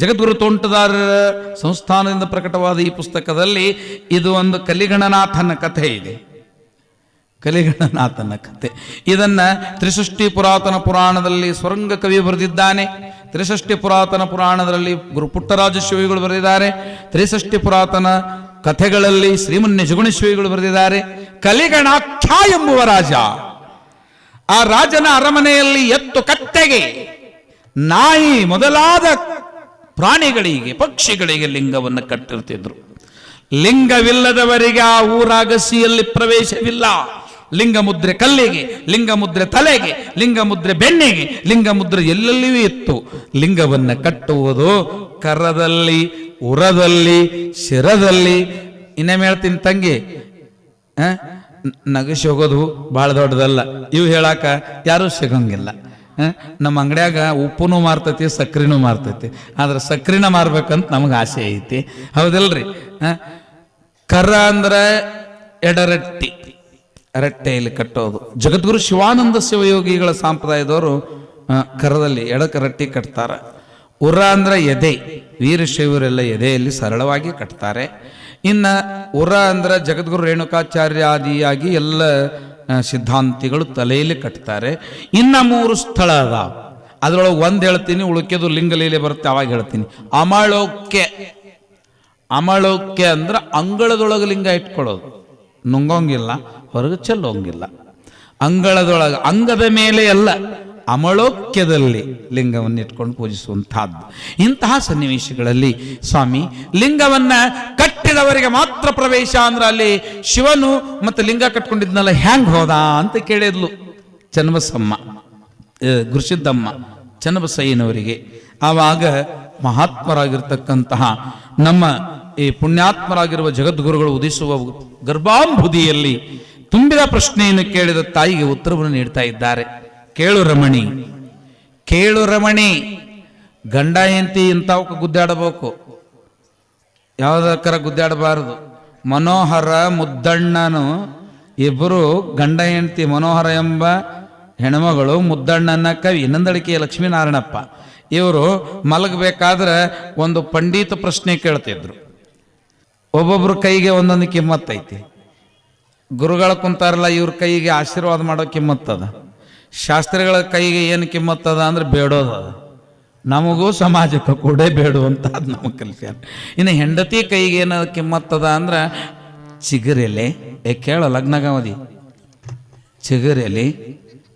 ಜಗದ್ಗುರು ತೋಂಟದಾರರ ಸಂಸ್ಥಾನದಿಂದ ಪ್ರಕಟವಾದ ಈ ಪುಸ್ತಕದಲ್ಲಿ ಇದು ಒಂದು ಕಲಿಗಣನಾಥನ ಕಥೆ ಇದೆ. ಕಲಿಗಣನಾಥನ ಕಥೆ. ಇದನ್ನ ತ್ರಿಸೃಷ್ಟಿ ಪುರಾತನ ಪುರಾಣದಲ್ಲಿ ಸ್ವರಂಗ ಕವಿ ಬರೆದಿದ್ದಾನೆ. ತ್ರಿಸೃಷ್ಟಿ ಪುರಾತನ ಪುರಾಣದಲ್ಲಿ ಗುರು ಪುಟ್ಟರಾಜ ಶಿವಿಗಳು ಬರೆದಿದ್ದಾರೆ. ತ್ರಿಸೃಷ್ಟಿ ಪುರಾತನ ಕಥೆಗಳಲ್ಲಿ ಶ್ರೀಮನ್ಯ ಜುಗುಣ ಶಿವಿಗಳು ಬರೆದಿದ್ದಾರೆ. ಕಲಿಗಣಾಖ್ಯ ಎಂಬುವ ರಾಜ. ಆ ರಾಜನ ಅರಮನೆಯಲ್ಲಿ ಎತ್ತು, ಕತ್ತೆಗೆ, ನಾಯಿ ಮೊದಲಾದ ಪ್ರಾಣಿಗಳಿಗೆ, ಪಕ್ಷಿಗಳಿಗೆ ಲಿಂಗವನ್ನು ಕಟ್ಟಿರ್ತಿದ್ರು. ಲಿಂಗವಿಲ್ಲದವರಿಗೆ ಆ ಊರಾಗಸಿಯಲ್ಲಿ ಪ್ರವೇಶವಿಲ್ಲ. ಲಿಂಗ ಮುದ್ರೆ ಕಲ್ಲಿಗೆ, ಲಿಂಗ ಮುದ್ರೆ ತಲೆಗೆ, ಲಿಂಗ ಮುದ್ರೆ ಬೆನ್ನಿಗೆ, ಲಿಂಗ ಮುದ್ರೆ ಎಲ್ಲೆಲ್ಲಿಯೂ ಇತ್ತು. ಲಿಂಗವನ್ನು ಕಟ್ಟುವುದು ಕರದಲ್ಲಿ, ಉರದಲ್ಲಿ, ಶಿರದಲ್ಲಿ. ಇನ್ನೇನು ಹೇಳ್ತೀನಿ ತಂಗಿ, ನಗಸಿ ಹೋಗೋದು ಬಹಳ ದೊಡ್ಡದಲ್ಲ. ಇವು ಹೇಳಾಕ ಯಾರೂ ಸಿಗಂಗಿಲ್ಲ. ನಮ್ಮ ಅಂಗಡ್ಯಾಗ ಉಪ್ಪುನೂ ಮಾರ್ತೈತಿ, ಸಕ್ರಿನೂ ಮಾರ್ತೈತಿ. ಆದ್ರೆ ಸಕ್ರಿನ ಮಾರ್ಬೇಕಂತ ನಮಗೆ ಆಸೆ ಐತಿ, ಹೌದಲ್ರಿ? ಕರ ಅಂದ್ರೆ ಎಡರಟ್ಟಿ, ರಟ್ಟೆಯಲ್ಲಿ ಕಟ್ಟೋದು. ಜಗದ್ಗುರು ಶಿವಾನಂದ ಶಿವಯೋಗಿಗಳ ಸಂಪ್ರದಾಯದವರು ಕರದಲ್ಲಿ ಎಡಕ ರಟ್ಟಿ ಕಟ್ತಾರೆ. ಉರ ಅಂದ್ರೆ ಎದೆ, ವೀರಶೈವರೆಲ್ಲ ಎದೆಯಲ್ಲಿ ಸರಳವಾಗಿ ಕಟ್ತಾರೆ. ಇನ್ನ ಉರ ಅಂದ್ರೆ ಜಗದ್ಗುರು ರೇಣುಕಾಚಾರ್ಯ ಆದಿಯಾಗಿ ಎಲ್ಲ ಸಿದ್ಧಾಂತಿಗಳು ತಲೆಯಲ್ಲಿ ಕಟ್ತಾರೆ. ಇನ್ನ 3 ಸ್ಥಳ ಅದ, ಅದ್ರೊಳಗೆ ಒಂದ್ ಹೇಳ್ತೀನಿ, ಉಳುಕೆದು ಲಿಂಗಲೀಲೆ ಬರುತ್ತೆ, ಅವಾಗ ಹೇಳ್ತೀನಿ. ಅಮಳೋಕ್ಯ. ಅಮಳೋಕ್ಯ ಅಂದ್ರೆ ಅಂಗಳದೊಳಗೆ ಲಿಂಗ ಇಟ್ಕೊಳ್ಳೋದು, ನುಂಗೋಂಗಿಲ್ಲ, ಹೊರಗೆ ಚೆಲ್ಲೋಂಗಿಲ್ಲ. ಅಂಗಳದೊಳಗೆ, ಅಂಗದ ಮೇಲೆ ಅಲ್ಲ, ಅಮಳೋಕ್ಯದಲ್ಲಿ ಲಿಂಗವನ್ನು ಇಟ್ಕೊಂಡು ಪೂಜಿಸುವಂತಹದ್ದು. ಇಂತಹ ಸನ್ನಿವೇಶಗಳಲ್ಲಿ ಸ್ವಾಮಿ ಲಿಂಗವನ್ನ ಕಟ್ಟಿದವರಿಗೆ ಮಾತ್ರ ಪ್ರವೇಶ ಅಂದ್ರೆ ಅಲ್ಲಿ ಶಿವನು ಮತ್ತೆ ಲಿಂಗ ಕಟ್ಕೊಂಡಿದ್ನಲ್ಲ ಹ್ಯಾಂಗ್ ಹೋದ ಅಂತ ಕೇಳಿದ್ಲು ಚನ್ನಬಸಮ್ಮ, ಗುರುಸಿದ್ದಮ್ಮ ಚನ್ನಬಸಯ್ಯನವರಿಗೆ. ಆವಾಗ ಮಹಾತ್ಮರಾಗಿರ್ತಕ್ಕಂತಹ ನಮ್ಮ ಈ ಪುಣ್ಯಾತ್ಮರಾಗಿರುವ ಜಗದ್ಗುರುಗಳು ಉದಿಸುವ ಗರ್ಭಾಂಬುದಿಯಲ್ಲಿ ತುಂಬಿದ ಪ್ರಶ್ನೆಯನ್ನು ಕೇಳಿದ ತಾಯಿಗೆ ಉತ್ತರವನ್ನು ನೀಡ್ತಾ ಇದ್ದಾರೆ. ಕೇಳು ರಮಣಿ, ಕೇಳು ರಮಣಿ, ಗಂಡ ಹೆಂಡತಿ ಇಂಥವಕ್ಕೆ ಗುದ್ದಾಡಬೇಕು, ಯಾವುದಕ್ಕರ ಗುದ್ದಾಡಬಾರದು. ಮನೋಹರ ಮುದ್ದಣ್ಣನು ಇಬ್ಬರು ಗಂಡ ಹೆಂಡತಿ. ಮನೋಹರ ಎಂಬ ಹೆಣ್ಮಗಳು, ಮುದ್ದಣ್ಣನ ಕವಿ, ನಂದಳಿಕೆಯ ಲಕ್ಷ್ಮೀನಾರಾಯಣಪ್ಪ. ಇವರು ಮಲಗಬೇಕಾದ್ರೆ ಒಂದು ಪಂಡಿತ ಪ್ರಶ್ನೆ ಕೇಳ್ತಿದ್ರು. ಒಬ್ಬೊಬ್ರ ಕೈಗೆ ಒಂದೊಂದು ಕಿಮ್ಮತ್ತೈತಿ. ಗುರುಗಳ ಕುಂತಾರಲ್ಲ, ಇವ್ರ ಕೈಗೆ ಆಶೀರ್ವಾದ ಮಾಡೋ ಕಿಮ್ಮತ್ತದ. ಶಾಸ್ತ್ರಿಗಳ ಕೈಗೆ ಏನು ಕಿಮ್ಮತ್ತದ ಅಂದ್ರೆ ಬೇಡೋದದ. ನಮಗೂ ಸಮಾಜಕ್ಕೆ ಕೂಡ ಬೇಡುವಂತ ಅದು ನಮಗೆ ಕಲಿಸ್ಯಾರ. ಇನ್ನು ಹೆಂಡತಿ ಕೈಗೆ ಏನು ಕಿಮ್ಮತ್ತದ ಅಂದ್ರೆ ಚಿಗುರೆಲೆ, ಕೇಳೋ ಲಗ್ನಗಾವಧಿ, ಚಿಗುರೆಲೆ,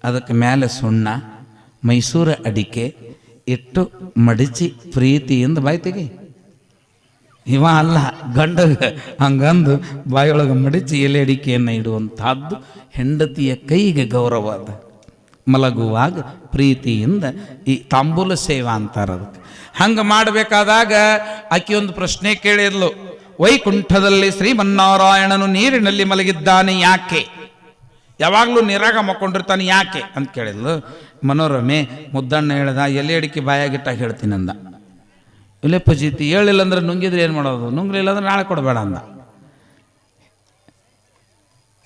ಅದಕ್ಕೆ ಮೇಲೆ ಸುಣ್ಣ, ಮೈಸೂರು ಅಡಿಕೆ ಇಟ್ಟು ಮಡಿಚಿ ಪ್ರೀತಿಯಿಂದ ಬಾಯ್ತಿಗೆ. ಇವ ಅಲ್ಲ, ಗಂಡಗ ಹಂಗಂದು ಬಾಯೊಳಗೆ ಮಡಿಚಿ ಎಲೆ ಅಡಿಕೆಯನ್ನು ಇಡುವಂತಹದ್ದು ಹೆಂಡತಿಯ ಕೈಗೆ ಗೌರವ ಅದ. ಮಲಗುವಾಗ ಪ್ರೀತಿಯಿಂದ ಈ ತಾಂಬೂಲ ಸೇವಾ ಅಂತಾರ ಅದಕ್ಕೆ. ಹಂಗೆ ಮಾಡಬೇಕಾದಾಗ ಆಕೆ ಒಂದು ಪ್ರಶ್ನೆ ಕೇಳಿದ್ಲು. ವೈಕುಂಠದಲ್ಲಿ ಶ್ರೀಮನ್ನಾರಾಯಣನು ನೀರಿನಲ್ಲಿ ಮಲಗಿದ್ದಾನೆ ಯಾಕೆ? ಯಾವಾಗಲೂ ನೀರಾಗ ಮಕ್ಕೊಂಡಿರ್ತಾನೆ ಯಾಕೆ ಅಂತ ಕೇಳಿದ್ಲು. ಮನೋರಮೆ ಮುದ್ದಣ್ಣ ಹೇಳ್ದ, ಎಲೆ ಅಡಿಕೆ ಬಾಯಾಗಿಟ್ಟಾಗ ಹೇಳ್ತೀನಿ ಅಂದ. ಇಲ್ಲೇ ಪಜೀತಿ ಹೇಳಿಲ್ಲ ಅಂದ್ರೆ ನುಂಗಿದ್ರೆ ಏನು ಮಾಡೋದು, ನುಂಗ್ಲಿಲ್ಲ ಅಂದ್ರೆ ನಾಳೆ ಕೊಡಬೇಡ ಅಂದ.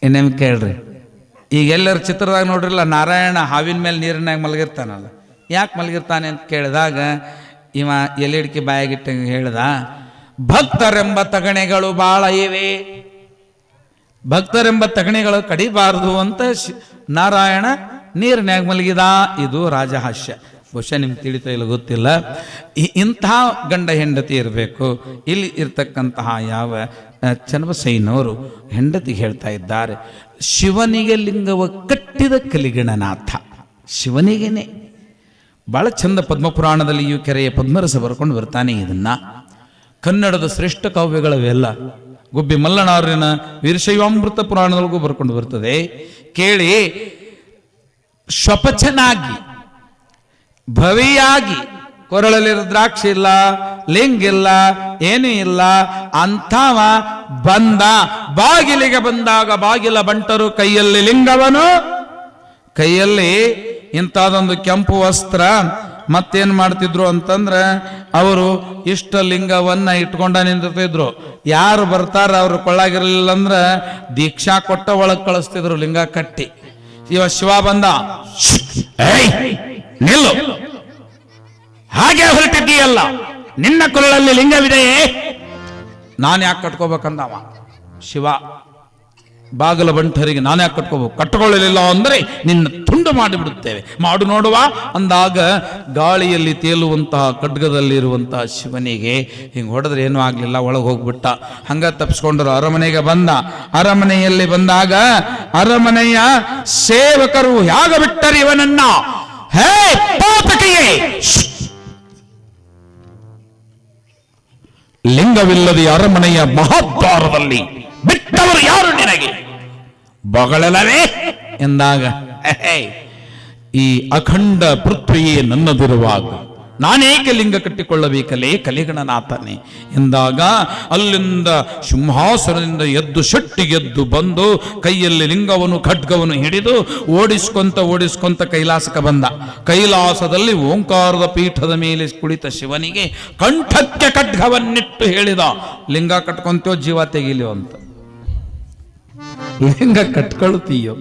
ಇನ್ನೇನು ಕೇಳ್ರಿ, ಈಗ ಎಲ್ಲರ ಚಿತ್ರದಾಗ ನೋಡ್ರಿಲ್ಲ, ನಾರಾಯಣ ಹಾವಿನ ಮೇಲೆ ನೀರಿನಾಗ ಮಲಗಿರ್ತಾನಲ್ಲ, ಯಾಕೆ ಮಲಗಿರ್ತಾನೆ ಅಂತ ಕೇಳಿದಾಗ ಇವ ಎಲೆ ಅಡಿಕೆ ಬಾಯಾಗಿಟ್ಟ ಹೇಳ್ದ, ಭಕ್ತರೆಂಬ ತಗಣೆಗಳು ಭಾಳ ಇವೆ, ಭಕ್ತರೆಂಬ ತಗಣೆಗಳು ಕಡಿಬಾರದು ಅಂತ ನಾರಾಯಣ ನೀರಿನಾಗ ಮಲಗಿದ. ಇದು ರಾಜಹಾಸ್ಯ. ಬಹುಶಃ ನಿಮ್ಗೆ ತಿಳಿತಾ ಇಲ್ಲ ಗೊತ್ತಿಲ್ಲ. ಇಂತಹ ಗಂಡ ಹೆಂಡತಿ ಇರಬೇಕು. ಇಲ್ಲಿ ಇರ್ತಕ್ಕಂತಹ ಯಾವ ಚನ್ನಬಸಯ್ಯನವರು ಹೆಂಡತಿಗೆ ಹೇಳ್ತಾ ಇದ್ದಾರೆ, ಶಿವನಿಗೆ ಲಿಂಗವ ಕಟ್ಟಿದ ಕಲಿಗಣನಾಥ, ಶಿವನಿಗೇನೆ. ಬಹಳ ಚಂದ ಪದ್ಮಪುರಾಣದಲ್ಲಿ ಈ ಕೆರೆಯ ಪದ್ಮರಸ ಬರ್ಕೊಂಡು ಬರ್ತಾನೆ. ಇದನ್ನ ಕನ್ನಡದ ಶ್ರೇಷ್ಠ ಕಾವ್ಯಗಳವೆಲ್ಲ ಗುಬ್ಬಿ ಮಲ್ಲನಾರ್ಯನ ವೀರಶೈವಾಮೃತ ಪುರಾಣದೊಳಗೂ ಬರ್ಕೊಂಡು ಬರ್ತದೆ. ಕೇಳಿ, ಶ್ವಪಚನಾಗಿ ಭವಿಯಾಗಿ, ಕೊರಳಲ್ಲಿ ರುದ್ರಾಕ್ಷಿ ಇಲ್ಲ, ಲಿಂಗಿಲ್ಲ, ಏನೂ ಇಲ್ಲ ಅಂಥವ ಬಂದ. ಬಾಗಿಲಿಗೆ ಬಂದಾಗ ಬಾಗಿಲ ಬಂಟರು ಕೈಯಲ್ಲಿ ಲಿಂಗವನು, ಕೈಯಲ್ಲಿ ಇಂಥದೊಂದು ಕೆಂಪು ವಸ್ತ್ರ. ಮತ್ತೇನ್ ಮಾಡ್ತಿದ್ರು ಅಂತಂದ್ರೆ ಅವರು ಇಷ್ಟ ಲಿಂಗವನ್ನ ಇಟ್ಕೊಂಡ ನಿಂತಿದ್ರು. ಯಾರು ಬರ್ತಾರ ಅವ್ರು ಕೊಳ್ಳಾಗಿರ್ಲಿಲ್ಲ ಅಂದ್ರೆ ದೀಕ್ಷಾ ಕೊಟ್ಟ ಒಳಗ್ ಕಳಿಸ್ತಿದ್ರು ಲಿಂಗ ಕಟ್ಟಿ. ಇವ ಶಿವ ಬಂದ, ನಿಲ್ಲು, ಹಾಗೆ ಹೊರಟಿದ್ದೀಯಲ್ಲ, ನಿನ್ನ ಕೊರಳಲ್ಲಿ ಲಿಂಗವಿದೆಯೇ? ನಾನು ಯಾಕೆ ಕಟ್ಕೋಬೇಕಂದವ ಶಿವ. ಬಾಗಲ ಬಂಟರಿಗೆ ನಾನೇ ಕಟ್ಕೋಬೇಕು, ಕಟ್ಟಿಕೊಳ್ಳಲಿಲ್ಲ ಅಂದರೆ ನಿನ್ನ ತುಂಡು ಮಾಡಿಬಿಡುತ್ತೇವೆ, ಮಾಡು ನೋಡುವ ಅಂದಾಗ ಗಾಳಿಯಲ್ಲಿ ತೇಲುವಂತಹ ಖಡ್ಗದಲ್ಲಿರುವಂತಹ ಶಿವನಿಗೆ ಹಿಂಗೆ ಹೊಡೆದ್ರೆ ಏನೂ ಆಗಲಿಲ್ಲ, ಒಳಗೆ ಹೋಗ್ಬಿಟ್ಟ. ಹಂಗ ತಪ್ಪಿಸ್ಕೊಂಡ್ರು. ಅರಮನೆಗೆ ಬಂದ. ಅರಮನೆಯಲ್ಲಿ ಬಂದಾಗ ಅರಮನೆಯ ಸೇವಕರು ಯಾಗ ಬಿಟ್ಟರು ಇವನನ್ನ. ಹೇ ಪಾತಕಿಯೇ, ಲಿಂಗವಿಲ್ಲದೆ ಅರಮನೆಯ ಮಹಾದ್ವಾರದಲ್ಲಿ ಬಿಟ್ಟವರು ಯಾರು ನಿನಗೆ? ಬಗಳಲವೇ ಎಂದಾಗ, ಈ ಅಖಂಡ ಪೃಥ್ವಿಯೇ ನನ್ನದಿರುವಾಗ ನಾನೇಕೆ ಲಿಂಗ ಕಟ್ಟಿಕೊಳ್ಳಬೇಕಲ್ಲೇ ಕಲಿಗಣನಾಥನೇ ಎಂದಾಗ ಅಲ್ಲಿಂದ ಸಿಂಹಾಸನದಿಂದ ಎದ್ದು ಶೆಟ್ಟಿಗೆದ್ದು ಬಂದು ಕೈಯಲ್ಲಿ ಲಿಂಗವನ್ನು ಖಡ್ಗವನ್ನು ಹಿಡಿದು ಓಡಿಸ್ಕೊಂತ ಕೈಲಾಸಕ್ಕೆ ಬಂದ. ಕೈಲಾಸದಲ್ಲಿ ಓಂಕಾರದ ಪೀಠದ ಮೇಲೆ ಕುಳಿತ ಶಿವನಿಗೆ ಕಂಠಕ್ಕೆ ಖಡ್ಗವನ್ನಿಟ್ಟು ಹೇಳಿದ, ಲಿಂಗ ಕಟ್ಕೊಂತೋ ಜೀವ ತೆಗೀಲಿಯೋ ಅಂತ. ಲಿಂಗ ಕಟ್ಕೊಳ್ತೀಯೋ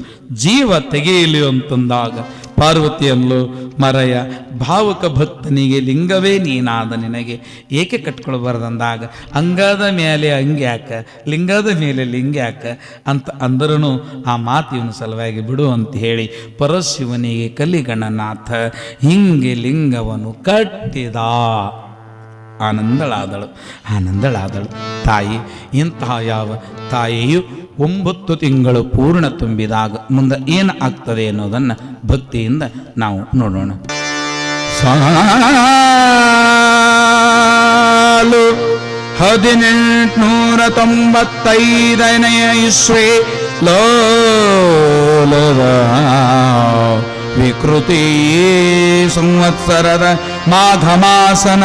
ಜೀವ ತೆಗೆಯಲಿಯೋ ಅಂತಂದಾಗ ಪಾರ್ವತಿಯಲ್ಲೂ ಮರಯ ಭಾವುಕ ಭಕ್ತನಿಗೆ ಲಿಂಗವೇ ನೀನಾದ ನಿನಗೆ ಏಕೆ ಕಟ್ಕೊಳ್ಬಾರ್ದಂದಾಗ, ಅಂಗದ ಮೇಲೆ ಅಂಗ್ಯಾಕ ಲಿಂಗದ ಮೇಲೆ ಲಿಂಗ್ಯಾಕ ಅಂತ ಅಂದ್ರೂ ಆ ಮಾತಿನ ಸಲುವಾಗಿ ಬಿಡು ಅಂತ ಹೇಳಿ ಪರಶಿವನಿಗೆ ಕಲಿಗಣನಾಥ ಹಿಂಗೆ ಲಿಂಗವನ್ನು ಕಟ್ಟಿದ. ಆನಂದಳಾದಳು ತಾಯಿ. ಇಂತಹ ಯಾವ ತಾಯಿಯು 9 ತಿಂಗಳು ಪೂರ್ಣ ತುಂಬಿದಾಗ ಮುಂದೆ ಏನು ಆಗ್ತದೆ ಅನ್ನೋದನ್ನು ಭಕ್ತಿಯಿಂದ ನಾವು ನೋಡೋಣ. ಸಾಲು 1895 ಇಸ್ವಿ ಲೋಲದ ವಿಕೃತಿ ಸಂವತ್ಸರದ ಮಾಘ ಮಾಸನ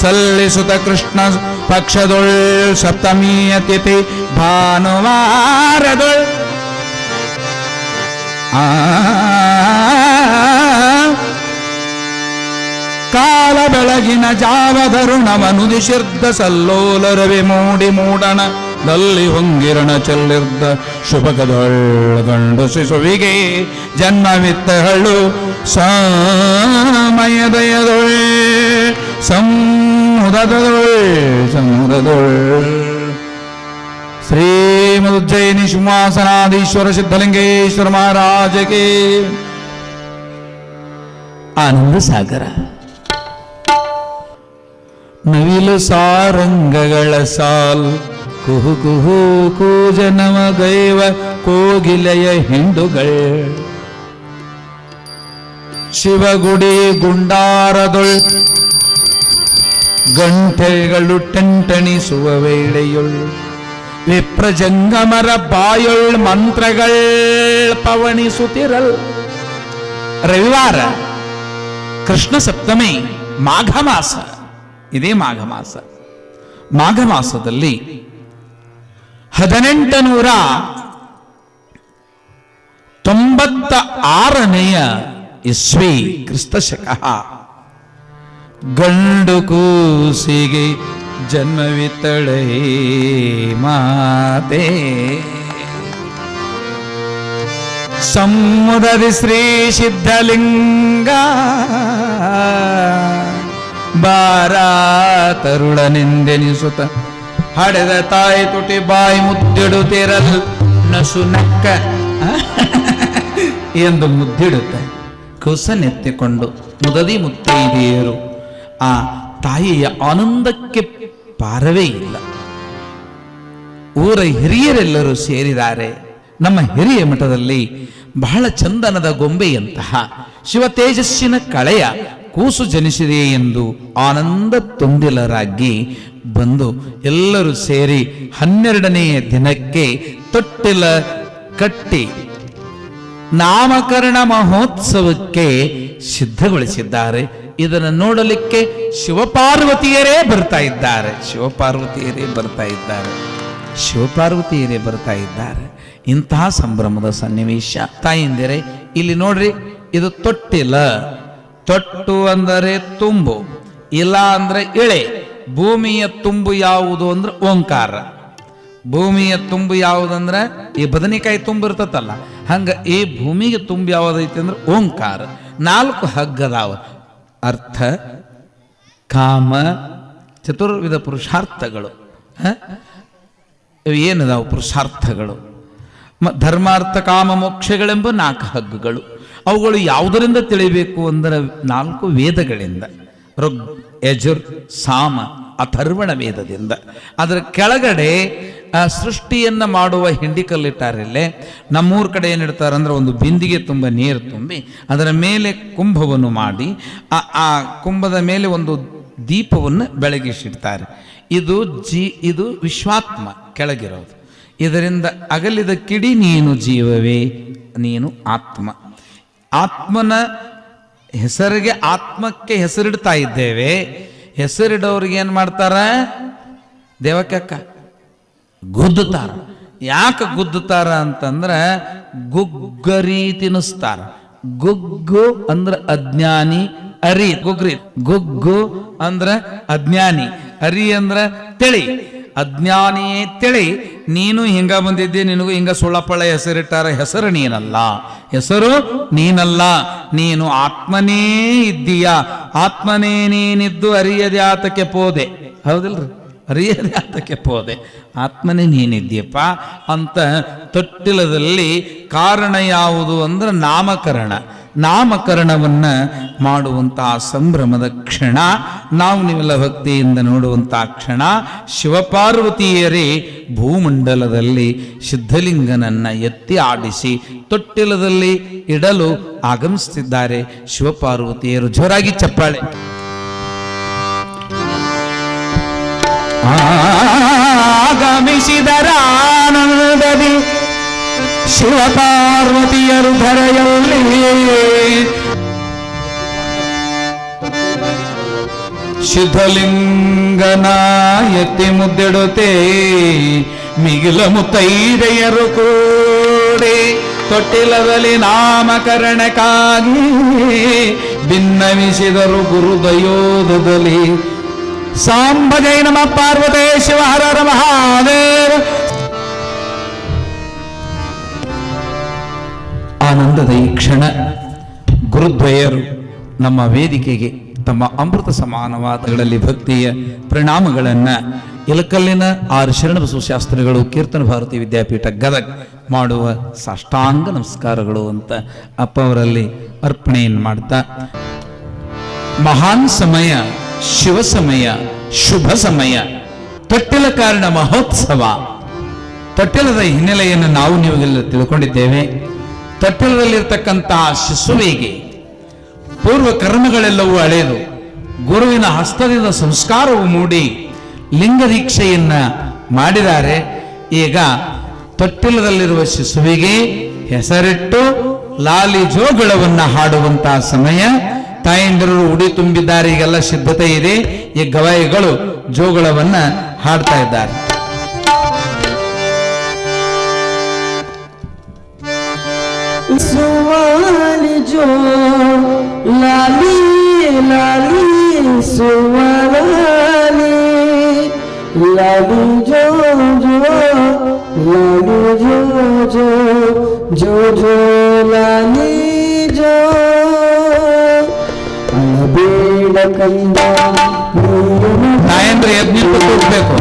ಸಲ್ಲಿಸುತ್ತ ಕೃಷ್ಣ ಪಕ್ಷದೊಳ್ ಸಪ್ತಮಿಯ ತಿಥಿ ಭಾನುವಾರದೊಳ್ ಕಾಲ ಬೆಳಗಿನ ಜಾವಧರುಣವನುದಿಶಿರ್ದ ಸಲ್ಲೋಲರವೆ ಮೂಡಿ ಮೂಡಣ ನಲ್ಲಿ ಹೊಂಗಿರಣ ಚೆಲ್ಲಿರ್ದ ಶುಭಗದೊಳ್ ಗಂಡು ಶಿಶುವಿಗೆ ಜನ್ಮವಿತ್ತಹಳು ಸಮಯದಯದೊಳ್ ಸಮುದದೊಳ್ ಶ್ರೀಮದುಜ್ಜಯಿನಿ ಸಿಂಹಾಸನಾಧೀಶ್ವರ ಸಿದ್ಧಲಿಂಗೇಶ್ವರ ಮಹಾರಾಜಗೆ ಆನಂದ ಸಾಗರ. ನವಿಲು ಸಾರಂಗಗಳ ಸಾಲ್ ಕುಹು ಕುಹು ಕೂಜನವ ಗೈವ ಕೋಗಿಲೆಯ ಹಿಂಡುಗಳ್ ಶಿವಗುಡಿ ಗುಂಡಾರದೊಳ್ ಗಂಟೆಗಳು ಟೆಂಟಣಿಸುವ ವೇಳೆಯೊಳ್ ವಿಪ್ರಜಂಗಮರ ಬಾಯೊಳ್ ಮಂತ್ರಗಳ್ ಪವಣಿಸುತ್ತಿರಲ್. ರವಿವಾರ ಕೃಷ್ಣ ಸಪ್ತಮಿ ಮಾಘ ಮಾಸ. ಇದೇ ಮಾಘ ಮಾಸ. ಮಾಘ ಮಾಸದಲ್ಲಿ 1896 ಇಸ್ವಿ ಕ್ರಿಸ್ತಶಕ ಗಂಡು ಕೂಸಿಗೆ ಜನ್ಮವಿತ್ತಳೆ ಮಾತೆ. ಸಮುದರಿ ಶ್ರೀ ಸಿದ್ಧಲಿಂಗ ಬಾರಾ ತರುಳನೆಂದೆನಿಸುತ್ತ ಹಡೆದ ತಾಯಿ ತುಟಿ ಬಾಯಿ ಮುದ್ದಿಡುತ್ತಿರಲ್ ನಸು ನಕ್ಕ ಎಂದು ಮುದ್ದಿಡುತ್ತೆ. ಕುಸನೆತ್ತಿಕೊಂಡು ಮುದದಿ ಮುತ್ತೈದೆಯರು ಆ ತಾಯಿಯ ಆನಂದಕ್ಕೆ ಪಾರವೇ ಇಲ್ಲ. ಊರ ಹಿರಿಯರೆಲ್ಲರೂ ಸೇರಿದ್ದಾರೆ. ನಮ್ಮ ಹಿರಿಯ ಮಠದಲ್ಲಿ ಬಹಳ ಚಂದನದ ಗೊಂಬೆಯಂತಹ ಶಿವ ತೇಜಸ್ಸಿನ ಕಳೆಯ ಕೂಸು ಜನಿಸಿದೆ ಎಂದು ಆನಂದ ತುಂದಿಲರಾಗಿ ಬಂದು ಎಲ್ಲರೂ ಸೇರಿ 12ನೆಯ ದಿನಕ್ಕೆ ತೊಟ್ಟಿಲ ಕಟ್ಟಿ ನಾಮಕರಣ ಮಹೋತ್ಸವಕ್ಕೆ ಸಿದ್ಧಗೊಳಿಸಿದ್ದಾರೆ. ಇದನ್ನು ನೋಡಲಿಕ್ಕೆ ಶಿವಪಾರ್ವತಿಯರೇ ಬರ್ತಾ ಇದ್ದಾರೆ. ಇಂತಹ ಸಂಭ್ರಮದ ಸನ್ನಿವೇಶ. ತಾಯಿಂದಿರೆ ಇಲ್ಲಿ ನೋಡ್ರಿ, ಇದು ತೊಟ್ಟಿಲ. ತೊಟ್ಟು ಅಂದರೆ ತುಂಬು, ಇಲ್ಲ ಅಂದ್ರೆ ಇಳೆ. ಭೂಮಿಯ ತುಂಬು ಯಾವುದು ಅಂದ್ರೆ ಓಂಕಾರ. ಭೂಮಿಯ ತುಂಬು ಯಾವುದಂದ್ರೆ ಈ ಬದನೆಕಾಯಿ ತುಂಬು ಇರ್ತತಲ್ಲ, ಹಂಗ ಈ ಭೂಮಿಗೆ ತುಂಬು ಯಾವುದೈತಿ ಅಂದ್ರೆ ಓಂಕಾರ. 4 ಹಗ್ಗದಾವ. ಅರ್ಥ, ಕಾಮ, ಚತುರ್ವಿಧ ಪುರುಷಾರ್ಥಗಳು. ಏನದಾವ ಪುರುಷಾರ್ಥಗಳು? ಧರ್ಮಾರ್ಥ ಕಾಮ ಮೋಕ್ಷಗಳೆಂಬ 4 ಹಗ್ಗಗಳು. ಅವುಗಳು ಯಾವುದರಿಂದ ತಿಳಿಬೇಕು ಅಂದರೆ 4 ವೇದಗಳಿಂದ, ಋಗ್ ಯಜುರ್ ಸಾಮ ಅಥರ್ವಣ ವೇದದಿಂದ. ಅದರ ಕೆಳಗಡೆ ಸೃಷ್ಟಿಯನ್ನ ಮಾಡುವ ಹಿಂಡಿಕಲ್ಲಿಟ್ಟಾರಲ್ಲೇ. ನಮ್ಮೂರ ಕಡೆ ಏನಿಡ್ತಾರೆ ಅಂದ್ರೆ ಒಂದು ಬಿಂದಿಗೆ ತುಂಬ ನೀರು ತುಂಬಿ ಅದರ ಮೇಲೆ ಕುಂಭವನ್ನು ಮಾಡಿ ಆ ಕುಂಭದ ಮೇಲೆ ಒಂದು ದೀಪವನ್ನು ಬೆಳಗಿಸಿಡ್ತಾರೆ. ಇದು ವಿಶ್ವಾತ್ಮ ಕೆಳಗಿರೋದು. ಇದರಿಂದ ಅಗಲಿದ ಕಿಡಿ ನೀನು ಜೀವವೇ, ನೀನು ಆತ್ಮ. ಆತ್ಮನ ಹೆಸರಿಗೆ, ಆತ್ಮಕ್ಕೆ ಹೆಸರಿಡ್ತಾ ಇದ್ದೇವೆ. ಹೆಸರಿಡೋರಿಗೆ ಏನು ಮಾಡ್ತಾರ? ದೇವಕ್ಕಕ್ಕ ಗುದ್ದುತ್ತಾರ. ಯಾಕೆ ಗುದ್ದುತ್ತಾರ ಅಂತಂದ್ರೆ ಗುಗ್ಗರಿ ತಿನ್ನಿಸ್ತಾರ. ಗುಗ್ಗು ಅಂದ್ರೆ ಅಜ್ಞಾನಿ, ಅರಿ ಗುಗ್ರಿ. ಗುಗ್ಗು ಅಂದ್ರೆ ಅಜ್ಞಾನಿ, ಅರಿ ಅಂದ್ರೆ ತಿಳಿ. ಅಜ್ಞಾನಿಯೇ ತಿಳಿ. ನೀನು ಹಿಂಗ ಬಂದಿದ್ದೆ, ನಿನಗೂ ಹಿಂಗ ಸುಳ್ಳಪಳ್ಳ ಹೆಸರಿಟ್ಟಾರ. ಹೆಸರು ನೀನಲ್ಲ, ಹೆಸರು ನೀನಲ್ಲ. ನೀನು ಆತ್ಮನೇ ಇದ್ದೀಯ. ಆತ್ಮನೇ ನೀನಿದ್ದು ಅರಿಯದೆ ಆತಕ್ಕೆ ಪೋದೆ. ಹೌದಿಲ್ರಿ? ಅರಿಯದೆ ಆತಕ್ಕೆ ಪೋದೆ. ಆತ್ಮನೇ ನೀನಿದ್ದೀಯಪ್ಪ ಅಂತ ತೊಟ್ಟಿಲದಲ್ಲಿ ಕಾರಣ ಯಾವುದು ಅಂದ್ರೆ ನಾಮಕರಣ. ನಾಮಕರಣವನ್ನ ಮಾಡುವಂತಹ ಸಂಭ್ರಮದ ಕ್ಷಣ, ನಾವು ನೀವೆಲ್ಲ ಭಕ್ತಿಯಿಂದ ನೋಡುವಂತಹ ಕ್ಷಣ. ಶಿವಪಾರ್ವತಿಯರೇ ಭೂಮಂಡಲದಲ್ಲಿ ಸಿದ್ಧಲಿಂಗನನ್ನ ಎತ್ತಿ ಆಡಿಸಿ ತೊಟ್ಟಿಲದಲ್ಲಿ ಇಡಲು ಆಗಮಿಸುತ್ತಿದ್ದಾರೆ ಶಿವಪಾರ್ವತಿಯರು. ಜೋರಾಗಿ ಚಪ್ಪಾಳೆ. ಆಗಮಿಸಿದರಾನಂದದಿ ಶಿವಪಾರ್ವತಿಯರು ಧರೆಯಲ್ಲಿ ಸಿದ್ಧಲಿಂಗನ ಎತ್ತಿ ಮುದ್ದಿಡುತ್ತೆ. ಮಿಗಿಲ ಮುತ್ತೈದೆಯರು ಕೂಡಿ ತೊಟ್ಟಿಲದಲ್ಲಿ ನಾಮಕರಣಕ್ಕಾಗಿ ಭಿನ್ನವಿಸಿದರು ಗುರುದಯೋಧದಲ್ಲಿ. ಸಾಂಬ ಜೈ ನಮ ಪಾರ್ವತೇ ಶಿವ ಹರ ಹರ ಮಹಾದೇವ. ಆನಂದದ ಈ ಕ್ಷಣ ಗುರುದ್ವಯರು ನಮ್ಮ ವೇದಿಕೆಗೆ ತಮ್ಮ ಅಮೃತ ಸಮಾನವಾದಗಳಲ್ಲಿ ಭಕ್ತಿಯ ಪರಿಣಾಮಗಳನ್ನು ಇಲಕಲ್ಲಿನ ಆರ್ ಶರಣಬಸವ ಶಾಸ್ತ್ರಿಗಳು ಕೀರ್ತನ ಭಾರತಿ ವಿದ್ಯಾಪೀಠ ಗದಗ್ ಮಾಡುವ ಸಾಷ್ಟಾಂಗ ನಮಸ್ಕಾರಗಳು ಅಂತ ಅಪ್ಪ ಅವರಲ್ಲಿ ಅರ್ಪಣೆಯನ್ನು ಮಾಡ್ತಾ, ಮಹಾನ್ ಸಮಯ, ಶಿವ ಸಮಯ, ಶುಭ ಸಮಯ, ತೊಟ್ಟಿಲ ಕಾರಣ ಮಹೋತ್ಸವ. ತೊಟ್ಟಿಲದ ಹಿನ್ನೆಲೆಯನ್ನು ನಾವು ನೀವೆಲ್ಲ ತಿಳ್ಕೊಂಡಿದ್ದೇವೆ. ತೊಟ್ಟಿಲದಲ್ಲಿರ್ತಕ್ಕಂತಹ ಶಿಶುವಿಗೆ ಪೂರ್ವ ಕರ್ಮಗಳೆಲ್ಲವೂ ಅಳೆದು ಗುರುವಿನ ಹಸ್ತದಿಂದ ಸಂಸ್ಕಾರವು ಮೂಡಿ ಲಿಂಗ ದೀಕ್ಷೆಯನ್ನ ಮಾಡಿದ್ದಾರೆ. ಈಗ ತೊಟ್ಟಿಲದಲ್ಲಿರುವ ಶಿಶುವಿಗೆ ಹೆಸರಿಟ್ಟು ಲಾಲಿ ಜೋಗಳವನ್ನ ಹಾಡುವಂತಹ ಸಮಯ. ತಾಯಂದಿರರು ಉಡಿ ತುಂಬಿದ್ದಾರೆ. ಈಗೆಲ್ಲ ಸಿದ್ಧತೆ ಇದೆ. ಈ ಗವಾಯಿಗಳು ಜೋಗಳವನ್ನ ಹಾಡ್ತಾ ಇದ್ದಾರೆ. ಸುವಾಲಿ ಜೋ ಲಾಲಿ ಲಾಲಿ ಸುವಾಲಿ ಲಾಲಿ ಜೋ ಜೋ ಲಾಲಿ ಜೋ ಜೋ ಜೋ ಜೋ ಲಾಲಿ ಜೋ ಅಳಬೇಡ ಕಂದ ತಾಯಂದ್ರೆ ಯಜ್ಞ ಕೂತ್ಬೇಕು.